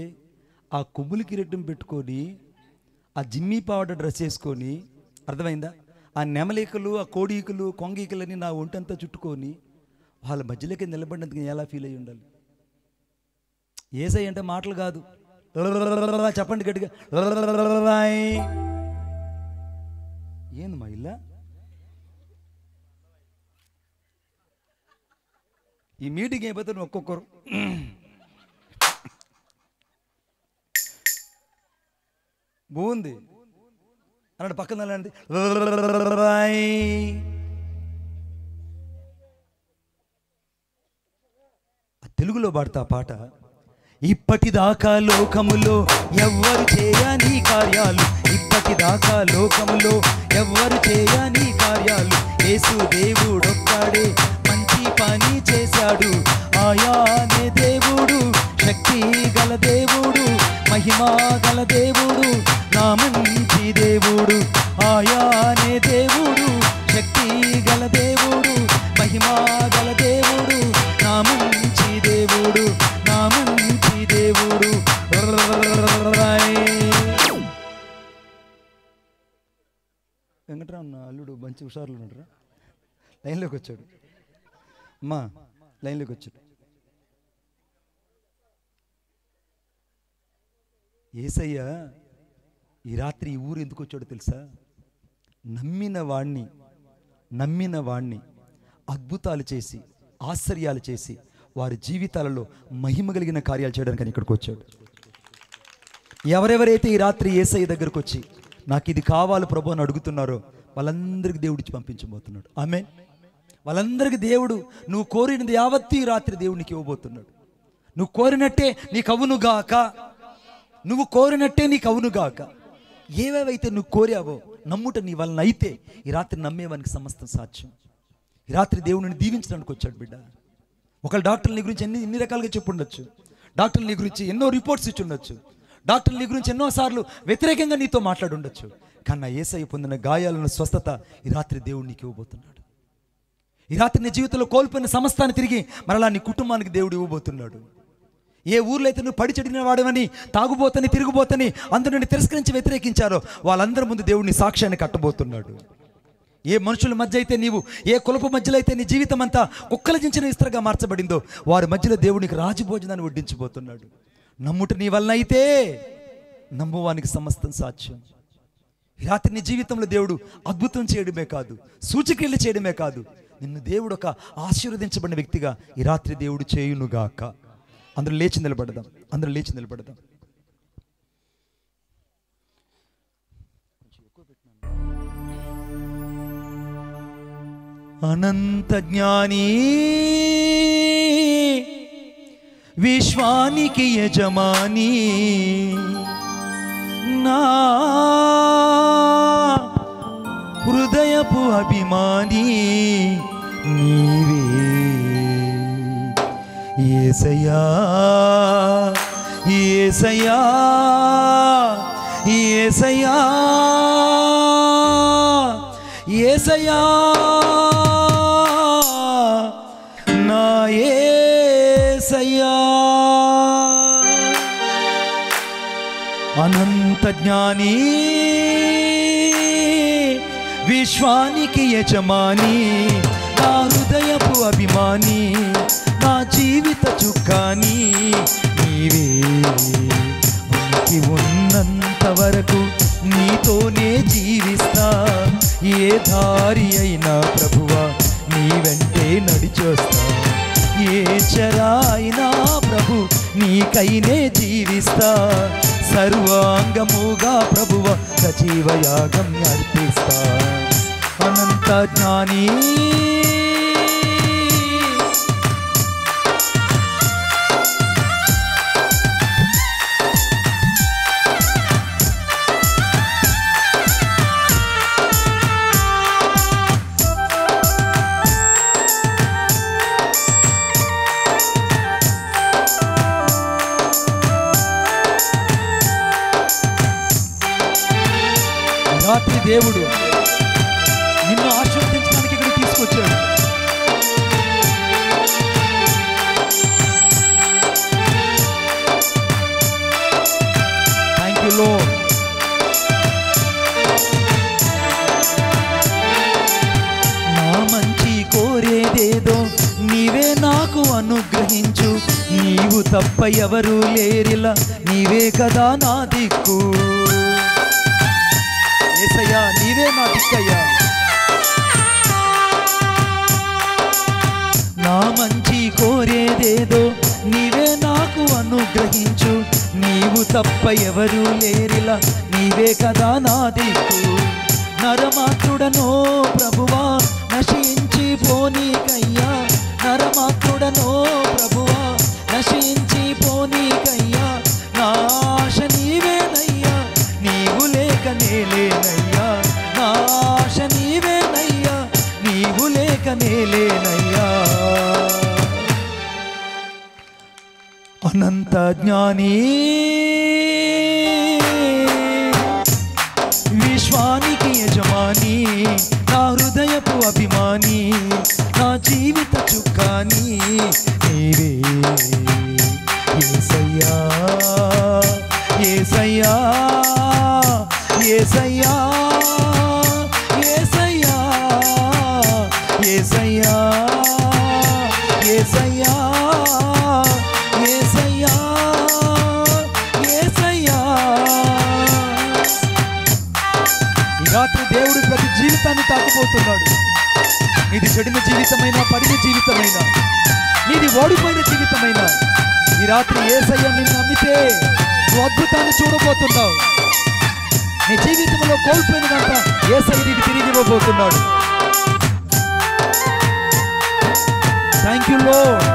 ఆ కొమ్ములకి రెట్టం పెట్టుకొని ఆ జిమ్మీ పావడ డ్రెస్ వేసుకొని అర్థమైందా ఆ నెమలీకలు ఆ కోడీకలు కొంగీకలని నా ఒంటంతా చుట్టుకొని వాళ్ళ మధ్యలోకి నిలబడినందుకు ఎలా ఫీల్ అయ్యి ఉండాలి. ఏసై అంటే మాటలు కాదు, చెప్పండి గట్టిగా. ఏంది మా ఇల్లా ఈ మీటింగ్ అయిపోతే నువ్వు ఒక్కొక్కరు బాగుంది అన్నాడు పక్కన అలాంటి తెలుగులో పాడతా పాట. ఇప్పటిదాకా లోకములో ఎవ్వరు చేయని కార్యాలు, ఇప్పటిదాకా లోకములో ఎవ్వరు చేయని కార్యాలు యేసు దేవుడొక్కడే మంచి పని చేశాడు. ఆయానే దేవుడు శక్తి గల దేవుడు మహిమా గల దేవుడు నా మంచి దేవుడు. ఆయానే దేవుడు శక్తి గల దేవుడు మహిమా గల దేవుడు నా మంచి దేవుడు నా మంచి దేవుడు. వెంకటరామన్న అల్లుడు మంచి హుషారులు ఉన్నాడు, లైన్లోకి వచ్చాడు. అమ్మా లైన్లోకి వచ్చాడు. యేసయ్య ఈ రాత్రి ఈ ఊరు ఎందుకు వచ్చాడో తెలుసా? నమ్మిన వాణ్ణి అద్భుతాలు చేసి ఆశ్చర్యాలు చేసి వారి జీవితాలలో మహిమ కలిగిన కార్యాలు చేయడానికి ఇక్కడికి వచ్చాడు. ఎవరెవరైతే ఈ రాత్రి యేసయ్య దగ్గరకు వచ్చి నాకు ఇది కావాలి ప్రభు అని అడుగుతున్నారో వాళ్ళందరికీ దేవుడిచ్చి పంపించబోతున్నాడు. ఆమేన్. వాళ్ళందరికీ దేవుడు నువ్వు కోరినది యావత్తు ఈ రాత్రి దేవునికి ఇవ్వబోతున్నాడు. నువ్వు కోరినట్టే నీకు అవునుగాక, నువ్వు కోరినట్టే నీకు అవునుగాక. ఏవేవైతే నువ్వు కోరావో నమ్ముట నీ వలన అయితే ఈ రాత్రి నమ్మేవానికి సమస్తం సాధ్యం. ఈ రాత్రి దేవుడిని దీవించడానికి వచ్చాడు బిడ్డ. ఒకళ్ళు డాక్టర్లు నీ గురించి ఎన్ని రకాలుగా చెప్పుండొచ్చు, డాక్టర్లు నీ గురించి ఎన్నో రిపోర్ట్స్ ఇచ్చి ఉండొచ్చు, డాక్టర్లు నీ గురించి ఎన్నోసార్లు వ్యతిరేకంగా నీతో మాట్లాడుండొచ్చు. కానీ నా యేసయ్య పొందిన గాయాలను స్వస్థత ఈ రాత్రి దేవుడు నీకు ఇవ్వబోతున్నాడు. ఈ రాత్రి నీ జీవితంలో కోల్పోయిన సమస్తాన్ని తిరిగి మరలా నీ కుటుంబానికి దేవుడు ఇవ్వబోతున్నాడు. ఏ ఊర్లో అయితే నువ్వు పడి చెడిన వాడవని, తాగుబోతని, తిరుగుబోతని అందరూ నిన్ను తిరస్కరించి వ్యతిరేకించారో వాళ్ళందరి ముందు దేవుడిని సాక్ష్యాన్ని కట్టబోతున్నాడు. ఏ మనుషుల మధ్య అయితే నీవు, ఏ కులపు మధ్యలో అయితే నీ జీవితం అంతా కుక్కలజించిన ఇస్త్రగా మార్చబడిందో వారి మధ్యలో దేవునికి రాజభోజనాన్ని వడ్డించబోతున్నాడు. నమ్ముట నీ వలన అయితే నమ్మువానికి సమస్తం సాధ్యం. ఈ రాత్రి నీ జీవితంలో దేవుడు అద్భుతం చేయడమే కాదు, సూచక్రియలు చేయడమే కాదు, నిన్ను దేవుడు ఒక ఆశీర్వదించబడిన వ్యక్తిగా ఈ రాత్రి దేవుడు చేయునుగాక. అందరూ లేచి నిలబడదాం. అనంత జ్ఞాని, విశ్వానికి యజమాని, నా హృదయపు అభిమాని నీవే యేసయ్యా, యేసయ్యా, యేసయ్యా, యేసయ్యా, నా యేసయ్యా. అనంత జ్ఞాని, విశ్వానికి యజమాని, నా హృదయపు అభిమాని, నా జీవిత చుక్కాని నీవే. ఉనికి ఉన్నంత వరకు నీతోనే జీవిస్తా, ఏ దారి అయినా ప్రభువా నీ వెంటే నడిచొస్తా, ఏ చెరా అయినా ప్రభు నీకైనే జీవిస్తా, సర్వాంగముగా ప్రభువ సజీవయాగం అర్పిస్తా. అనంత జ్ఞాని, రాత్రి దేవుడు నిన్ను ఆశీర్వదించడానికి ఇక్కడ తీసుకొచ్చాడు. Thank you lord. నా మంచి కోరేదేదో నీవే నాకు అనుగ్రహించు, నీవు తప్ప ఎవరు లేరిలా, నీవే కదా నా దిక్కు. యేసయ్యా నీవే నా దిక్కయ్యా. నా మంచి కోరేదేదో నీవే నాకు అనుగ్రహించు, నీవు తప్ప ఎవరు లేరిలా, నీవే కదా నా దిక్కు. నరమాత్రుడనో ప్రభువా నశించి పోనీకయ్యా, నరమాత్రుడనో ప్రభువా నశించి పోనీకయ్యా, నా ఆశ నీవేనయ్యా, నీవు లేక నేలేనయ్యా, నా ఆశ నీవేనయ్యా, నీవు లేక నేలేనయ్యా. అనంత జ్ఞాని, విశ్వానికి యజమాని, నా హృదయపు అభిమాని, నా జీవిత చుక్కాని నీవే యేసయ్యా, యేసయ్యా, యేసయ్యా, యేసయ్యా, యేసయ్యా, యేసయ్యా. చూడబోతున్నాడు. నీది చెడిన జీవితమైనా, పడిన జీవితమైనా, నీది ఓడిపోయిన జీవితమైనా, ఈ రాత్రి యేసయ్య నిన్ను నమ్మితే నువ్వు అద్భుతాన్ని చూడబోతున్నావు. నీ జీవితంలో కోల్పోయినదంతా యేసయ్య నీకు తిరిగి ఇవ్వబోతున్నాడు. Thank you lord.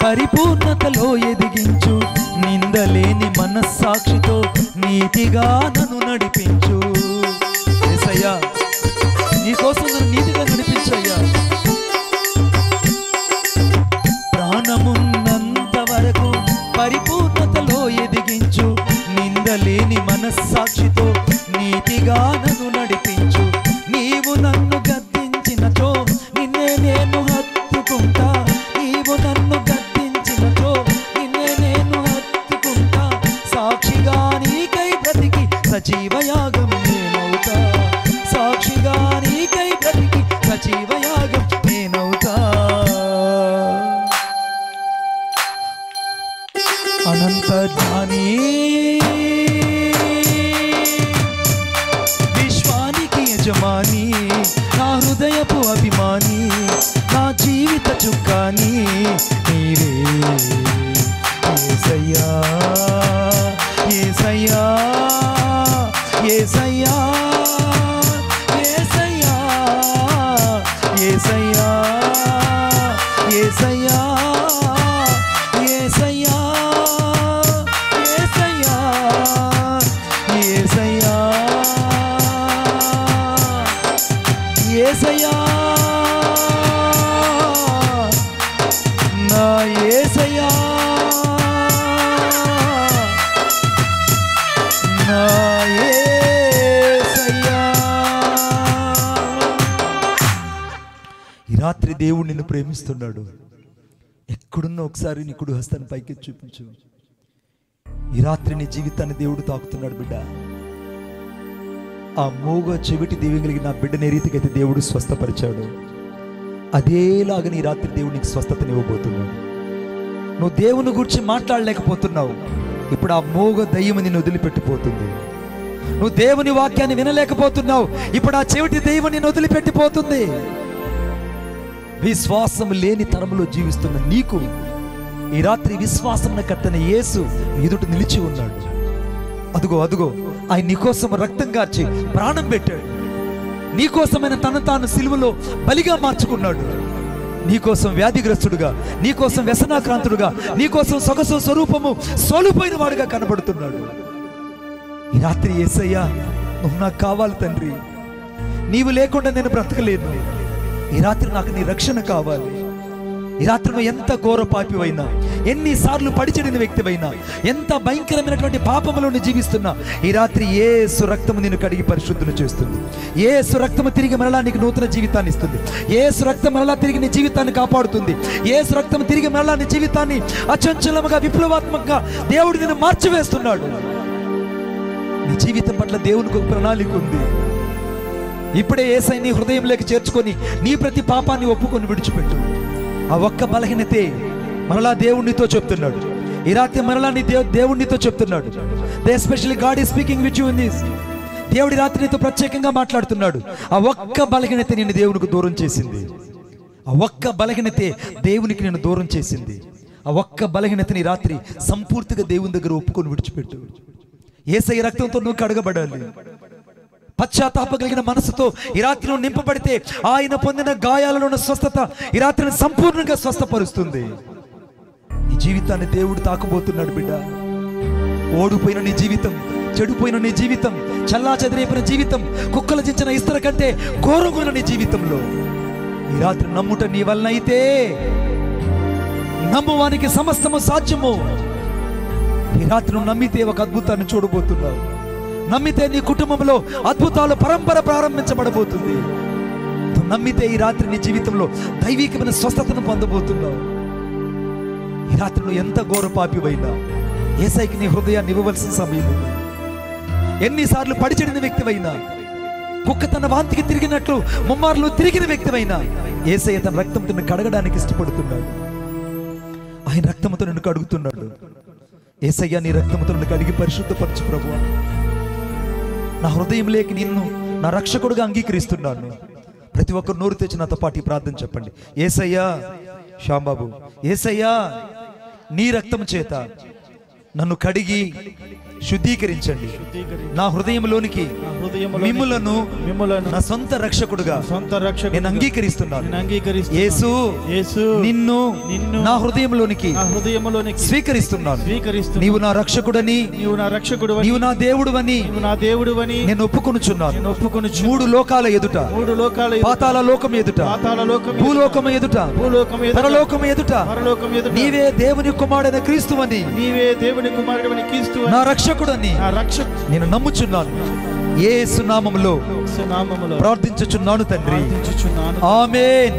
పరిపూర్ణతలో ఎదిగించు, నిందలేని మనస్సాక్షితో నీతిగా నన్ను నడిపించు. యేసయ్యా, నీకోసం నన్ను నీతిగా నడిపించయ్యా. ప్రాణమున్నంత వరకు పరిపూర్ణతలో ఎదిగించు, నిందలేని మనస్సాక్షితో నీతిగా నన్ను నడిపించు. నీవు నన్ను గద్దించినచో నిన్నే నేను హత్తుకుంటా, నీవు నన్ను గద్దించినచో నిన్నే నేను హత్తుకుంటా. సాక్షిగా నీకై బ్రతికి సజీవయాగం నేనవుతా, సాక్షిగా నీకై బ్రతికి సజీవయాగం నేనవుతా. అనంత జ్ఞాని, విశ్వానికి యజమాని, నా హృదయపు అభిమాని, నా జీవిత చుక్కాని నీవే యేసయ్యా, యేసయ్యా, యేసయ్యా, యేసయ్యా, యేసయ్యా, యేసయ్యా, యేసయ్యా, యేసయ్యా, యేసయ్యా, యేసయ్యా, నా యేసయ్యా, నా యేసయ్యా. ఈ రాత్రి దేవుడు నిన్ను ప్రేమిస్తున్నాడు. ఎక్కడున్నా ఒకసారి నీ కుడి హస్తాన్ని పైకి చూపించు. ఈ రాత్రి నీ జీవితాన్ని దేవుడు తాకుతున్నాడు బిడ్డ. ఆ మూగ చెవిటి దేవునికి నా బిడ్డని ఏ రీతికైతే దేవుడు స్వస్థపరిచాడు, అదేలాగా నీ రాత్రి దేవుడు నీకు స్వస్థతనివ్వబోతున్నాడు. నువ్వు దేవుని గురించి మాట్లాడలేకపోతున్నావు, ఇప్పుడు ఆ మూగ దయ్యం నిన్ను వదిలిపెట్టిపోతుంది. నువ్వు దేవుని వాక్యాన్ని వినలేకపోతున్నావు, ఇప్పుడు ఆ చెవిటి దయ్యం నిన్ను వదిలిపెట్టిపోతుంది. విశ్వాసం లేని తరములో జీవిస్తున్న నీకు ఈ రాత్రి విశ్వాసం కట్టని యేసు ఎదుట నిలిచి ఉన్నాడు. అదుగో అదుగో, ఆయన నీకోసం రక్తం కార్చి ప్రాణం పెట్టాడు. నీకోసమైన తను తాను సిలువలో బలిగా మార్చుకున్నాడు. నీకోసం వ్యాధిగ్రస్తుడుగా, నీకోసం వ్యసనాక్రాంతుడుగా, నీకోసం సొగసు స్వరూపము సోలిపోయిన వాడుగా కనబడుతున్నాడు. ఈ రాత్రి యేసయ్యా, నువ్వు నాకు కావాలి తండ్రి, నీవు లేకుండా నేను బ్రతకలేను. ఈ రాత్రి నాకు నీ రక్షణ కావాలి. ఈ రాత్రి నువ్వు ఎంత ఘోర పాపివైనా, ఎన్నిసార్లు పడిచెడిన వ్యక్తివైనా, ఎంత భయంకరమైనటువంటి పాపములో జీవిస్తున్నా, ఈ రాత్రి యేసు రక్తము నిన్ను కడిగి పరిశుద్ధులు చేస్తుంది. యేసు రక్తము తిరిగి మరలా నీకు నూతన జీవితాన్ని ఇస్తుంది. యేసు రక్తం మరలా తిరిగి నీ జీవితాన్ని కాపాడుతుంది. యేసు రక్తం తిరిగి మరలా నీ జీవితాన్ని అచంచలముగా, విప్లవాత్మకంగా దేవుడు నిన్ను మార్చివేస్తున్నాడు. నీ జీవితం పట్ల దేవునికి ఒక ప్రణాళిక ఉంది. ఇప్పుడే యేసయ్య నీ హృదయంలోకి చేర్చుకొని నీ ప్రతి పాపాన్ని ఒప్పుకొని విడిచిపెట్టు. ఆ ఒక్క బలహీనతే మరలా దేవుడితో చెప్తున్నాడు. ఈ రాత్రి మరలా నీ దేవుడితో చెప్తున్నాడు. Especially God is speaking with you in this. దేవుడి రాత్రి నీతో ప్రత్యేకంగా మాట్లాడుతున్నాడు. ఆ ఒక్క బలహీనత నిన్ను దేవునికి దూరం చేసింది. ఆ ఒక్క బలహీనతే దేవునికి నిన్ను దూరం చేసింది. ఆ ఒక్క బలహీనతని రాత్రి సంపూర్తిగా దేవుని దగ్గర ఒప్పుకొని విడిచిపెట్టు. యేసయ్య రక్తంతో నువ్వు కడగబడాలి. పశ్చాత్తాప కలిగిన మనసుతో ఈ రాత్రి నువ్వు నింపబడితే ఆయన పొందిన గాయాలలో ఉన్న స్వస్థత ఈ రాత్రిని సంపూర్ణంగా స్వస్థపరుస్తుంది. ఈ జీవితాన్ని దేవుడు తాకబోతున్నాడు బిడ్డ. ఓడిపోయిన నీ జీవితం, చెడిపోయిన నీ జీవితం, చల్లా చెదిరైపోయిన జీవితం, కుక్కల చించిన ఇస్తర కంటే ఘోరమైన నీ జీవితంలో ఈ రాత్రి నమ్ముట నీ వలన అయితే నమ్మువానికి సమస్తము సాధ్యము. ఈ రాత్రి నువ్వు నమ్మితే ఒక అద్భుతాన్ని చూడబోతున్నావు. నమ్మితే నీ కుటుంబంలో అద్భుతాలు పరంపర ప్రారంభించబడబోతుంది. నువ్వు నమ్మితే ఈ రాత్రి నీ జీవితంలో దైవికమైన స్వస్థతను పొందబోతున్నావు. ఈ రాత్రి నువ్వు ఎంత ఘోర పాపివైనా యేసయ్యకి నీ హృదయాన్ని ఇవ్వవలసిన సమయం. ఎన్నిసార్లు పడిచెడిన వ్యక్తివైనా, కుక్క తన వాంతికి తిరిగినట్లు ముమ్మార్లు తిరిగిన వ్యక్తివైనా యేసయ్య తన రక్తంతో నిన్ను కడగడానికి ఇష్టపడుతున్నాడు. ఆయన రక్తంతో నిన్ను కడుగుతున్నాడు. యేసయ్య నీ రక్తంతో నిన్ను కడిగి పరిశుద్ధపరచు ప్రభువా. నా హృదయంలోకి నిన్ను నా రక్షకుడుగా అంగీకరిస్తున్నాను. ప్రతి ఒక్కరు నోరు తెచ్చి నాతో పాటు ప్రార్థన చెప్పండి. యేసయ్యా, శ్యాంబాబు, యేసయ్యా నీ రక్తం చేత నన్ను కడిగి శుద్ధీకరించండి. నా హృదయంలోనికి మిమ్ములను నా సొంత రక్షకుడుగా నేను అంగీకరిస్తున్నాను. యేసు, నిన్ను నా హృదయంలోనికి స్వీకరిస్తున్నాను. నీవు నా రక్షకుడని, నీవు నా దేవుడువని నేను ఒప్పుకొనుచున్నాను. 3 లోకాల ఎదుట, పాతాళ లోకం ఎదుట, భూలోకం ఎదుట, పరలోకం ఎదుట నీవే దేవుని కుమారుడైన క్రీస్తువని, నా రక్షకుడని నేను నమ్ముచున్నాను. యేసు నామములో ప్రార్థించుచున్నాను తండ్రి, ఆమేన్.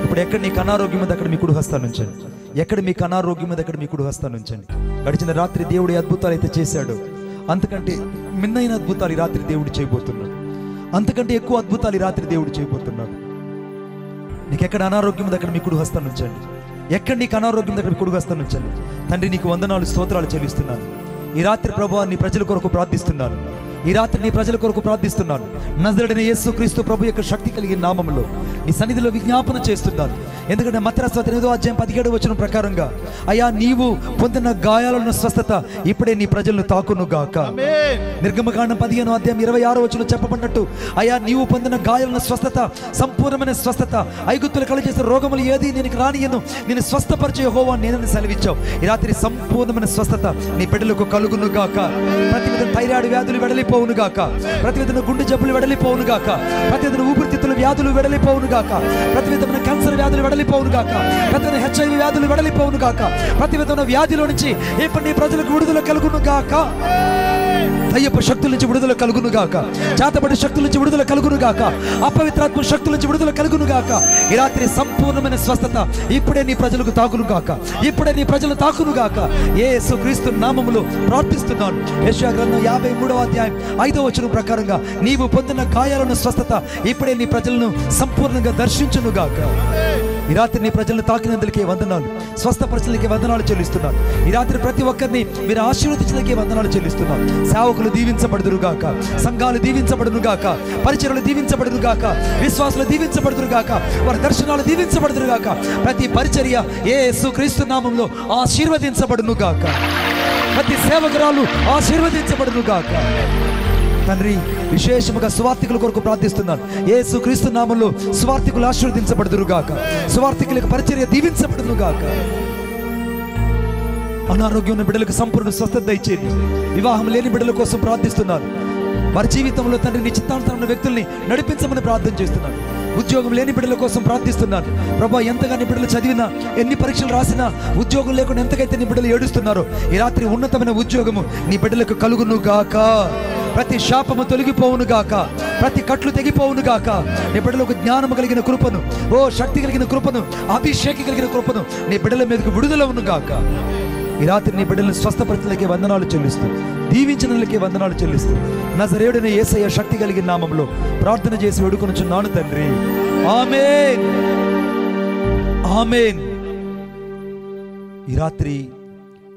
ఇప్పుడు ఎక్కడ నీకు అనారోగ్యం ఉంది అక్కడ మీ కుడి హస్తాన్ని ఉంచండి. ఎక్కడ మీకు అనారోగ్యం ఉంది అక్కడ మీ కుడి హస్తాన్ని ఉంచండి. గడిచిన రాత్రి దేవుడు అద్భుతాలు అయితే చేశాడు, అంతకంటే మిన్నైన అద్భుతాలు ఈ రాత్రి దేవుడు చేయబోతున్నాడు. అంతకంటే ఎక్కువ అద్భుతాలు ఈ రాత్రి దేవుడు చేయబోతున్నాడు. నీకు ఎక్కడ అనారోగ్యం ఉంది అక్కడ మీ కుడి హస్తాన్ని ఉంచండి. ఎక్కడ నీకు అనారోగ్యం ఉంది అక్కడ మీ కుడి హస్తాన్ని ఉంచండి. తండ్రి నీకు వందనాలు, స్తోత్రాలు చెల్లిస్తున్నాను. ఈ రాత్రి ప్రభువా నీ ప్రజల కొరకు ప్రార్థిస్తున్నాను. ఈ రాత్రి నీ ప్రజల కొరకు ప్రార్థిస్తున్నాను. నజరేయుడైన యేసుక్రీస్తు ప్రభు యొక్క శక్తి కలిగిన నామములో నీ సన్నిధిలో విజ్ఞాపన చేస్తున్నాను. ఎందుకంటే మత్తయి 8వ అధ్యాయం 17వ వచనం ప్రకారంగా అయ్యా నీవు పొందిన గాయాలను స్వస్థత ఇప్పుడే నీ ప్రజలను తాకును గాక. నిర్గమకాండం 15వ అధ్యాయం 26వ వచనం చెప్పబడినట్టు అయ్యా నీవు పొందిన గాయాలను స్వస్థత, సంపూర్ణమైన స్వస్థత, ఐగుప్తులు కలుగజేసే రోగములు ఏది నేను రానియను, నేను స్వస్థపరిచే యెహోవా నేనని సెలవిచ్చావు. ఈ రాత్రి సంపూర్ణమైన స్వస్థత నీ బిడ్డలకు కలుగును గాక. ప్రతి విధంగా థైరాయిడ్ వ్యాధులు వెడలిపోవును గాక. ప్రతి విధంగా గుండె జబ్బులు వెడలిపోవును గాక. ప్రతి విధంగా ఊపిరితిత్తుల వ్యాధులు వెడలిపోవును గాక. ప్రతి విధమైన క్యాన్సర్ వ్యాధులు వెడలిపోవును గాక. ప్రతి విధమైన HIV వ్యాధులు వెడలిపోవును గాక. ప్రతి విధమైన వ్యాధిలో నుంచి ఇప్పుడు నీ ప్రజలకు విడుదల కలుగును గాక. దయ్యపు శక్తుల నుంచి విడుదల కలుగును గాక. చేతబడి శక్తుల నుంచి విడుదల కలుగును గాక. అపవిత్రాత్మ శక్తుల నుంచి విడుదల కలుగును గాక. ఈ రాత్రి సంపూర్ణమైన స్వస్థత ఇప్పుడే నీ ప్రజలకు తాకును గాక. ఇప్పుడే నీ ప్రజలు తాకును గాక. యేసుక్రీస్తు నామములో ప్రార్థిస్తున్నాను. యెషయా గ్రంథం 53వ అధ్యాయం 5వ వచనం ప్రకారంగా నీవు పొందిన గాయాలను స్వస్థత ఇప్పుడే నీ ప్రజలను సంపూర్ణంగా దర్శించును గాక. ఈ రాత్రి నీ ప్రజలను తాకినందులకే వందనాలు, స్వస్థపరచలకే వందనాలు చెల్లిస్తున్నాను. ఈ రాత్రి ప్రతి ఒక్కరిని మీరు ఆశీర్వదించలకే వందనాలు చెల్లిస్తున్నాను. సేవకులు దీవించబడుదురు గాక, సంఘాలు దీవించబడును గాక, పరిచర్యలు దీవించబడును గాక, విశ్వాసులు దీవించబడుదురు గాక, వారి దర్శనాలు దీవించబడుదురు గాక. ప్రతి పరిచర్య యేసుక్రీస్తు నామములో ఆశీర్వదించబడును గాక. ప్రతి సేవకురాలు ఆశీర్వదించబడును గాక. తండ్రి విశేషముగా సువార్థికుల కొరకు ప్రార్థిస్తున్నాను. యేసుక్రీస్తు నామములో సువార్థికులు ఆశీర్వదించబడుదురు గాక. సువార్థికులకు పరిచర్య దీవించబడును గాక. అనారోగ్యం ఉన్న బిడ్డలకు సంపూర్ణ స్వస్థత దయచేయండి. వివాహం లేని బిడ్డల కోసం ప్రార్థిస్తున్నాను. వారి జీవితంలో తండ్రి నీ చిత్తానుసారమైన వ్యక్తుల్ని నడిపించమని ప్రార్థన చేస్తున్నాను. ఉద్యోగం లేని బిడ్డల కోసం ప్రార్థిస్తున్నాను. ప్రభా ఎంతగా నీ బిడ్డలు చదివినా, ఎన్ని పరీక్షలు రాసినా ఉద్యోగం లేకుండా ఎంతకైతే నీ బిడ్డలు ఏడుస్తున్నారో ఈ రాత్రి ఉన్నతమైన ఉద్యోగము నీ బిడ్డలకు కలుగును గాక. ప్రతి శాపము తొలగిపోవును గాక. ప్రతి కట్లు తెగిపోవును గాక. నీ బిడ్డలకు జ్ఞానము కలిగిన కృపను, శక్తి కలిగిన కృపను, అభిషేకం కలిగిన కృపను నీ బిడ్డల మీదకు విడుదలవును గాక. ఈ రాత్రి నీ బిడ్డలను స్వస్థపరచలకే వందనాలు చెల్లిస్తూ, దీవించనలకే వందనాలు చెల్లిస్తూ నజరేయుడైన యేసయ్య శక్తి కలిగిన నామములో ప్రార్థన చేసి వేడుకొనుచున్నాను తండ్రి, ఆమేన్, ఆమేన్. ఈ రాత్రి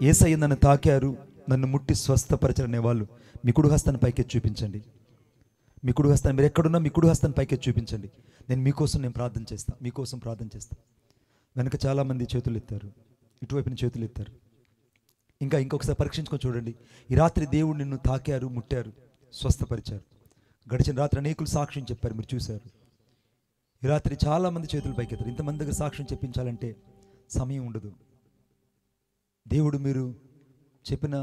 యేసయ్య నన్ను తాకారు, నన్ను ముట్టి స్వస్థపరచరనే వాళ్ళు మీ కుడి హస్తాన్ని పైకెత్తి చూపించండి. మీ కుడి హస్తాన్ని, మీరు ఎక్కడున్నా మీ కుడి హస్తాన్ని పైకెత్తి చూపించండి. నేను ప్రార్థన చేస్తాను, మీకోసం ప్రార్థన చేస్తాను. వెనక చాలామంది చేతులు ఎత్తారు, ఇటువైపున చేతులు ఎత్తారు. ఇంకొకసారి పరీక్షించుకొని చూడండి. ఈ రాత్రి దేవుడు నిన్ను తాకారు, ముట్టారు, స్వస్థపరిచారు. గడిచిన రాత్రి అనేకులు సాక్ష్యం చెప్పారు, మీరు చూశారు. ఈ రాత్రి చాలామంది చేతులు పైకెత్తారు. ఇంతమంది దగ్గర సాక్ష్యం చెప్పించాలంటే సమయం ఉండదు. దేవుడు మీరు చెప్పిన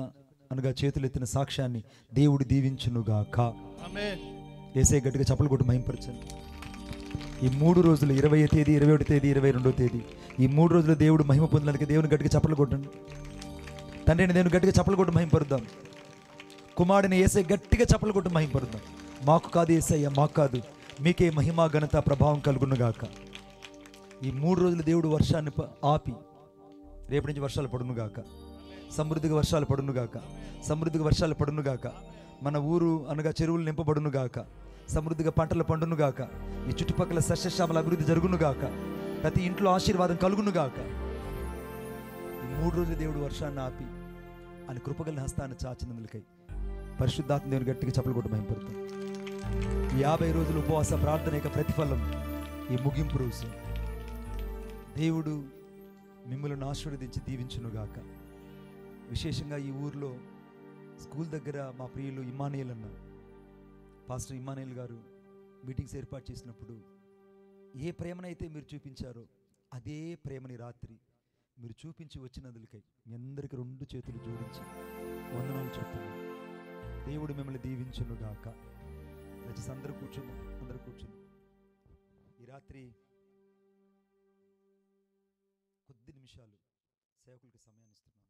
అనగా చేతులు ఎత్తిన సాక్ష్యాన్ని దేవుడు దీవించునుగాక. యేసయ్య గట్టిగా చప్పలు కొట్టి మహింపరచండి. ఈ 3 రోజులు 20వ తేదీ, 21వ తేదీ, 22వ తేదీ ఈ 3 రోజులు దేవుడు మహిమ పొందడానికి దేవుని గట్టిగా చప్పలు కొట్టండి. తండ్రిని దేవుని గట్టిగా చప్పలు కొట్టి మహింపరుద్దాం. కుమారుడిని యేసయ్య గట్టిగా చప్పలు కొట్టి మహింపరుద్దాం. మాకు కాదు యేసయ్య, మాకు కాదు, మీకే మహిమ ఘనత ప్రభావం కలుగునుగాక. ఈ 3 రోజులు దేవుడు వర్షాన్ని ఆపి రేపటి నుంచి వర్షాలు పడునుగాక. సమృద్ధిగా వర్షాలు పడునుగాక. సమృద్ధిగా వర్షాలు పడునుగాక. మన ఊరు అనగా చెరువులు నింపబడును గాక, సమృద్ధిగా పంటలు పండును గాక, ఈ చుట్టుపక్కల సస్యశ్యామల అభివృద్ధి జరుగును గాక, ప్రతి ఇంట్లో ఆశీర్వాదం కలుగును గాక. ఈ 3 రోజులు దేవుడు వర్షాన్ని ఆపి ఆయన కృపగల హస్తాన్ని చాచినందులకై పరిశుద్ధాత్మ దేవుని గట్టిగా చప్పలు కొట్టు మహింపడుతాం. ఈ 50 రోజులు ఉపవాస ప్రార్థన యొక్క ప్రతిఫలం ఈ ముగింపు రోజు. దేవుడు మిమ్మల్ని ఆశీర్వదించి దీవించునుగాక. విశేషంగా ఈ ఊర్లో స్కూల్ దగ్గర మా ప్రియులు ఇమ్మానుయేల్ అన్న పాస్టర్ ఇమ్మానుయేల్ గారు మీటింగ్స్ ఏర్పాటు చేసినప్పుడు ఏ ప్రేమనైతే మీరు చూపించారో అదే ప్రేమని రాత్రి మీరు చూపించి వచ్చినందులకై మీ అందరికీ 2 చేతులు జోడించి వందనాలు చెప్తున్నాను. దేవుడు మిమ్మల్ని దీవించునుగాక. దయచేసి అందరూ కూర్చుందాం. ఈ రాత్రి కొద్ది నిమిషాలు సేవకులకి సమయాన్ని ఇస్తున్నాను.